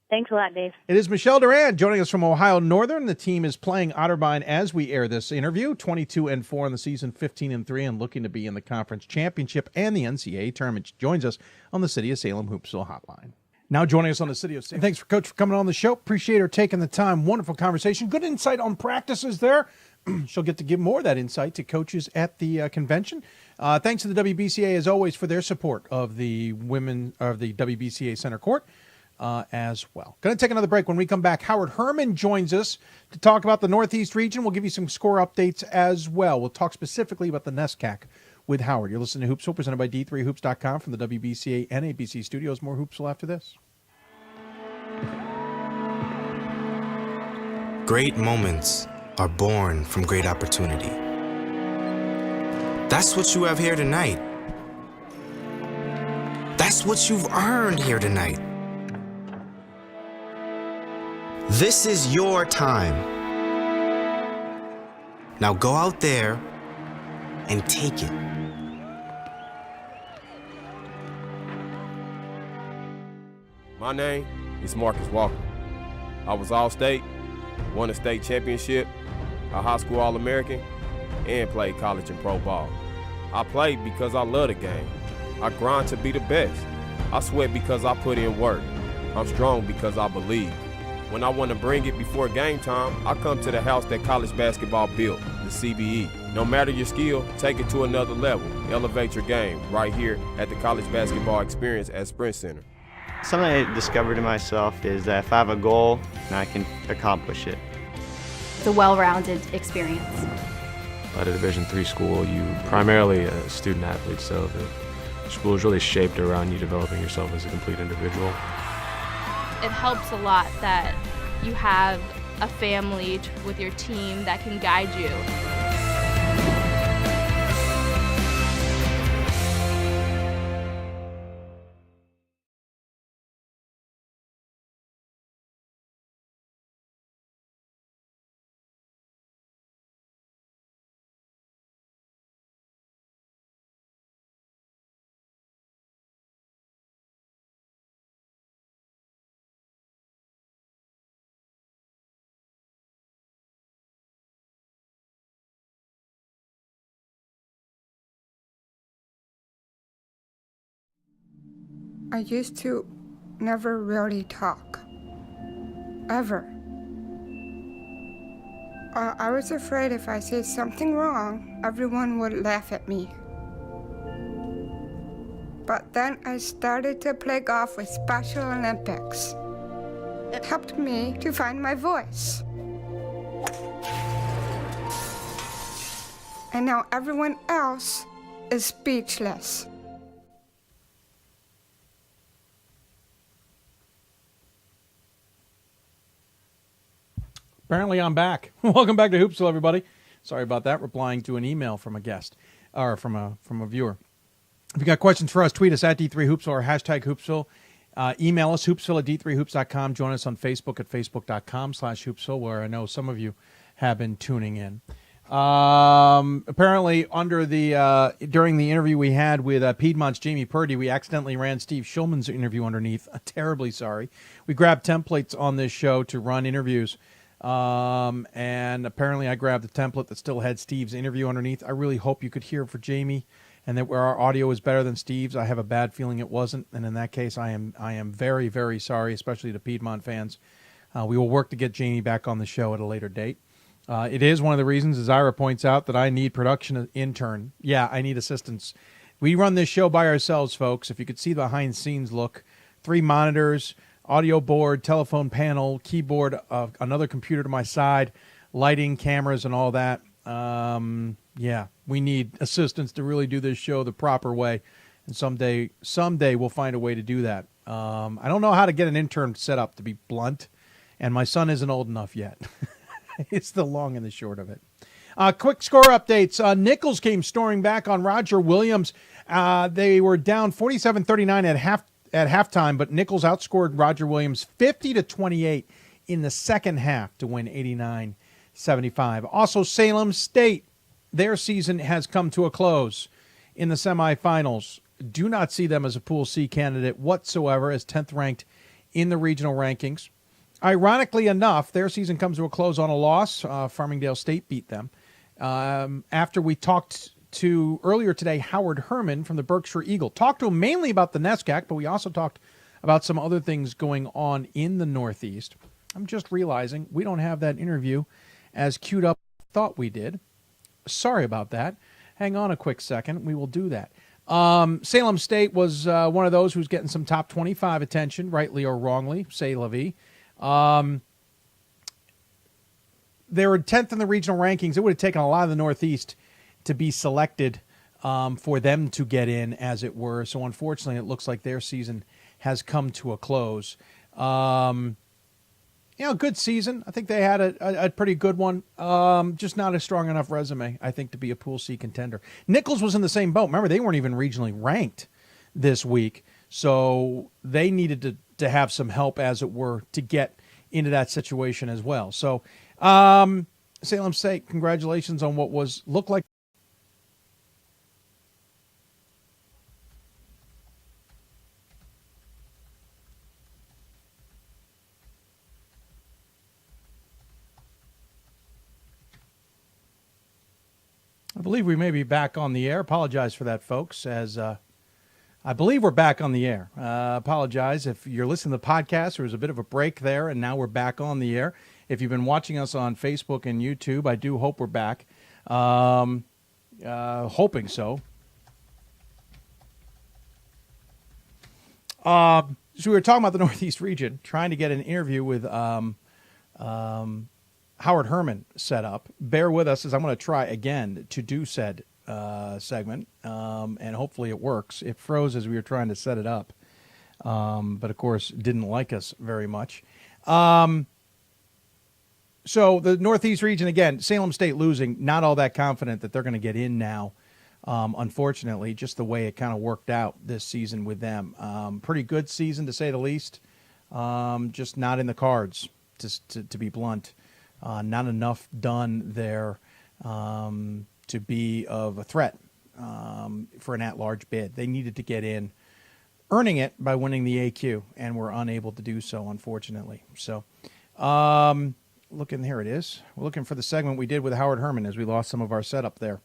Thanks a lot, Dave. It is Michelle Durand joining us from Ohio Northern. The team is playing Otterbein as we air this interview. 22-4 in the season, 15-3, and looking to be in the conference championship and the NCAA tournament. She joins us on the City of Salem Hoopsville hotline. Now joining us on the City of Salem. Thanks, for Coach, for coming on the show. Appreciate her taking the time. Wonderful conversation. Good insight on practices there. She'll get to give more of that insight to coaches at the convention. Thanks to the WBCA, as always, for their support of the women of the WBCA Center Court. As well. Going to take another break. When we come back, Howard Herman joins us to talk about the Northeast region. We'll give you some score updates as well. We'll talk specifically about the NESCAC with Howard. You're listening to Hoopsville, presented by D3Hoops.com from the WBCA and ABC studios. More Hoopsville after this. Great moments are born from great opportunity. That's what you have here tonight. That's what you've earned here tonight. This is your time. Now go out there and take it. My name is Marcus Walker. I was All-State, won a state championship, a high school All-American, and played college and pro ball. I played because I love the game. I grind to be the best. I sweat because I put in work. I'm strong because I believe. When I want to bring it before game time, I come to the house that college basketball built, the CBE. No matter your skill, take it to another level. Elevate your game right here at the College Basketball Experience at Sprint Center. Something I discovered in myself is that if I have a goal, I can accomplish it. It's a well-rounded experience. At a Division III school, you primarily a student athlete, so the school is really shaped around you developing yourself as a complete individual. It helps a lot that you have a family with your team that can guide you. I used to never really talk, ever. I was afraid if I said something wrong, everyone would laugh at me. But then I started to play golf with Special Olympics. It helped me to find my voice. And now everyone else is speechless. Apparently I'm back. Welcome back to Hoopsville, everybody. Sorry about that. Replying to an email from a guest, or from a viewer. If you got questions for us, tweet us at D3Hoopsville or hashtag Hoopsville. Email us, hoopsville at D3Hoops.com. Join us on Facebook at Facebook.com/Hoopsville, where I know some of you have been tuning in. Apparently, during the interview we had with Piedmont's Jamie Purdy, we accidentally ran Steve Schulman's interview underneath. Terribly sorry. We grabbed templates on this show to run interviews. And apparently I grabbed the template that still had Steve's interview underneath. I really hope you could hear for Jamie and that where our audio is better than Steve's. I have a bad feeling it wasn't. And in that case, I am very, very sorry, especially to Piedmont fans. We will work to get Jamie back on the show at a later date. It is one of the reasons, as Ira points out, that I need production intern. Yeah, I need assistance. We run this show by ourselves, folks. If you could see the behind scenes look, 3 monitors, audio board, telephone panel, keyboard, another computer to my side, lighting, cameras, and all that. Yeah, we need assistance to really do this show the proper way. And someday we'll find a way to do that. I don't know how to get an intern set up, to be blunt, and my son isn't old enough yet. It's the long and the short of it. Quick score updates. Nichols came storming back on Roger Williams. They were down 47-39 at halftime, but Nichols outscored Roger Williams 50-28 in the second half to win 89-75. Also, Salem State, their season has come to a close in the semifinals. Do not see them as a Pool C candidate whatsoever, as 10th ranked in the regional rankings. Ironically enough, their season comes to a close on a loss. Farmingdale State beat them. After we talked to, earlier today, Howard Herman from the Berkshire Eagle. Talked to him mainly about the NESCAC, but we also talked about some other things going on in the Northeast. I'm just realizing we don't have that interview as queued up as I thought we did. Sorry about that. Hang on a quick second. We will do that. Salem State was one of those who's getting some top 25 attention, rightly or wrongly, say la vie. They were 10th in the regional rankings. It would have taken a lot of the Northeast to be selected for them to get in, as it were. So unfortunately, it looks like their season has come to a close. Good season. I think they had a pretty good one. Just not a strong enough resume, I think, to be a Pool C contender. Nichols was in the same boat. Remember, they weren't even regionally ranked this week, so they needed to have some help, as it were, to get into that situation as well. So Salem State, congratulations on what looked like. I believe we may be back on the air. Apologize for that, folks, as I believe we're back on the air. Apologize if you're listening to the podcast. There was a bit of a break there, and now we're back on the air. If you've been watching us on Facebook and YouTube, I do hope we're back. Hoping so. So we were talking about the Northeast region, trying to get an interview with Howard Herman set up. Bear with us as I'm going to try again to do said segment, and hopefully it works. It froze as we were trying to set it up, but of course didn't like us very much. So the Northeast region, again, Salem State losing, not all that confident that they're going to get in now, unfortunately, just the way it kind of worked out this season with them. Pretty good season, to say the least, just not in the cards, to be blunt. Not enough done there to be of a threat for an at-large bid. They needed to get in, earning it by winning the AQ, and were unable to do so, unfortunately. So, here it is. We're looking for the segment we did with Howard Herman as we lost some of our setup there.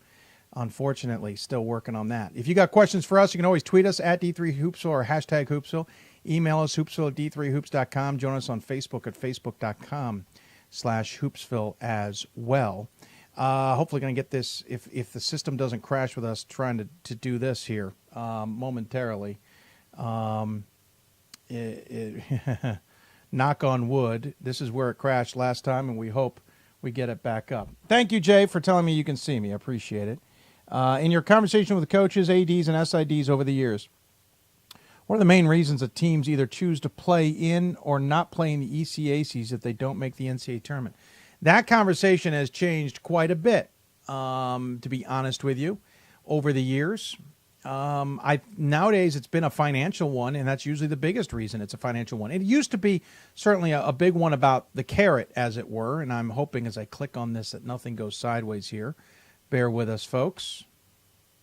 Unfortunately, still working on that. If you got questions for us, you can always tweet us at D3Hoopsville or hashtag Hoopsville. Email us, hoopsville@d3hoops.com. Join us on Facebook at facebook.com/Hoopsville as well. Hopefully going to get this, if the system doesn't crash with us trying to do this here momentarily. Knock on wood. This is where it crashed last time, and we hope we get it back up. Thank you, Jay, for telling me you can see me. I appreciate it. In your conversation with the coaches, ADs, and SIDs over the years, what are the main reasons that teams either choose to play in or not play in the ECACs if they don't make the NCAA tournament? That conversation has changed quite a bit, to be honest with you, over the years. Nowadays, it's been a financial one, and that's usually the biggest reason it's a financial one. It used to be certainly a big one about the carrot, as it were, and I'm hoping as I click on this that nothing goes sideways here. Bear with us, folks.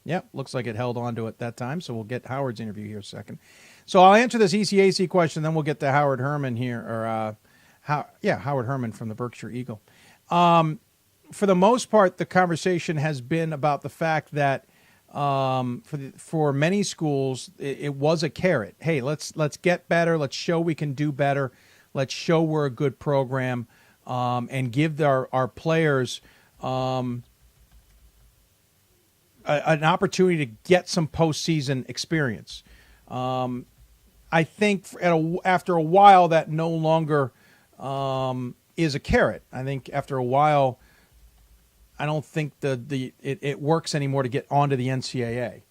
Yep, looks like it held on to it that time, so we'll get Howard's interview here a second. So I'll answer this ECAC question, then we'll get to Howard Herman here, or Howard Herman from the Berkshire Eagle. For the most part, the conversation has been about the fact that for many schools, it was a carrot. Hey, let's get better. Let's show we can do better. Let's show we're a good program, and give our players an opportunity to get some postseason experience. I think after a while that no longer is a carrot. I think after a while, I don't think it works anymore to get onto the NCAA.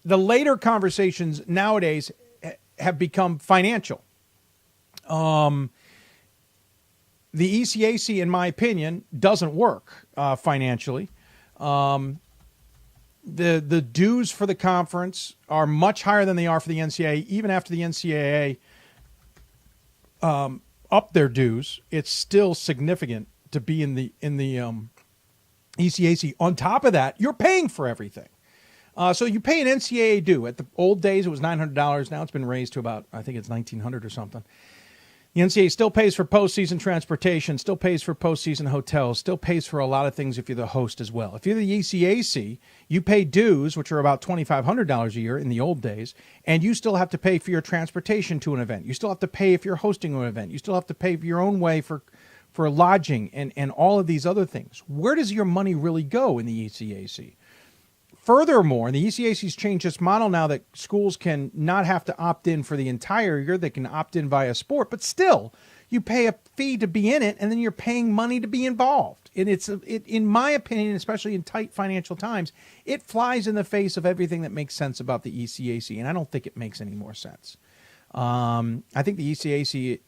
The later conversations nowadays have become financial. The ECAC, in my opinion, doesn't work financially. The dues for the conference are much higher than they are for the NCAA. Even after the NCAA upped their dues, it's still significant to be in the ECAC. On top of that, you're paying for everything. So you pay an NCAA due. At the old days, it was $900. Now it's been raised to about, I think it's $1,900 or something. The NCAA still pays for postseason transportation, still pays for postseason hotels, still pays for a lot of things if you're the host as well. If you're the ECAC, you pay dues, which are about $2,500 a year in the old days, and you still have to pay for your transportation to an event. You still have to pay if you're hosting an event. You still have to pay for your own way for lodging and all of these other things. Where does your money really go in the ECAC? Furthermore, the ECAC's changed its model now that schools can not have to opt in for the entire year. They can opt in via sport, but still, you pay a fee to be in it, and then you're paying money to be involved. And in my opinion, especially in tight financial times, it flies in the face of everything that makes sense about the ECAC, and I don't think it makes any more sense. I think the ECAC,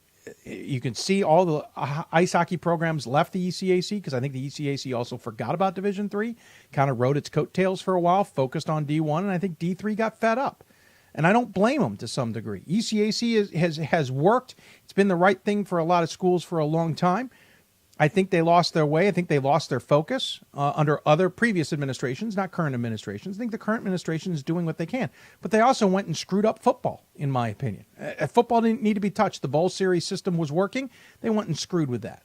you can see all the ice hockey programs left the ECAC because I think the ECAC also forgot about Division III, kind of rode its coattails for a while, focused on D1, and I think D3 got fed up. And I don't blame them to some degree. ECAC has worked. It's been the right thing for a lot of schools for a long time. I think they lost their way. I think they lost their focus under other previous administrations, not current administrations. I think the current administration is doing what they can. But they also went and screwed up football, in my opinion. Football didn't need to be touched. The bowl series system was working. They went and screwed with that.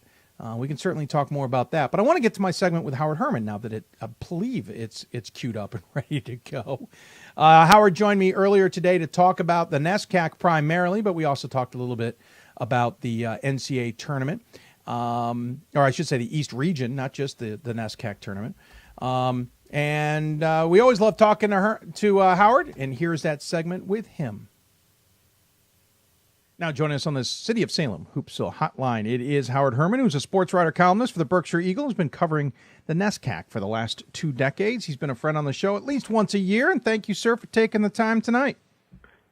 We can certainly talk more about that. But I want to get to my segment with Howard Herman now that I believe it's queued up and ready to go. Howard joined me earlier today to talk about the NESCAC primarily, but we also talked a little bit about the NCAA tournament. Or I should say the East region, not just the NESCAC tournament. And we always love talking to Howard, and here's that segment with him. Now joining us on the City of Salem Hoopsville hotline, it is Howard Herman, who's a sports writer columnist for the Berkshire Eagle, who's been covering the NESCAC for the last 2 decades. He's been a friend on the show at least once a year, and thank you, sir, for taking the time tonight.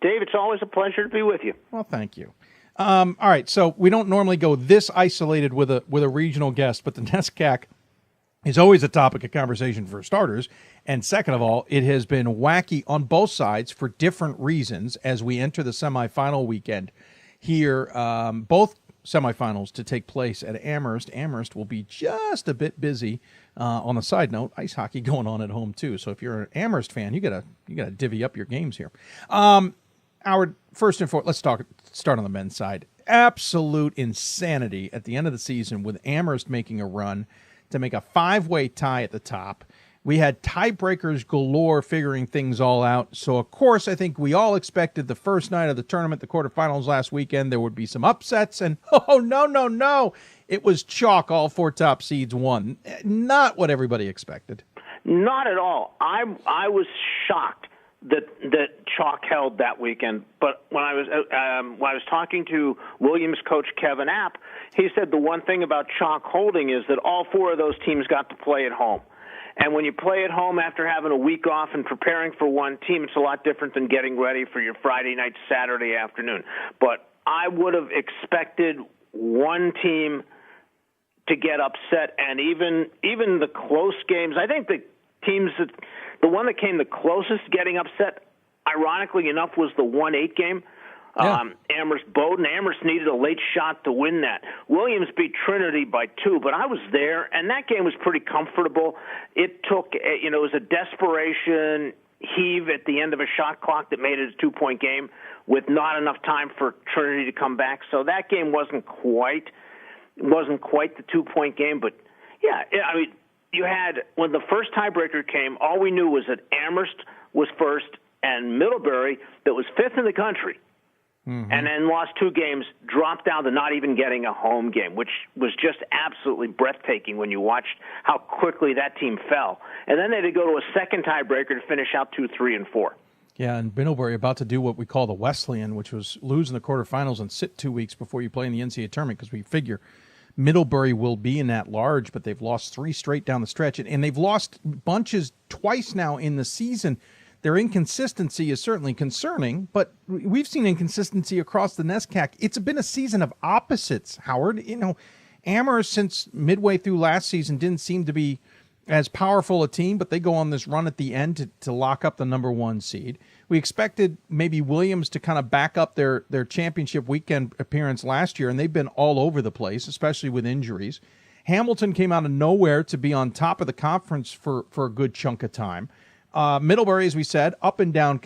Dave, it's always a pleasure to be with you. Well, thank you. All right, so we don't normally go this isolated with a regional guest, but the NESCAC is always a topic of conversation for starters. And second of all, it has been wacky on both sides for different reasons as we enter the semifinal weekend here. Both semifinals to take place at Amherst. Amherst will be just a bit busy. On a side note, ice hockey going on at home too. So if you're an Amherst fan, you gotta divvy up your games here. Howard, first and foremost, let's start on the men's side. Absolute insanity at the end of the season with Amherst making a run to make a 5-way tie at the top. We had tiebreakers galore figuring things all out. So, of course, I think we all expected the first night of the tournament, the quarterfinals last weekend, there would be some upsets. And, oh, no. It was chalk. All 4 top seeds won. Not what everybody expected. Not at all. I was shocked that chalk held that weekend. But when I was talking to Williams coach Kevin App, he said the one thing about chalk holding is that all 4 of those teams got to play at home. And when you play at home after having a week off and preparing for one team, it's a lot different than getting ready for your Friday night, Saturday afternoon. But I would have expected one team to get upset, and even the close games. I think the one that came the closest getting upset, ironically enough, was the 1-8 game. Yeah. Amherst-Bowdoin. Amherst needed a late shot to win that. Williams beat Trinity by 2, but I was there, and that game was pretty comfortable. It took, it was a desperation heave at the end of a shot clock that made it a 2-point game with not enough time for Trinity to come back. So that game wasn't quite the 2-point game, but yeah, I mean, you had, when the first tiebreaker came, all we knew was that Amherst was first and Middlebury, that was 5th in the country, and then lost 2 games, dropped down to not even getting a home game, which was just absolutely breathtaking when you watched how quickly that team fell. And then they had to go to a second tiebreaker to finish out 2, 3, and 4. Yeah, and Middlebury about to do what we call the Wesleyan, which was lose in the quarterfinals and sit 2 weeks before you play in the NCAA tournament, because we figure Middlebury will be in that large, but they've lost 3 straight down the stretch, and they've lost bunches twice now in the season. Their inconsistency is certainly concerning, but we've seen inconsistency across the NESCAC. It's been a season of opposites, Howard. Amherst, since midway through last season, didn't seem to be as powerful a team, but they go on this run at the end to lock up the number 1 seed. We expected maybe Williams to kind of back up their championship weekend appearance last year, and they've been all over the place, especially with injuries. Hamilton came out of nowhere to be on top of the conference for a good chunk of time. Middlebury, as we said, up and down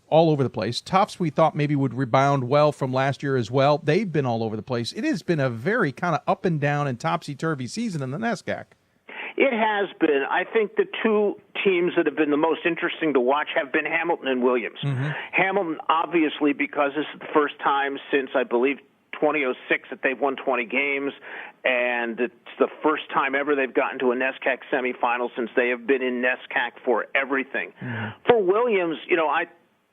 all over the place. Tufts, we thought maybe would rebound well from last year as well. They've been all over the place. It has been a very kind of up and down and topsy-turvy season in the NESCAC. It has been. I think the two teams that have been the most interesting to watch have been Hamilton and Williams. Hamilton, obviously, because this is the first time since, I believe, 2006 that they've won 20 games, and it's the first time ever they've gotten to a NESCAC semifinal since they have been in NESCAC for everything. For Williams,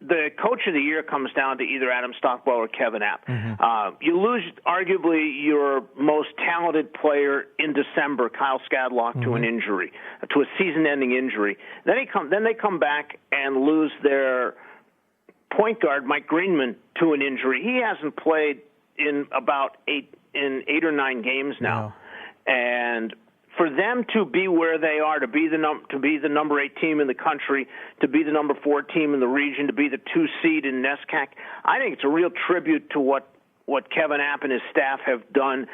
the coach of the year comes down to either Adam Stockball or Kevin App. You lose arguably your most talented player in December, Kyle Skadlock, to an injury, to a season-ending injury. Then they come back and lose their point guard, Mike Greenman, to an injury. He hasn't played in about eight or nine games now, and for them to be where they are, to be the number 8 team in the country, to be the number 4 team in the region, to be the 2 seed in NESCAC, I think it's a real tribute to what Kevin App and his staff have done,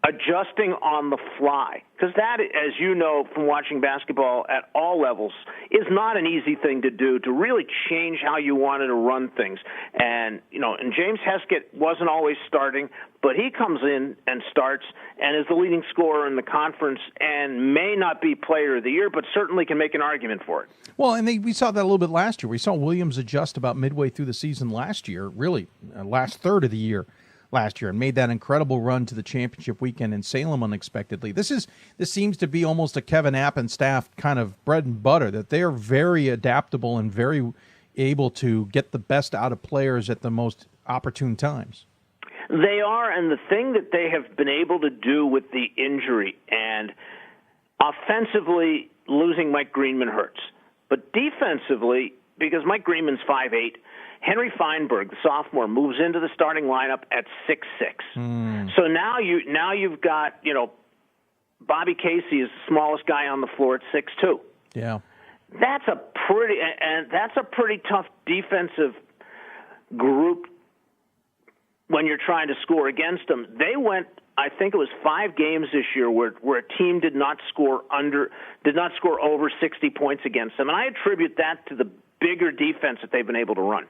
adjusting on the fly. Because that, as you know from watching basketball at all levels, is not an easy thing to do, to really change how you wanted to run things. And, and James Heskett wasn't always starting, but he comes in and starts and is the leading scorer in the conference and may not be player of the year, but certainly can make an argument for it. Well, and we saw that a little bit last year. We saw Williams adjust about midway through the season last year, really, last third of the year last year, and made that incredible run to the championship weekend in Salem unexpectedly. This seems to be almost a Kevin App and staff kind of bread and butter, that they are very adaptable and very able to get the best out of players at the most opportune times. They are, and the thing that they have been able to do with the injury, and offensively, losing Mike Greenman hurts. But defensively, because Mike Greenman's 5'8", Henry Feinberg, the sophomore, moves into the starting lineup at 6'6". So now you've got, Bobby Casey is the smallest guy on the floor at 6'2". Yeah. That's a pretty tough defensive group when you're trying to score against them. They went, I think it was 5 games this year where a team did not score over 60 points against them. And I attribute that to the bigger defense that they've been able to run.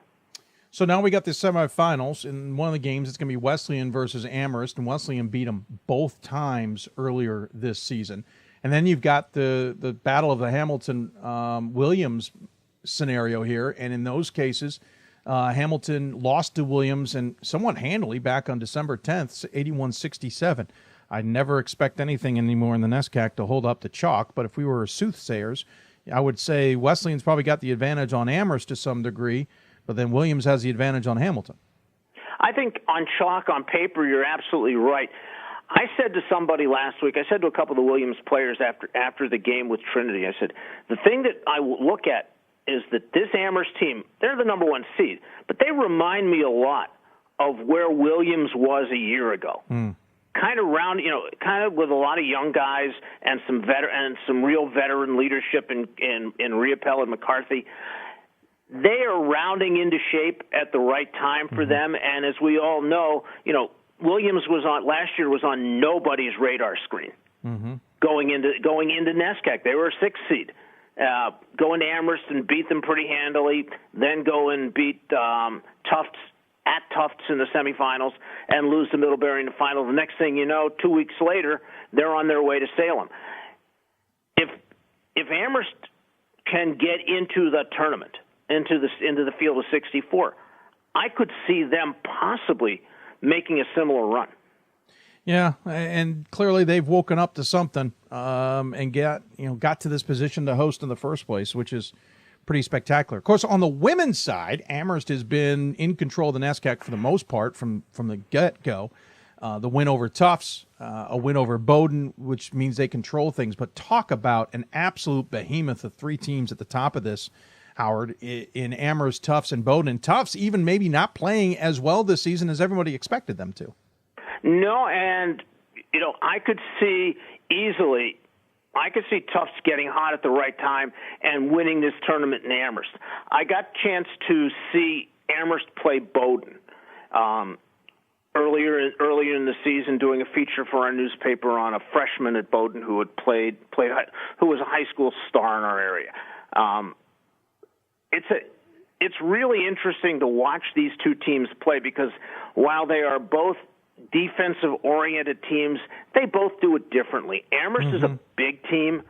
So now we got the semifinals. In one of the games, it's going to be Wesleyan versus Amherst, and Wesleyan beat them both times earlier this season. And then you've got the battle of the Hamilton-Williams scenario here, and in those cases, Hamilton lost to Williams and somewhat handily back on December 10th, 81-67. I never expect anything anymore in the NESCAC to hold up to chalk, but if we were soothsayers, I would say Wesleyan's probably got the advantage on Amherst to some degree, but then Williams has the advantage on Hamilton. I think on chalk, on paper, you're absolutely right. I said to somebody last week, I said to a couple of the Williams players after the game with Trinity, I said, the thing that I look at is that this Amherst team, they're the number 1 seed, but they remind me a lot of where Williams was a year ago. Kind of with a lot of young guys and some real veteran leadership in Riopelle and McCarthy. They are rounding into shape at the right time for them, and as we all know, Williams last year was on nobody's radar screen. Going into NESCAC. They were a 6th seed. Go into Amherst and beat them pretty handily, then go and beat Tufts at Tufts in the semifinals and lose to Middlebury in the final. The next thing you know, 2 weeks later, they're on their way to Salem. If Amherst can get into the tournament, into the field of 64, I could see them possibly making a similar run. Yeah, and clearly they've woken up to something and got to this position to host in the first place, which is pretty spectacular. Of course, on the women's side, Amherst has been in control of the NESCAC for the most part from the get-go. The win over Tufts, a win over Bowdoin, which means they control things. But talk about an absolute behemoth of 3 teams at the top of this, Howard, in Amherst, Tufts, and Bowdoin. Tufts even maybe not playing as well this season as everybody expected them to. No, and, I could see Tufts getting hot at the right time and winning this tournament in Amherst. I got a chance to see Amherst play Bowdoin earlier in the season, doing a feature for our newspaper on a freshman at Bowdoin who had who was a high school star in our area. it's really interesting to watch these two teams play because while they are both defensive-oriented teams, they both do it differently. Amherst is a big team,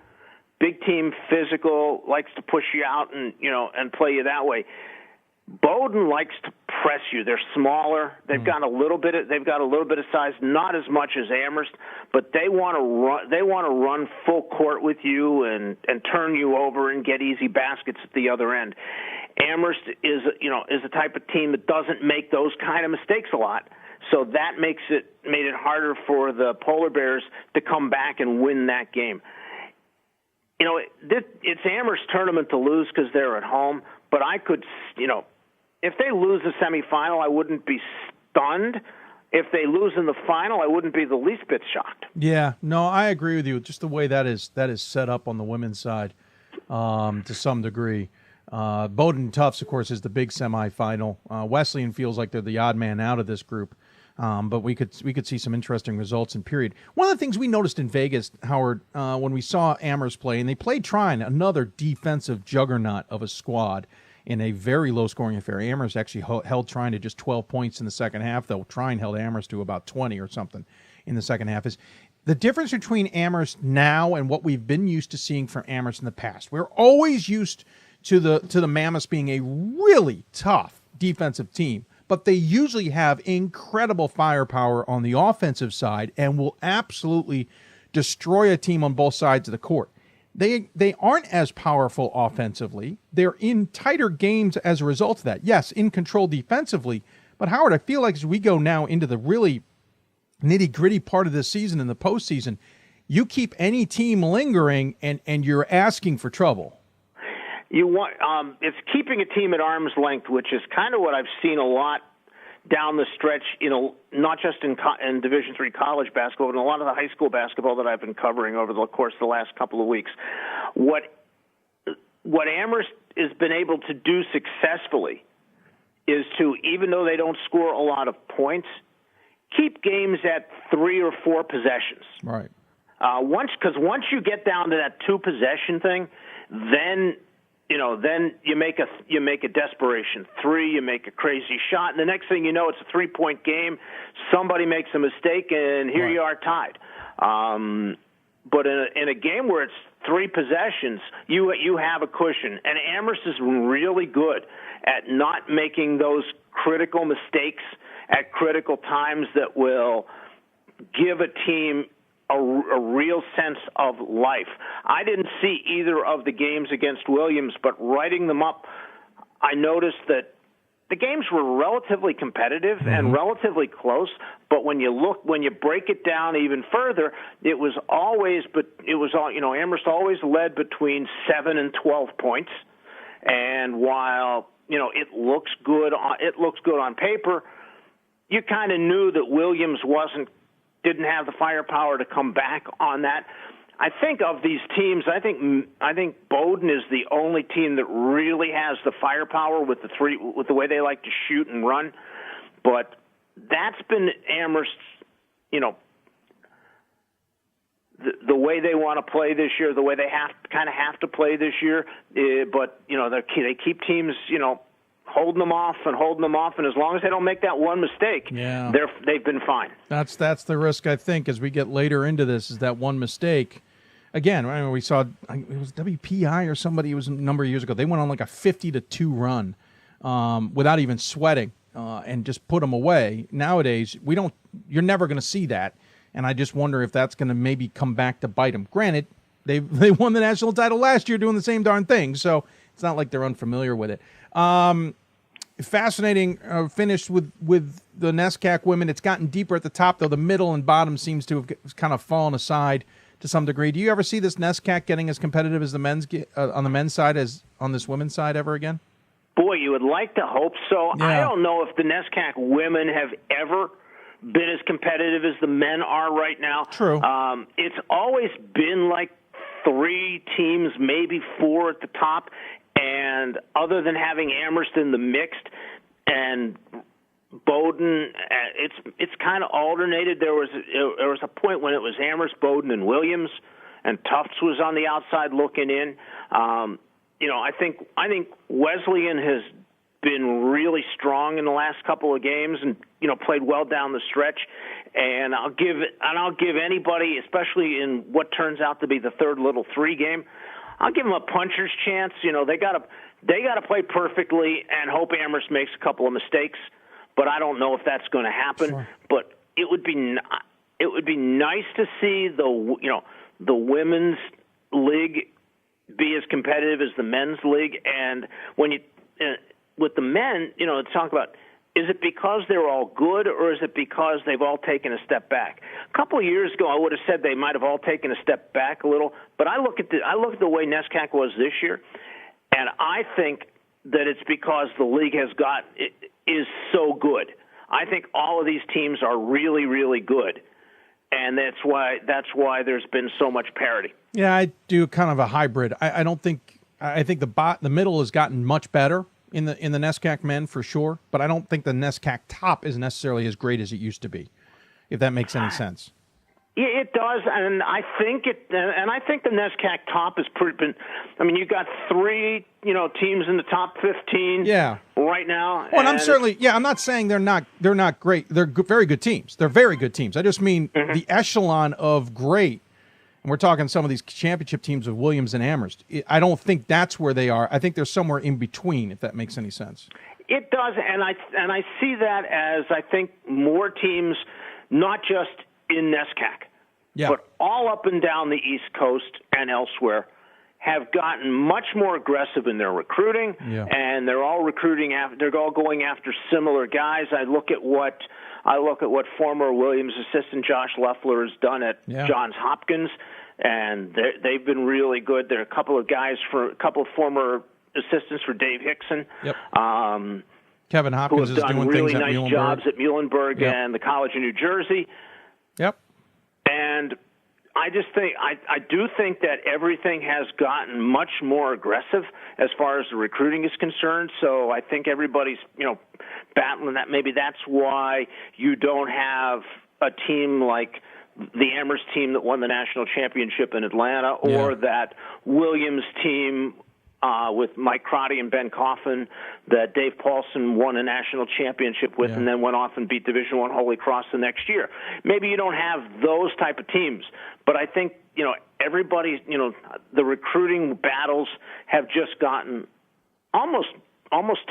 physical, likes to push you out and play you that way. Bowdoin likes to press you. They're smaller. They've got a little bit of size, not as much as Amherst, but they want to run. They want to run full court with you and turn you over and get easy baskets at the other end. Amherst is the type of team that doesn't make those kind of mistakes a lot. So that made it harder for the Polar Bears to come back and win that game. It's Amherst's tournament to lose because they're at home, but I could, if they lose the semifinal, I wouldn't be stunned. If they lose in the final, I wouldn't be the least bit shocked. Yeah, no, I agree with you. Just the way that is set up on the women's side to some degree. Bowdoin Tufts, of course, is the big semifinal. Wesleyan feels like they're the odd man out of this group. But we could see some interesting results in period. One of the things we noticed in Vegas, Howard, when we saw Amherst play, and they played Trine, another defensive juggernaut of a squad, in a very low-scoring affair. Amherst actually held Trine to just 12 points in the second half, though Trine held Amherst to about 20 or something in the second half. Is the difference between Amherst now and what we've been used to seeing from Amherst in the past. We're always used to the Mammoths being a really tough defensive team, but they usually have incredible firepower on the offensive side and will absolutely destroy a team on both sides of the court. They aren't as powerful offensively. They're in tighter games as a result of that. Yes, in control defensively, but Howard, I feel like as we go now into the really nitty-gritty part of this season and the postseason, you keep any team lingering and you're asking for trouble. You want it's keeping a team at arm's length, which is kind of what I've seen a lot down the stretch. Not just in Division III college basketball, but in a lot of the high school basketball that I've been covering over the course of the last couple of weeks. What Amherst has been able to do successfully is to, even though they don't score a lot of points, keep games at 3 or 4 possessions. Right. Once you get down to that 2-possession thing, then you make a desperation 3, you make a crazy shot, and the next thing you know, it's a 3-point game. Somebody makes a mistake, and here you are tied. But in a game where it's 3 possessions, you have a cushion, and Amherst is really good at not making those critical mistakes at critical times that will give a team a real sense of life. I didn't see either of the games against Williams, but writing them up, I noticed that the games were relatively competitive and relatively close, but when you break it down even further, Amherst always led between 7 and 12 points. And while, it looks good on paper, you kind of knew that Williams didn't have the firepower to come back on that. I think of these teams, I think Bowdoin is the only team that really has the firepower with the way they like to shoot and run. But that's been Amherst's, the way they want to play this year, the way they have to play this year. But they keep teams, holding them off, and as long as they don't make that one mistake, they've been fine. That's the risk, I think, as we get later into this, is that one mistake. Again, we saw, it was WPI or somebody, it was a number of years ago, they went on like a 50-2 run without even sweating and just put them away. Nowadays, you're never going to see that, and I just wonder if that's going to maybe come back to bite them. Granted, they won the national title last year doing the same darn thing, so it's not like they're unfamiliar with it. Fascinating finish with the NESCAC women. It's gotten deeper at the top, though the middle and bottom seems to have kind of fallen aside to some degree. Do you ever see this NESCAC getting as competitive as the men's on the men's side as on this women's side ever again? Boy, you would like to hope so. Yeah. I don't know if the NESCAC women have ever been as competitive as the men are right now. True. It's always been like 3 teams, maybe 4 at the top. And other than having Amherst in the mixed and Bowdoin, it's kind of alternated. There was a point when it was Amherst, Bowdoin, and Williams, and Tufts was on the outside looking in. I think Wesleyan has been really strong in the last couple of games, and played well down the stretch. And I'll give anybody, especially in what turns out to be the third Little 3 game, I'll give them a puncher's chance. They got to play perfectly and hope Amherst makes a couple of mistakes. But I don't know if that's going to happen. Sure. But it would be nice to see the women's league be as competitive as the men's league. And when with the men, talk about, is it because they're all good, or is it because they've all taken a step back? A couple of years ago, I would have said they might have all taken a step back a little, but I look at the way NESCAC was this year, and I think that it's because the league is so good. I think all of these teams are really, really good, and that's why there's been so much parity. Yeah, I do kind of a hybrid. I think the middle has gotten much better in the NESCAC men for sure, but I don't think the NESCAC top is necessarily as great as it used to be, if that makes any sense. Yeah, it does, and I think the NESCAC top is pretty. I mean, you got 3 teams in the top 15. Yeah. Right now. Well, and I'm not saying they're not great. They're very good teams. They're very good teams. I just mean the echelon of great. And we're talking some of these championship teams of Williams and Amherst. I don't think that's where they are. I think they're somewhere in between, if that makes any sense. It does, and I see that as, I think, more teams, not just in NESCAC, but all up and down the East Coast and elsewhere, have gotten much more aggressive in their recruiting, and they're all they're all going after similar guys. I look at what former Williams assistant Josh Leffler has done at Johns Hopkins, and they've been really good. There are a couple of former assistants for Dave Hickson. Yep. Kevin Hopkins who have done is doing really things nice at jobs at Muhlenberg and the College of New Jersey. Yep. And I do think that everything has gotten much more aggressive as far as the recruiting is concerned. So I think everybody's, battling that. Maybe that's why you don't have a team like the Amherst team that won the national championship in Atlanta, or that Williams team with Mike Crotty and Ben Coffin that Dave Paulson won a national championship with and then went off and beat Division I Holy Cross the next year. Maybe you don't have those type of teams, but I think, everybody's, the recruiting battles have just gotten almost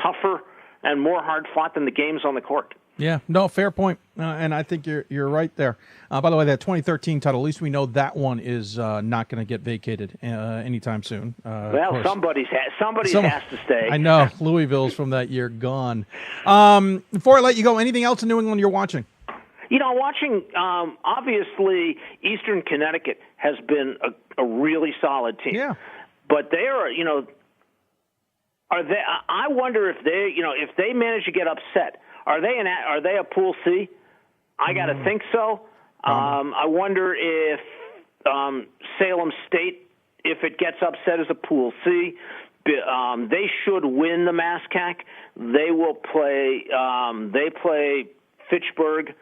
tougher and more hard-fought than the games on the court. Yeah, no, fair point, and I think you're right there. By the way, that 2013 title, at least we know that one is not going to get vacated anytime soon. Well, somebody has to stay. I know, Louisville's from that year gone. Before I let you go, anything else in New England you're watching? Watching, obviously, Eastern Connecticut has been a really solid team. Yeah. But they are, I wonder if they manage to get upset. Are they a Pool C? I got to think so. I wonder if Salem State, if it gets upset as a Pool C, they should win the MASCAC. They will play. They play Fitchburg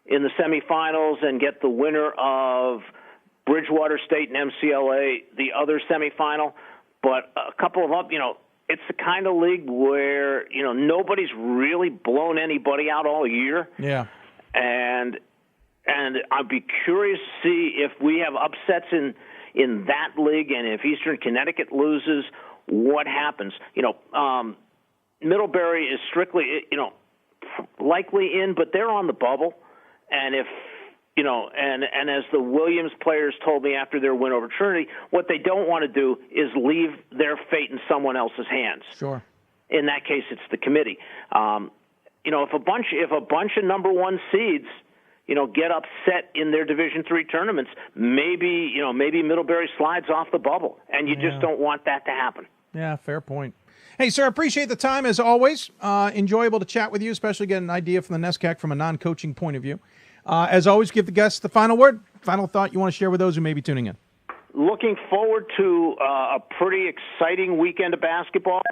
in the semifinals and get the winner of Bridgewater State and MCLA the other semifinal. But a couple of up, it's the kind of league where, nobody's really blown anybody out all year. Yeah. And I'd be curious to see if we have upsets in that league, and if Eastern Connecticut loses, what happens. Middlebury is strictly, likely in, but they're on the bubble. And if, and as the Williams players told me after their win over Trinity, what they don't want to do is leave their fate in someone else's hands. Sure. In that case, it's the committee. If a bunch of number one seeds, get upset in their Division III tournaments, maybe Middlebury slides off the bubble, and you just don't want that to happen. Yeah, fair point. Hey, sir, appreciate the time as always. Enjoyable to chat with you, especially get an idea from the NESCAC from a non-coaching point of view. As always, give the guests the final word, final thought you want to share with those who may be tuning in. Looking forward to a pretty exciting weekend of basketball.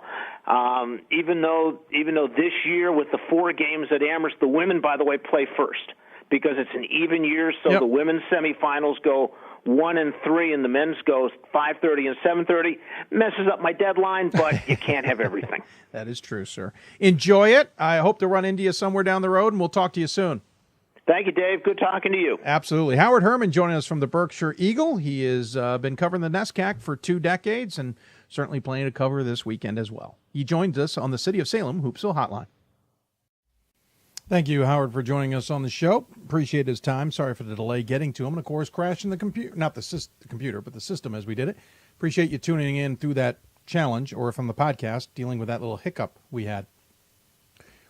Even though this year with the 4 games at Amherst, the women, by the way, play first because it's an even year. So the women's semifinals go 1 and 3, and the men's goes 5:30 and 7:30. Messes up my deadline, but you can't have everything. That is true, sir. Enjoy it. I hope to run into you somewhere down the road, and we'll talk to you soon. Thank you, Dave. Good talking to you. Absolutely. Howard Herman joining us from the Berkshire Eagle. He has been covering the NESCAC for 2 decades and certainly planning to cover this weekend as well. He joins us on the City of Salem Hoopsville Hotline. Thank you, Howard, for joining us on the show. Appreciate his time. Sorry for the delay getting to him, and of course, crashing the computer. Not the computer, but the system as we did it. Appreciate you tuning in through that challenge, or from the podcast, dealing with that little hiccup we had.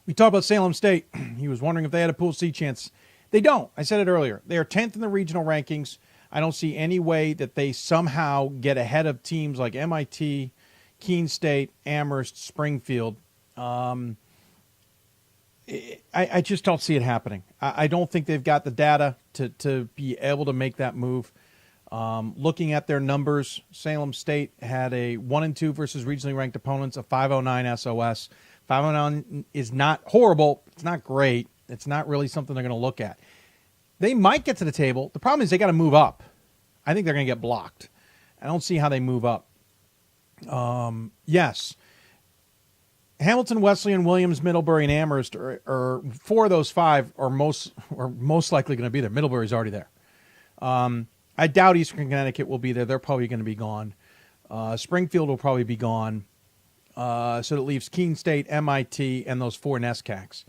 We talked about Salem State. He was wondering if they had a Pool C chance. They don't. I said it earlier. They are 10th in the regional rankings. I don't see any way that they somehow get ahead of teams like MIT, Keene State, Amherst, Springfield. I just don't see it happening. I don't think they've got the data to be able to make that move. Looking at their numbers, Salem State had a 1-2 versus regionally ranked opponents, a 509 SOS. 509 is not horrible. It's not great. It's not really something they're going to look at. They might get to the table. The problem is they got to move up. I think they're going to get blocked. I don't see how they move up. Yes. Hamilton, Wesleyan, Williams, Middlebury, and Amherst are 4 of those 5 are most likely going to be there. Middlebury's already there. I doubt Eastern Connecticut will be there. They're probably going to be gone. Springfield will probably be gone. So it leaves Keene State, MIT, and those 4 NESCACs.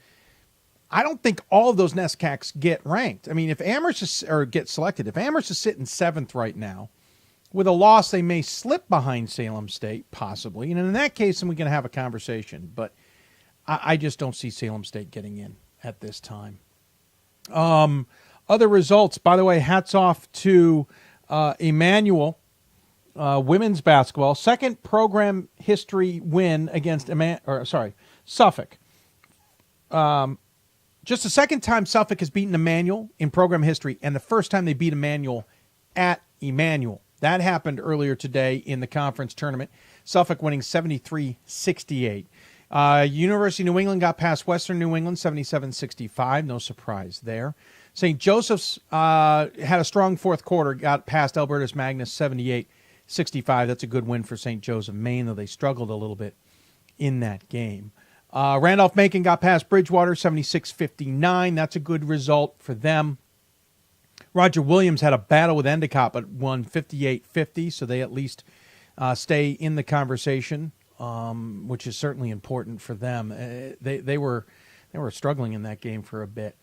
I don't think all of those NESCACs get ranked. I mean, if Amherst get selected, if Amherst is sitting 7th right now, with a loss, they may slip behind Salem State, possibly. And in that case, then we can have a conversation. But I just don't see Salem State getting in at this time. Other results, by the way, hats off to Emmanuel women's basketball. Second program history win against Suffolk. Just the second time Suffolk has beaten Emmanuel in program history, and the first time they beat Emmanuel at Emmanuel. That happened earlier today in the conference tournament. Suffolk winning 73-68. University of New England got past Western New England 77-65. No surprise there. St. Joseph's had a strong fourth quarter, got past Albertus Magnus 78-65. That's a good win for St. Joseph, Maine, though they struggled a little bit in that game. Randolph-Macon got past Bridgewater 76-59. That's a good result for them. Roger Williams had a battle with Endicott, but won 58-50, so they at least stay in the conversation, which is certainly important for them. They were struggling in that game for a bit.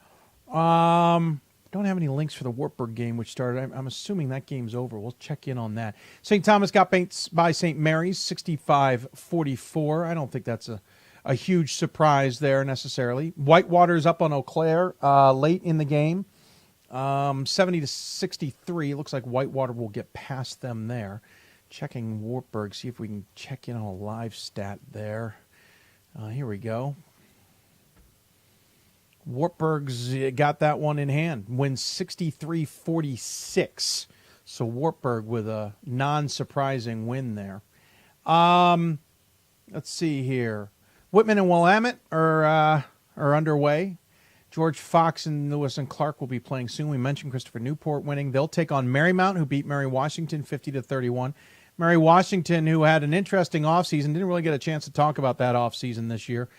Don't have any links for the Wartburg game, which started. I'm assuming that game's over. We'll check in on that. St. Thomas got beat by St. Mary's 65-44. I don't think that's a huge surprise there necessarily. Whitewater's up on Eau Claire late in the game. 70-63. Looks like Whitewater will get past them there. Checking Wartburg, see if we can check in on a live stat there. Here we go. Wartburg's got that one in hand. Wins 63-46. So Wartburg with a non-surprising win there. Let's see here. Whitman and Willamette are underway. George Fox and Lewis and Clark will be playing soon. We mentioned Christopher Newport winning. They'll take on Marymount, who beat Mary Washington 50-31. Mary Washington, who had an interesting offseason, didn't really get a chance to talk about that offseason this year.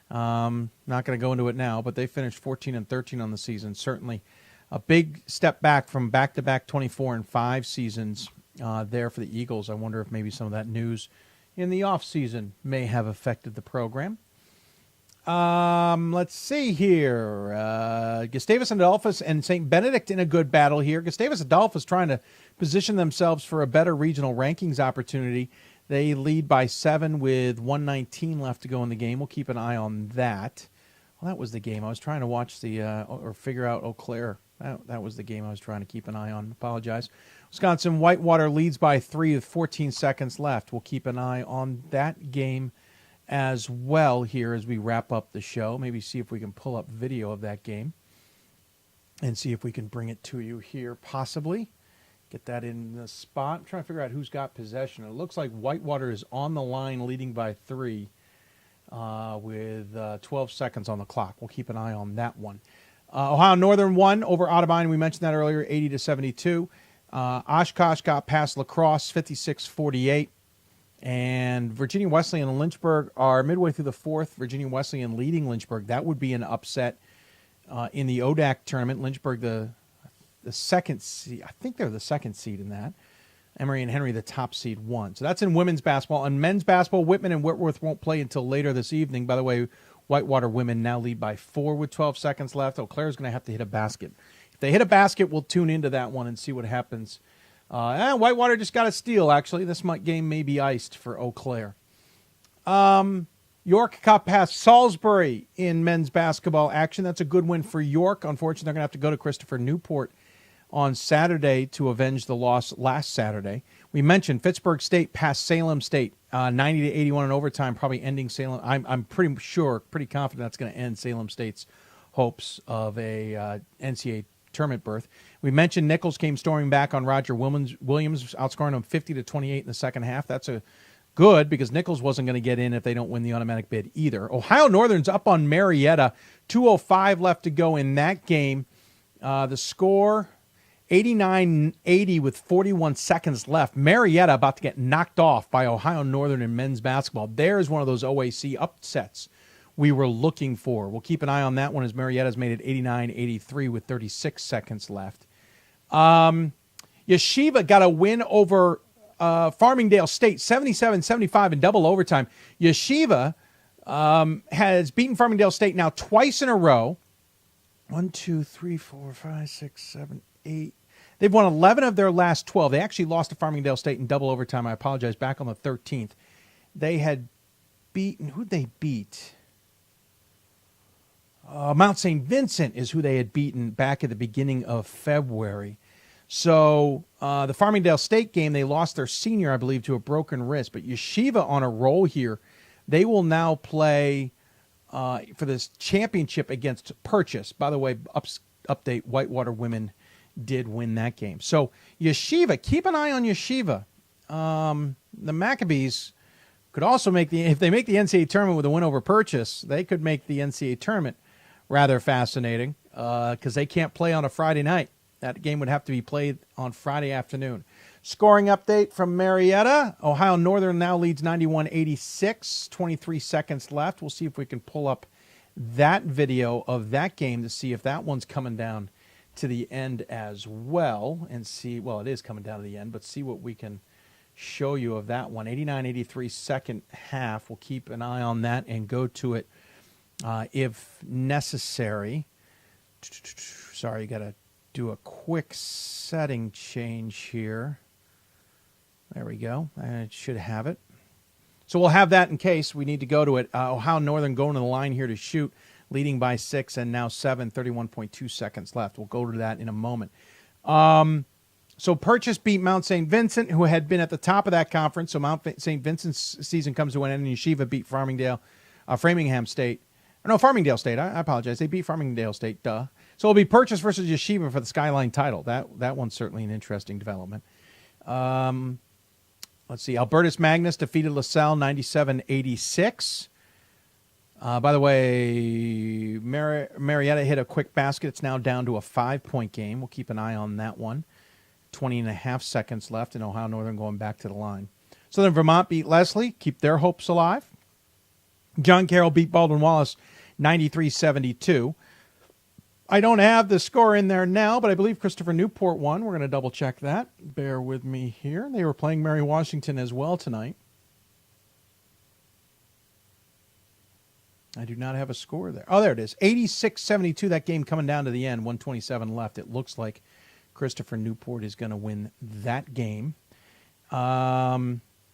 Not going to go into it now, but they finished 14-13 on the season. Certainly a big step back from back-to-back 24-5 seasons there for the Eagles. I wonder if maybe some of that news in the offseason may have affected the program. Let's see here. Gustavus Adolphus and St. Benedict in a good battle here. Gustavus Adolphus trying to position themselves for a better regional rankings opportunity. They lead by 7 with 1:19 left to go in the game. We'll keep an eye on that. Well, that was the game. I was trying to watch or figure out Eau Claire. That was the game I was trying to keep an eye on. Apologize. Wisconsin Whitewater leads by 3 with 14 seconds left. We'll keep an eye on that game as well here as we wrap up the show. Maybe see if we can pull up video of that game and see if we can bring it to you here possibly. Get that in the spot. I'm trying to figure out who's got possession. It looks like Whitewater is on the line leading by 3 with 12 seconds on the clock. We'll keep an eye on that one. Ohio Northern won over Otterbein. We mentioned that earlier, 80-72. Oshkosh got past La Crosse 56-48. And Virginia Wesleyan and Lynchburg are midway through the fourth. Virginia Wesleyan leading Lynchburg. That would be an upset in the ODAC tournament. Lynchburg, the second seed. I think they're the second seed in that. Emory and Henry, the top seed, 1. So that's in women's basketball. On men's basketball, Whitman and Whitworth won't play until later this evening. By the way, Whitewater women now lead by 4 with 12 seconds left. Eau Claire's going to have to hit a basket. If they hit a basket, we'll tune into that one and see what happens. Whitewater just got a steal, actually. This game may be iced for Eau Claire. York got past Salisbury in men's basketball action. That's a good win for York. Unfortunately, they're going to have to go to Christopher Newport on Saturday to avenge the loss last Saturday. We mentioned Pittsburgh State past Salem State, 90-81 in overtime, probably ending Salem. I'm pretty confident that's going to end Salem State's hopes of a NCAA tournament berth. We mentioned Nichols came storming back on Roger Williams, outscoring them 50-28 in the second half. That's a good because Nichols wasn't going to get in if they don't win the automatic bid either. Ohio Northern's up on Marietta, 2:05 left to go in that game. The score 89-80 with 41 seconds left. Marietta about to get knocked off by Ohio Northern in men's basketball. There's one of those OAC upsets we were looking for. We'll keep an eye on that one as Marietta's made it 89-83 with 36 seconds left. Yeshiva got a win over Farmingdale State, 77-75 in double overtime. Yeshiva has beaten Farmingdale State now twice in a row. 1, 2, 3, 4, 5, 6, 7, 8. They've won 11 of their last 12. They actually lost to Farmingdale State in double overtime. I apologize. Back on the 13th. They had beaten, who'd they beat? Mount St. Vincent is who they had beaten back at the beginning of February. So the Farmingdale State game, they lost their senior, I believe, to a broken wrist. But Yeshiva on a roll here. They will now play for this championship against Purchase. By the way, update, Whitewater women did win that game. So Yeshiva, keep an eye on Yeshiva. The Maccabees could also if they make the NCAA tournament with a win over Purchase, they could make the NCAA tournament rather fascinating because they can't play on a Friday night. That game would have to be played on Friday afternoon. Scoring update from Marietta. Ohio Northern now leads 91-86, 23 seconds left. We'll see if we can pull up that video of that game to see if that one's coming down to the end as well. And see, well, it is coming down to the end, but see what we can show you of that one. 89-83 second half. We'll keep an eye on that and go to it if necessary. Sorry, you got to do a quick setting change here. There we go. I should have it. So we'll have that in case we need to go to it. Ohio Northern going to the line here to shoot, leading by 6 and now 7, 31.2 seconds left. We'll go to that in a moment. So Purchase beat Mount St. Vincent, who had been at the top of that conference. So Mount St. Vincent's season comes to an end, and Yeshiva beat Framingham State. No, Farmingdale State. I apologize. They beat Farmingdale State. Duh. So it'll be Purchase versus Yeshiva for the Skyline title. That one's certainly an interesting development. Let's see. Albertus Magnus defeated LaSalle 97-86. By the way, Marietta hit a quick basket. It's now down to a 5-point game. We'll keep an eye on that one. 20.5 seconds left, and Ohio Northern going back to the line. Southern Vermont beat Leslie, keep their hopes alive. John Carroll beat Baldwin Wallace 93-72. I don't have the score in there now, but I believe Christopher Newport won. We're going to double-check that. Bear with me here. They were playing Mary Washington as well tonight. I do not have a score there. Oh, there it is. 86-72, that game coming down to the end, 127 left. It looks like Christopher Newport is going to win that game.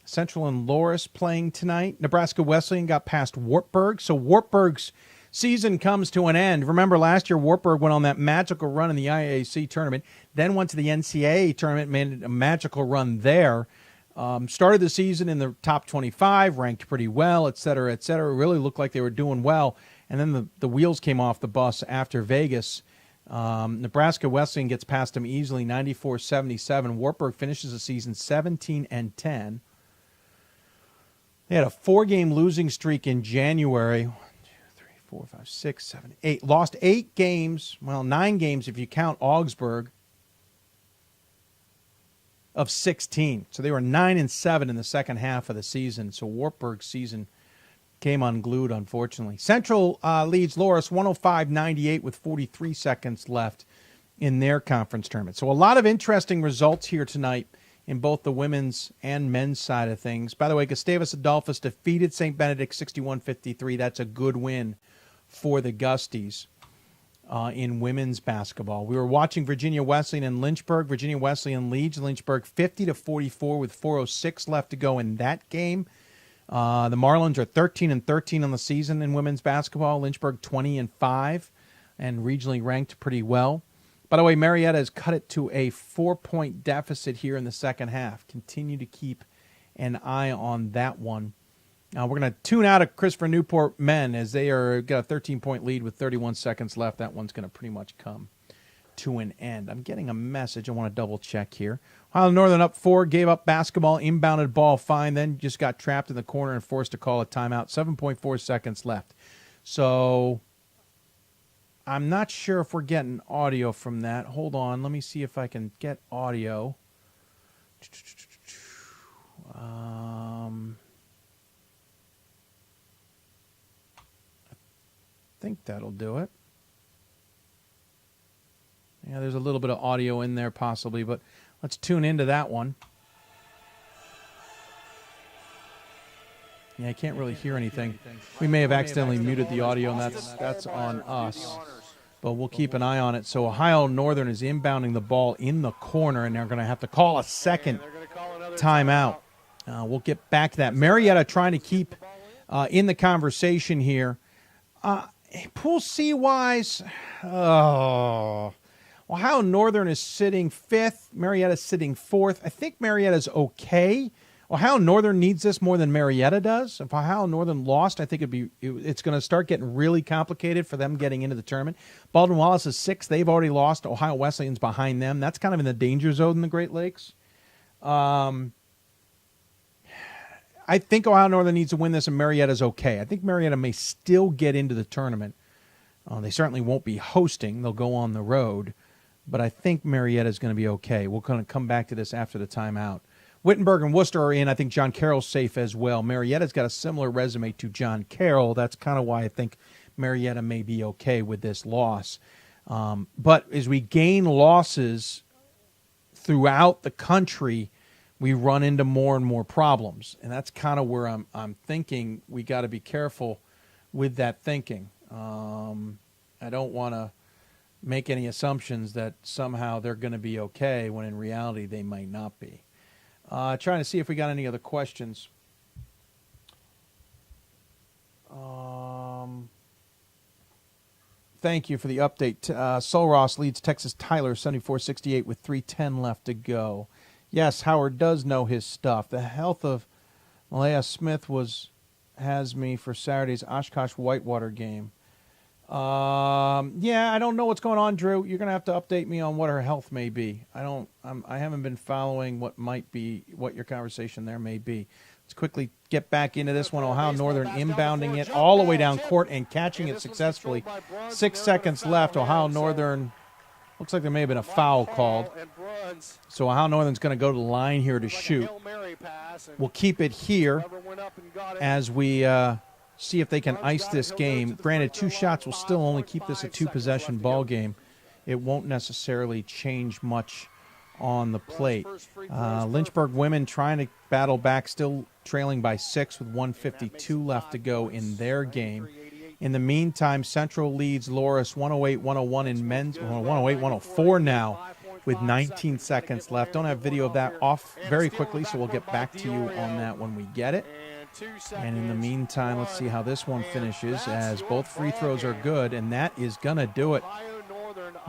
Central and Loris playing tonight. Nebraska Wesleyan got past Wartburg. So Wartburg's season comes to an end. Remember last year Wartburg went on that magical run in the IAC tournament, then went to the NCAA tournament, made a magical run there. Started the season in the top 25, ranked pretty well, et cetera, et cetera. Really looked like they were doing well. And then the wheels came off the bus after Vegas. Nebraska Wesleyan gets past them easily, 94-77. Wartburg finishes the season 17-10. They had a 4-game losing streak in January. 1, 2, 3, 4, 5, 6, 7, 8. Lost 8 games. Well, 9 games if you count Augsburg. of 16. So they were 9-7 in the second half of the season. So Wartburg's season came unglued, unfortunately. Central leads Loras 105-98 with 43 seconds left in their conference tournament. So a lot of interesting results here tonight in both the women's and men's side of things. By the way, Gustavus Adolphus defeated St. Benedict 61-53. That's a good win for the Gusties in women's basketball. We were watching Virginia Wesleyan and Lynchburg. Virginia Wesleyan leads Lynchburg 50-44 with 4:06 left to go in that game. The Marlins are 13-13 on the season in women's basketball. Lynchburg 20-5 and regionally ranked pretty well. By the way, Marietta has cut it to a 4-point deficit here in the second half. Continue to keep an eye on that one. We're going to tune out of Christopher Newport men as they got a 13-point lead with 31 seconds left. That one's going to pretty much come to an end. I'm getting a message. I want to double check here. Ohio Northern up 4, gave up basketball, inbounded ball fine, then just got trapped in the corner and forced to call a timeout. 7.4 seconds left. So I'm not sure if we're getting audio from that. Hold on. Let me see if I can get audio. I think that'll do it. Yeah, there's a little bit of audio in there possibly, but let's tune into that one. Yeah, I can't really hear anything. We may have accidentally muted the audio, and that's on us. But we'll keep an eye on it. So Ohio Northern is inbounding the ball in the corner, and they're going to have to call a second timeout. We'll get back to that. Marietta trying to keep in the conversation here. Pool C-wise, Ohio Northern is sitting 5th. Marietta's sitting 4th. I think Marietta's okay. Ohio Northern needs this more than Marietta does. If Ohio Northern lost, I think it's going to start getting really complicated for them getting into the tournament. Baldwin Wallace is 6th. They've already lost. Ohio Wesleyan's behind them. That's kind of in the danger zone in the Great Lakes. I think Ohio Northern needs to win this, and Marietta's okay. I think Marietta may still get into the tournament. They certainly won't be hosting. They'll go on the road. But I think Marietta's going to be okay. We'll kind of come back to this after the timeout. Wittenberg and Worcester are in. I think John Carroll's safe as well. Marietta's got a similar resume to John Carroll. That's kind of why I think Marietta may be okay with this loss. But as we gain losses throughout the country, we run into more and more problems. And that's kind of where I'm thinking we got to be careful with that thinking. I don't want to make any assumptions that somehow they're going to be okay when in reality they might not be. Trying to see if we got any other questions. Thank you for the update. Sol Ross leads Texas Tyler 74-68 with 3:10 left to go. Yes, Howard does know his stuff. The health of Malaya Smith has me for Saturday's Oshkosh Whitewater game. Yeah, I don't know what's going on, Drew. You're going to have to update me on what her health may be. I haven't been following what your conversation there may be. Let's quickly get back into this one. Ohio Northern inbounding it all the way down court and catching it successfully. 6 seconds left. Ohio Northern, looks like there may have been a foul called. So Ohio Northern's going to go to the line here to shoot. We'll keep it here as we see if they can ice this game. Granted, 2 shots will still only keep this a 2-possession ball game. It won't necessarily change much on the plate. Lynchburg women trying to battle back, still trailing by 6 with 1:52 left to go in their game. In the meantime, Central leads Loras 108-101 in men's, 108-104 now with 19 seconds left. Don't have video of that off very quickly, so we'll get back to you on that when we get it. And in the meantime, let's see how this one finishes, as both free throws are good, and that is going to do it.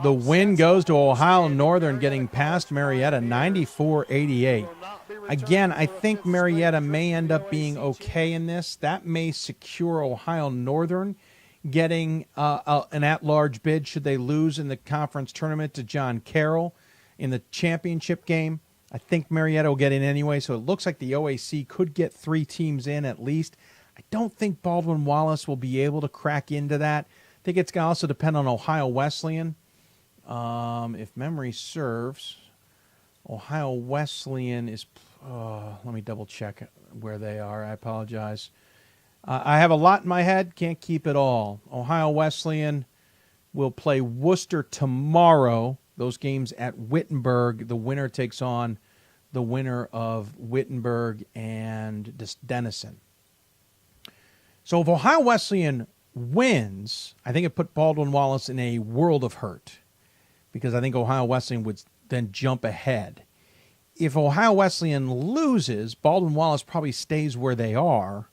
The win goes to Ohio Northern, getting past Marietta 94-88. Again, I think Marietta may end up being okay in this. That may secure Ohio Northern getting an at-large bid should they lose in the conference tournament to John Carroll in the championship game. I think Marietta will get in anyway, so it looks like the OAC could get 3 teams in at least. I don't think Baldwin Wallace will be able to crack into that. I think it's going to also depend on Ohio Wesleyan. If memory serves, Ohio Wesleyan is, let me double check where they are. I apologize. I have a lot in my head, can't keep it all. Ohio Wesleyan will play Worcester tomorrow. Those games at Wittenberg. The winner takes on the winner of Wittenberg and Denison. So if Ohio Wesleyan wins, I think it put Baldwin-Wallace in a world of hurt because I think Ohio Wesleyan would then jump ahead. If Ohio Wesleyan loses, Baldwin-Wallace probably stays where they are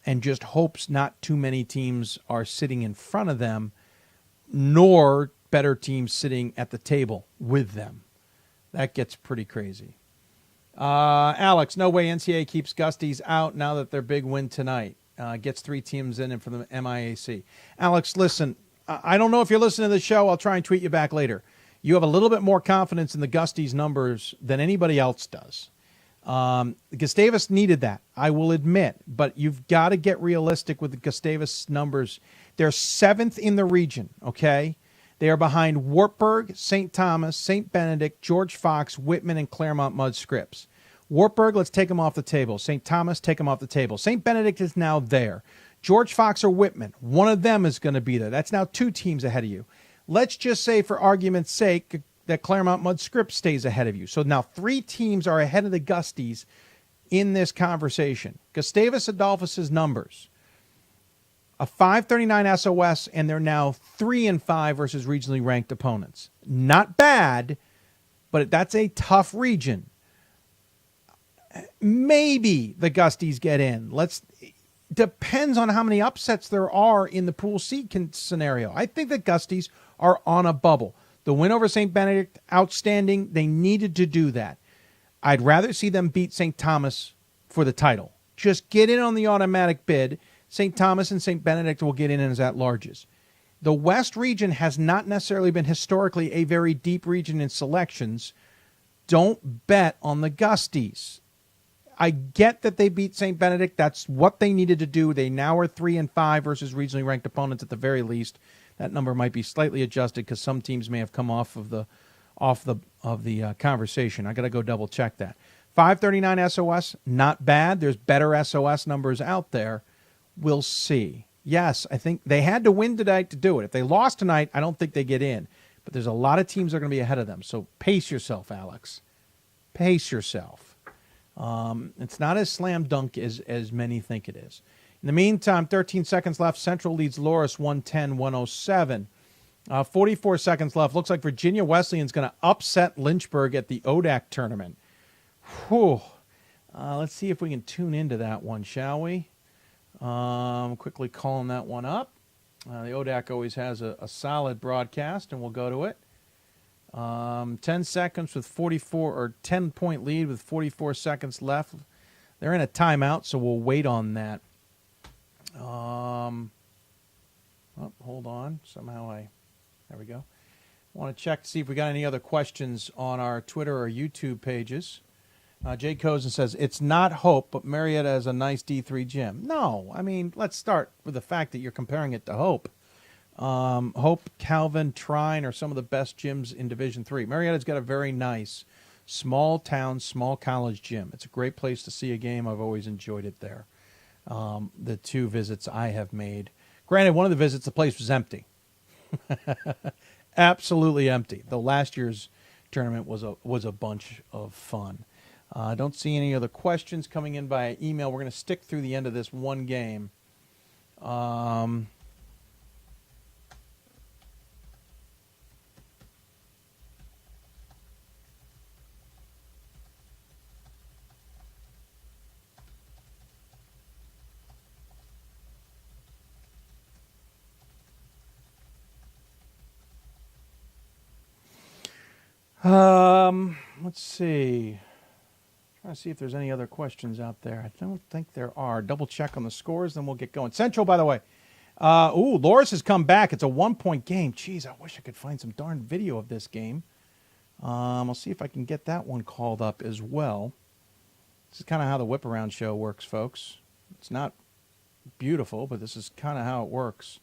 and just hopes not too many teams are sitting in front of them, nor better teams sitting at the table with them. That gets pretty crazy. Alex, no way NCAA keeps Gusties out now that their big win tonight. Gets 3 teams in and for the MIAC. Alex, listen, I don't know if you're listening to the show. I'll try and tweet you back later. You have a little bit more confidence in the Gusties numbers than anybody else does. Gustavus needed that, I will admit, but you've got to get realistic with the Gustavus numbers. They're 7th in the region, okay? They are behind Wartburg, St. Thomas, St. Benedict, George Fox, Whitman, and Claremont Mudd Scripps. Wartburg, let's take them off the table. St. Thomas, take them off the table. St. Benedict is now there. George Fox or Whitman, one of them is going to be there. That's now 2 teams ahead of you. Let's just say, for argument's sake, that Claremont Mudd Scripps stays ahead of you. So now 3 teams are ahead of the Gusties in this conversation. Gustavus Adolphus's numbers, a 539 SOS, and they're now 3-5 versus regionally ranked opponents. Not bad, but that's a tough region. Maybe the Gusties get in. Depends on how many upsets there are in the pool C scenario. I think the Gusties are on a bubble. The win over St. Benedict, outstanding. They needed to do that. I'd rather see them beat St. Thomas for the title. Just get in on the automatic bid. St. Thomas and St. Benedict will get in as at-larges. The West region has not necessarily been historically a very deep region in selections. Don't bet on the Gusties. I get that they beat St. Benedict. That's what they needed to do. They now are 3-5 versus regionally ranked opponents at the very least. That number might be slightly adjusted because some teams may have come off of the conversation. I got to go double check that. 539 SOS, not bad. There's better SOS numbers out there. We'll see. Yes, I think they had to win tonight to do it. If they lost tonight, I don't think they get in. But there's a lot of teams that are going to be ahead of them. So pace yourself, Alex. Pace yourself. It's not as slam dunk as many think it is. In the meantime, 13 seconds left. Central leads Loras 110-107. 44 seconds left. Looks like Virginia Wesleyan's going to upset Lynchburg at the ODAC tournament. Whew. Let's see if we can tune into that one, shall we? Quickly calling that one up. The ODAC always has a solid broadcast, and we'll go to it. 10 seconds with 44, or 10-point lead with 44 seconds left. They're in a timeout, so we'll wait on that. Hold on. There we go. I want to check to see if we got any other questions on our Twitter or YouTube pages. Jay Cozen says, it's not Hope, but Marietta has a nice D3 gym. No, I mean, let's start with the fact that you're comparing it to Hope. Hope, Calvin, Trine are some of the best gyms in Division III. Marietta's got a very nice small town, small college gym. It's a great place to see a game. I've always enjoyed it there. The 2 visits I have made. Granted, one of the visits, the place was empty. Absolutely empty. The last year's tournament was a bunch of fun. I don't see any other questions coming in via email. We're going to stick through the end of this one game. Let's see. Trying to see if there's any other questions out there. I don't think there are. Double check on the scores, then we'll get going. Central, by the way. Loras has come back. It's a 1-point game. Jeez, I wish I could find some darn video of this game. I'll see if I can get that one called up as well. This is kind of how the Whip Around show works, folks. It's not beautiful, but this is kind of how it works.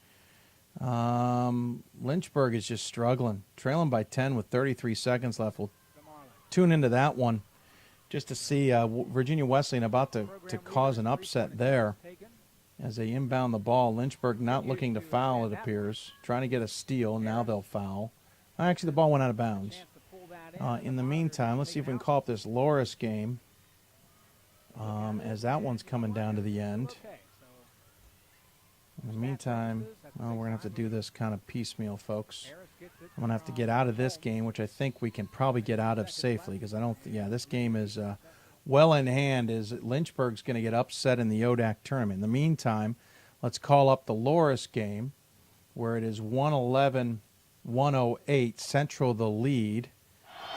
Lynchburg is just struggling. Trailing by 10 with 33 seconds left. tune into that one just to see Virginia Wesleyan about to cause an upset there as they inbound the ball. Lynchburg not looking to foul, it appears. Trying to get a steal. Now they'll foul. Actually, the ball went out of bounds. In the meantime, let's see if we can call up this Loris game as that one's coming down to the end. In the meantime, we're going to have to do this kind of piecemeal, folks. I'm going to have to get out of this game, which I think we can probably get out of safely because I don't this game is well in hand as Lynchburg's going to get upset in the ODAC tournament. In the meantime, let's call up the Loris game where it is 111-108, Central the lead.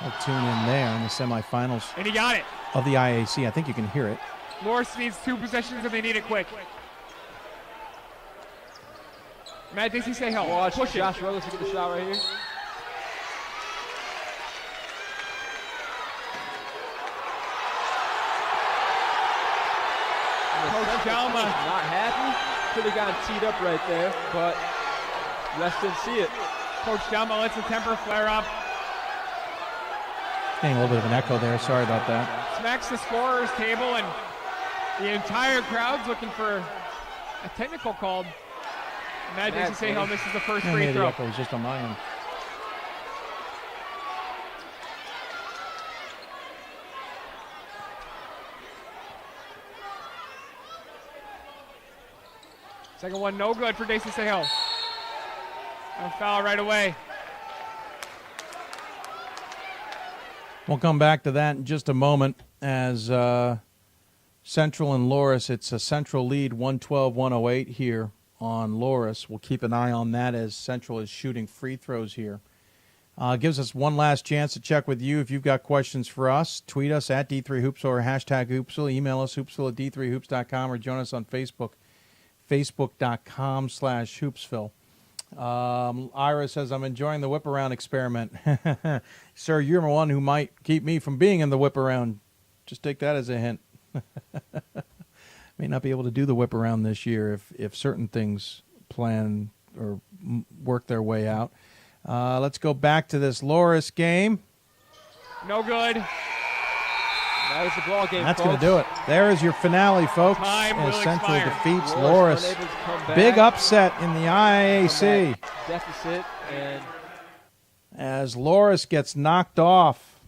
We'll tune in there in the semifinals and he got it. Of the IAC. I think you can hear it. Loris needs 2 possessions and they need it quick. Matt Dixie, say help. Watch Push Josh it. Rogers to get the shot right here. Coach Dalma. Not happy. Could have gotten teed up right there, but refs didn't see it. Coach Dalma lets the temper flare up. Getting a little bit of an echo there. Sorry about that. Smacks the scorer's table, and the entire crowd's looking for a technical called. Matt Dixie say how misses the first free throw. The echo was just on my end. Second one, no good for Daisy Sahel. A foul right away. We'll come back to that in just a moment as Central and Loris, it's a Central lead 112-108 here on Loris. We'll keep an eye on that as Central is shooting free throws here. Gives us one last chance to check with you. If you've got questions for us, tweet us at D3Hoopsville or hashtag Hoopsville. Email us hoopsville@d3hoops.com or join us on Facebook, facebook.com/Hoopsville. Ira says, I'm enjoying the whip around experiment. Sir, you're the one who might keep me from being in the whip around. Just take that as a hint. May not be able to do the whip around this year if certain things plan or work their way out. Let's go back to this Loris game. No good. That was the ball game. That's going to do it. There is your finale, folks. Time as will Central expire. defeats Loris. Big upset in the IAC. Deficit and as Loris gets knocked off.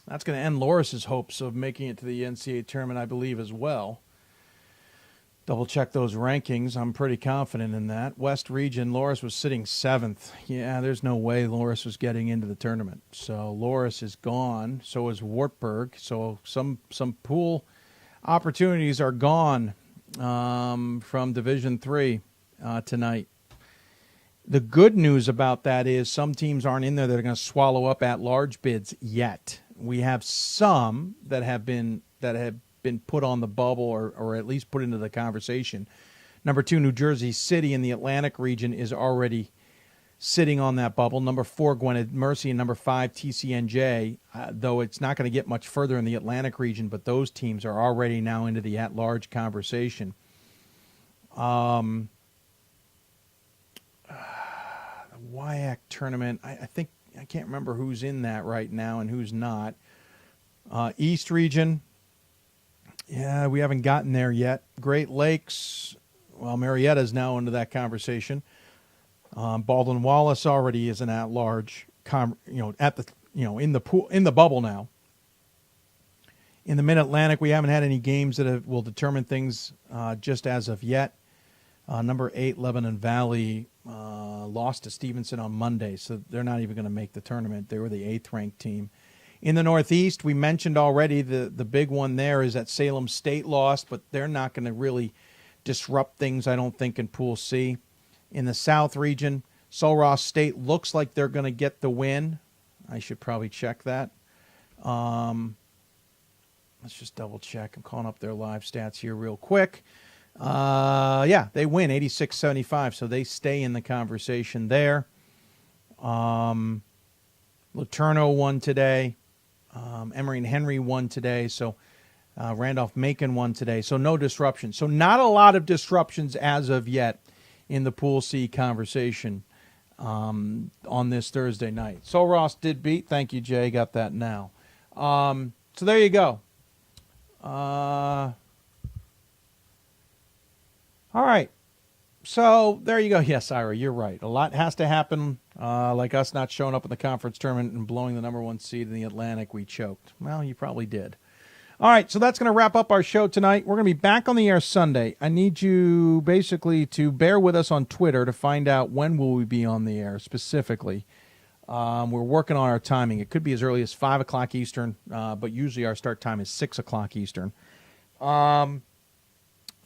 That's going to end Loris's hopes of making it to the NCAA tournament, I believe, as well. Double check those rankings. I'm pretty confident in that. West Region, Loris was sitting 7th. Yeah, there's no way Loris was getting into the tournament. So Loris is gone. So is Wartburg. So some pool opportunities are gone from Division III tonight. The good news about that is some teams aren't in there that are going to swallow up at-large bids yet. We have some that have been put on the bubble or at least put into the conversation. Number 2, New Jersey City in the Atlantic region is already sitting on that bubble. Number 4, Gwinnett Mercy, and number 5, TCNJ, though it's not going to get much further in the Atlantic region, but those teams are already now into the at-large conversation. The WIAC tournament, I think, I can't remember who's in that right now and who's not. East region, yeah, we haven't gotten there yet. Great Lakes, well, Marietta's now into that conversation. Baldwin Wallace already is an at-large, in the pool, in the bubble now. In the Mid-Atlantic, we haven't had any games that will determine things just as of yet. Number 8, Lebanon Valley, lost to Stevenson on Monday, so they're not even going to make the tournament. They were the 8th-ranked team. In the Northeast, we mentioned already the big one there is that Salem State lost, but they're not going to really disrupt things, I don't think, in Pool C. In the South region, Sul Ross State looks like they're going to get the win. I should probably check that. Let's just double check. I'm calling up their live stats here real quick. Yeah, they win 86-75, so they stay in the conversation there. LeTourneau won today. Emory and Henry won today, so Randolph-Macon won today, so no disruption. So not a lot of disruptions as of yet in the Pool C conversation on this Thursday night. So Ross did beat. Thank you, Jay. Got that now. So there you go. All right. So there you go. Yes, Ira, you're right. A lot has to happen, like us not showing up in the conference tournament and blowing the number 1 seed in the Atlantic. We choked. Well, you probably did. All right, so that's going to wrap up our show tonight. We're going to be back on the air Sunday. I need you basically to bear with us on Twitter to find out when will we be on the air specifically. We're working on our timing. It could be as early as 5 o'clock Eastern, but usually our start time is 6 o'clock Eastern.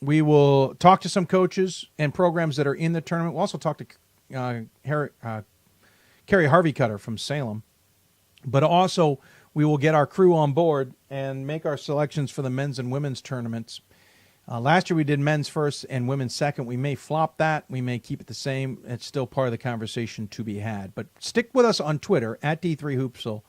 We will talk to some coaches and programs that are in the tournament. We'll also talk to Carrie Harvey Cutter from Salem. But also, we will get our crew on board and make our selections for the men's and women's tournaments. Last year we did men's first and women's second. We may flop that. We may keep it the same. It's still part of the conversation to be had. But stick with us on Twitter, at D3Hoopsville,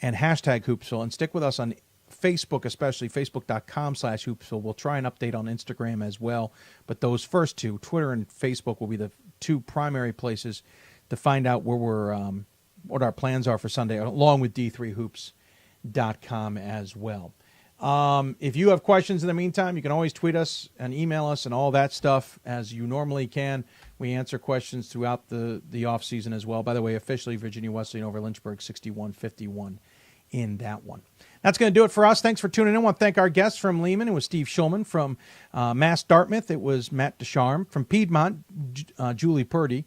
and hashtag Hoopsville. And stick with us on Facebook, especially Facebook.com/Hoopsville. We'll try and update on Instagram as well. But those first two, Twitter and Facebook, will be the two primary places to find out where we're what our plans are for Sunday, along with D3Hoops.com as well. If you have questions in the meantime, you can always tweet us and email us and all that stuff as you normally can. We answer questions throughout the off season as well. By the way, officially Virginia Wesleyan over Lynchburg 61-51 in that one. That's going to do it for us. Thanks for tuning in. I want to thank our guests from Lehman. It was Steve Schulman. From UMass-Dartmouth, it was Matt Ducharme. From Piedmont, Julie Purdy.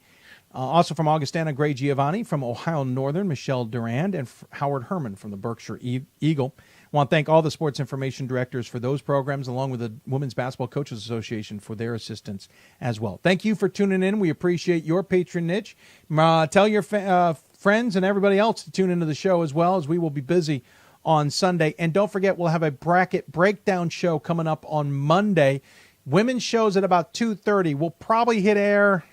Also from Augustana, Gray Giovanni. From Ohio Northern, Michelle Durand. And Howard Herman from the Berkshire Eagle. I want to thank all the sports information directors for those programs, along with the Women's Basketball Coaches Association for their assistance as well. Thank you for tuning in. We appreciate your patronage. Tell your friends and everybody else to tune into the show as well, as we will be busy on Sunday. And don't forget, we'll have a bracket breakdown show coming up on Monday. Women's shows at about 2:30. We'll probably hit air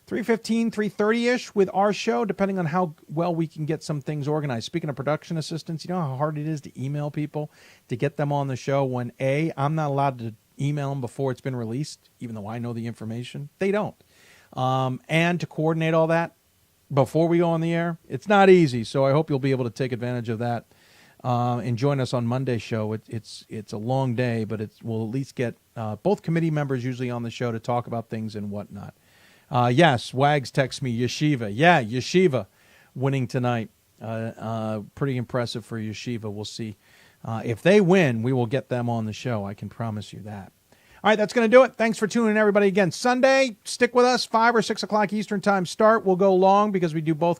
3:15, 3:30-ish with our show, depending on how well we can get some things organized. Speaking of production assistants, you know how hard it is to email people to get them on the show when, A, I'm not allowed to email them before it's been released, even though I know the information. They don't. And to coordinate all that before we go on the air, it's not easy. So I hope you'll be able to take advantage of that and join us on Monday's show. It's a long day, but we'll at least get both committee members usually on the show to talk about things and whatnot. Yes, Wags texts me, Yeshiva. Yeah, Yeshiva winning tonight. Pretty impressive for Yeshiva. We'll see. If they win, we will get them on the show. I can promise you that. All right, that's going to do it. Thanks for tuning in, everybody. Again, Sunday, stick with us, 5 or 6 o'clock Eastern time start. We'll go long because we do both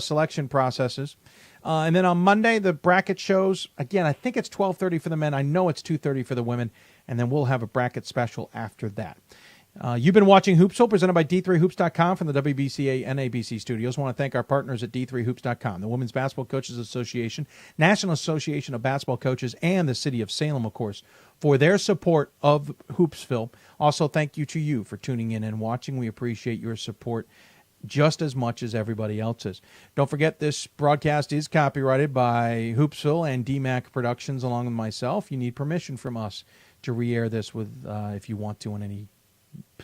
selection processes. And then on Monday, the bracket shows. Again, I think it's 12:30 for the men. I know it's 2:30 for the women. And then we'll have a bracket special after that. You've been watching Hoopsville, presented by D3Hoops.com from the WBCA and ABC studios. I want to thank our partners at D3Hoops.com, the Women's Basketball Coaches Association, National Association of Basketball Coaches, and the City of Salem, of course, for their support of Hoopsville. Also, thank you to you for tuning in and watching. We appreciate your support just as much as everybody else's. Don't forget, this broadcast is copyrighted by Hoopsville and DMAC Productions, along with myself. You need permission from us to re-air this with, if you want to in any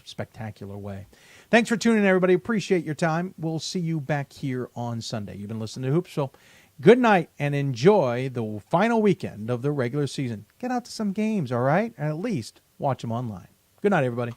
spectacular way. Thanks for tuning in, everybody. Appreciate your time. We'll see you back here on Sunday. You've been listening to Hoopsville. Good night, and enjoy the final weekend of the regular season. Get out to some games, all right? And at least watch them online. Good night, everybody.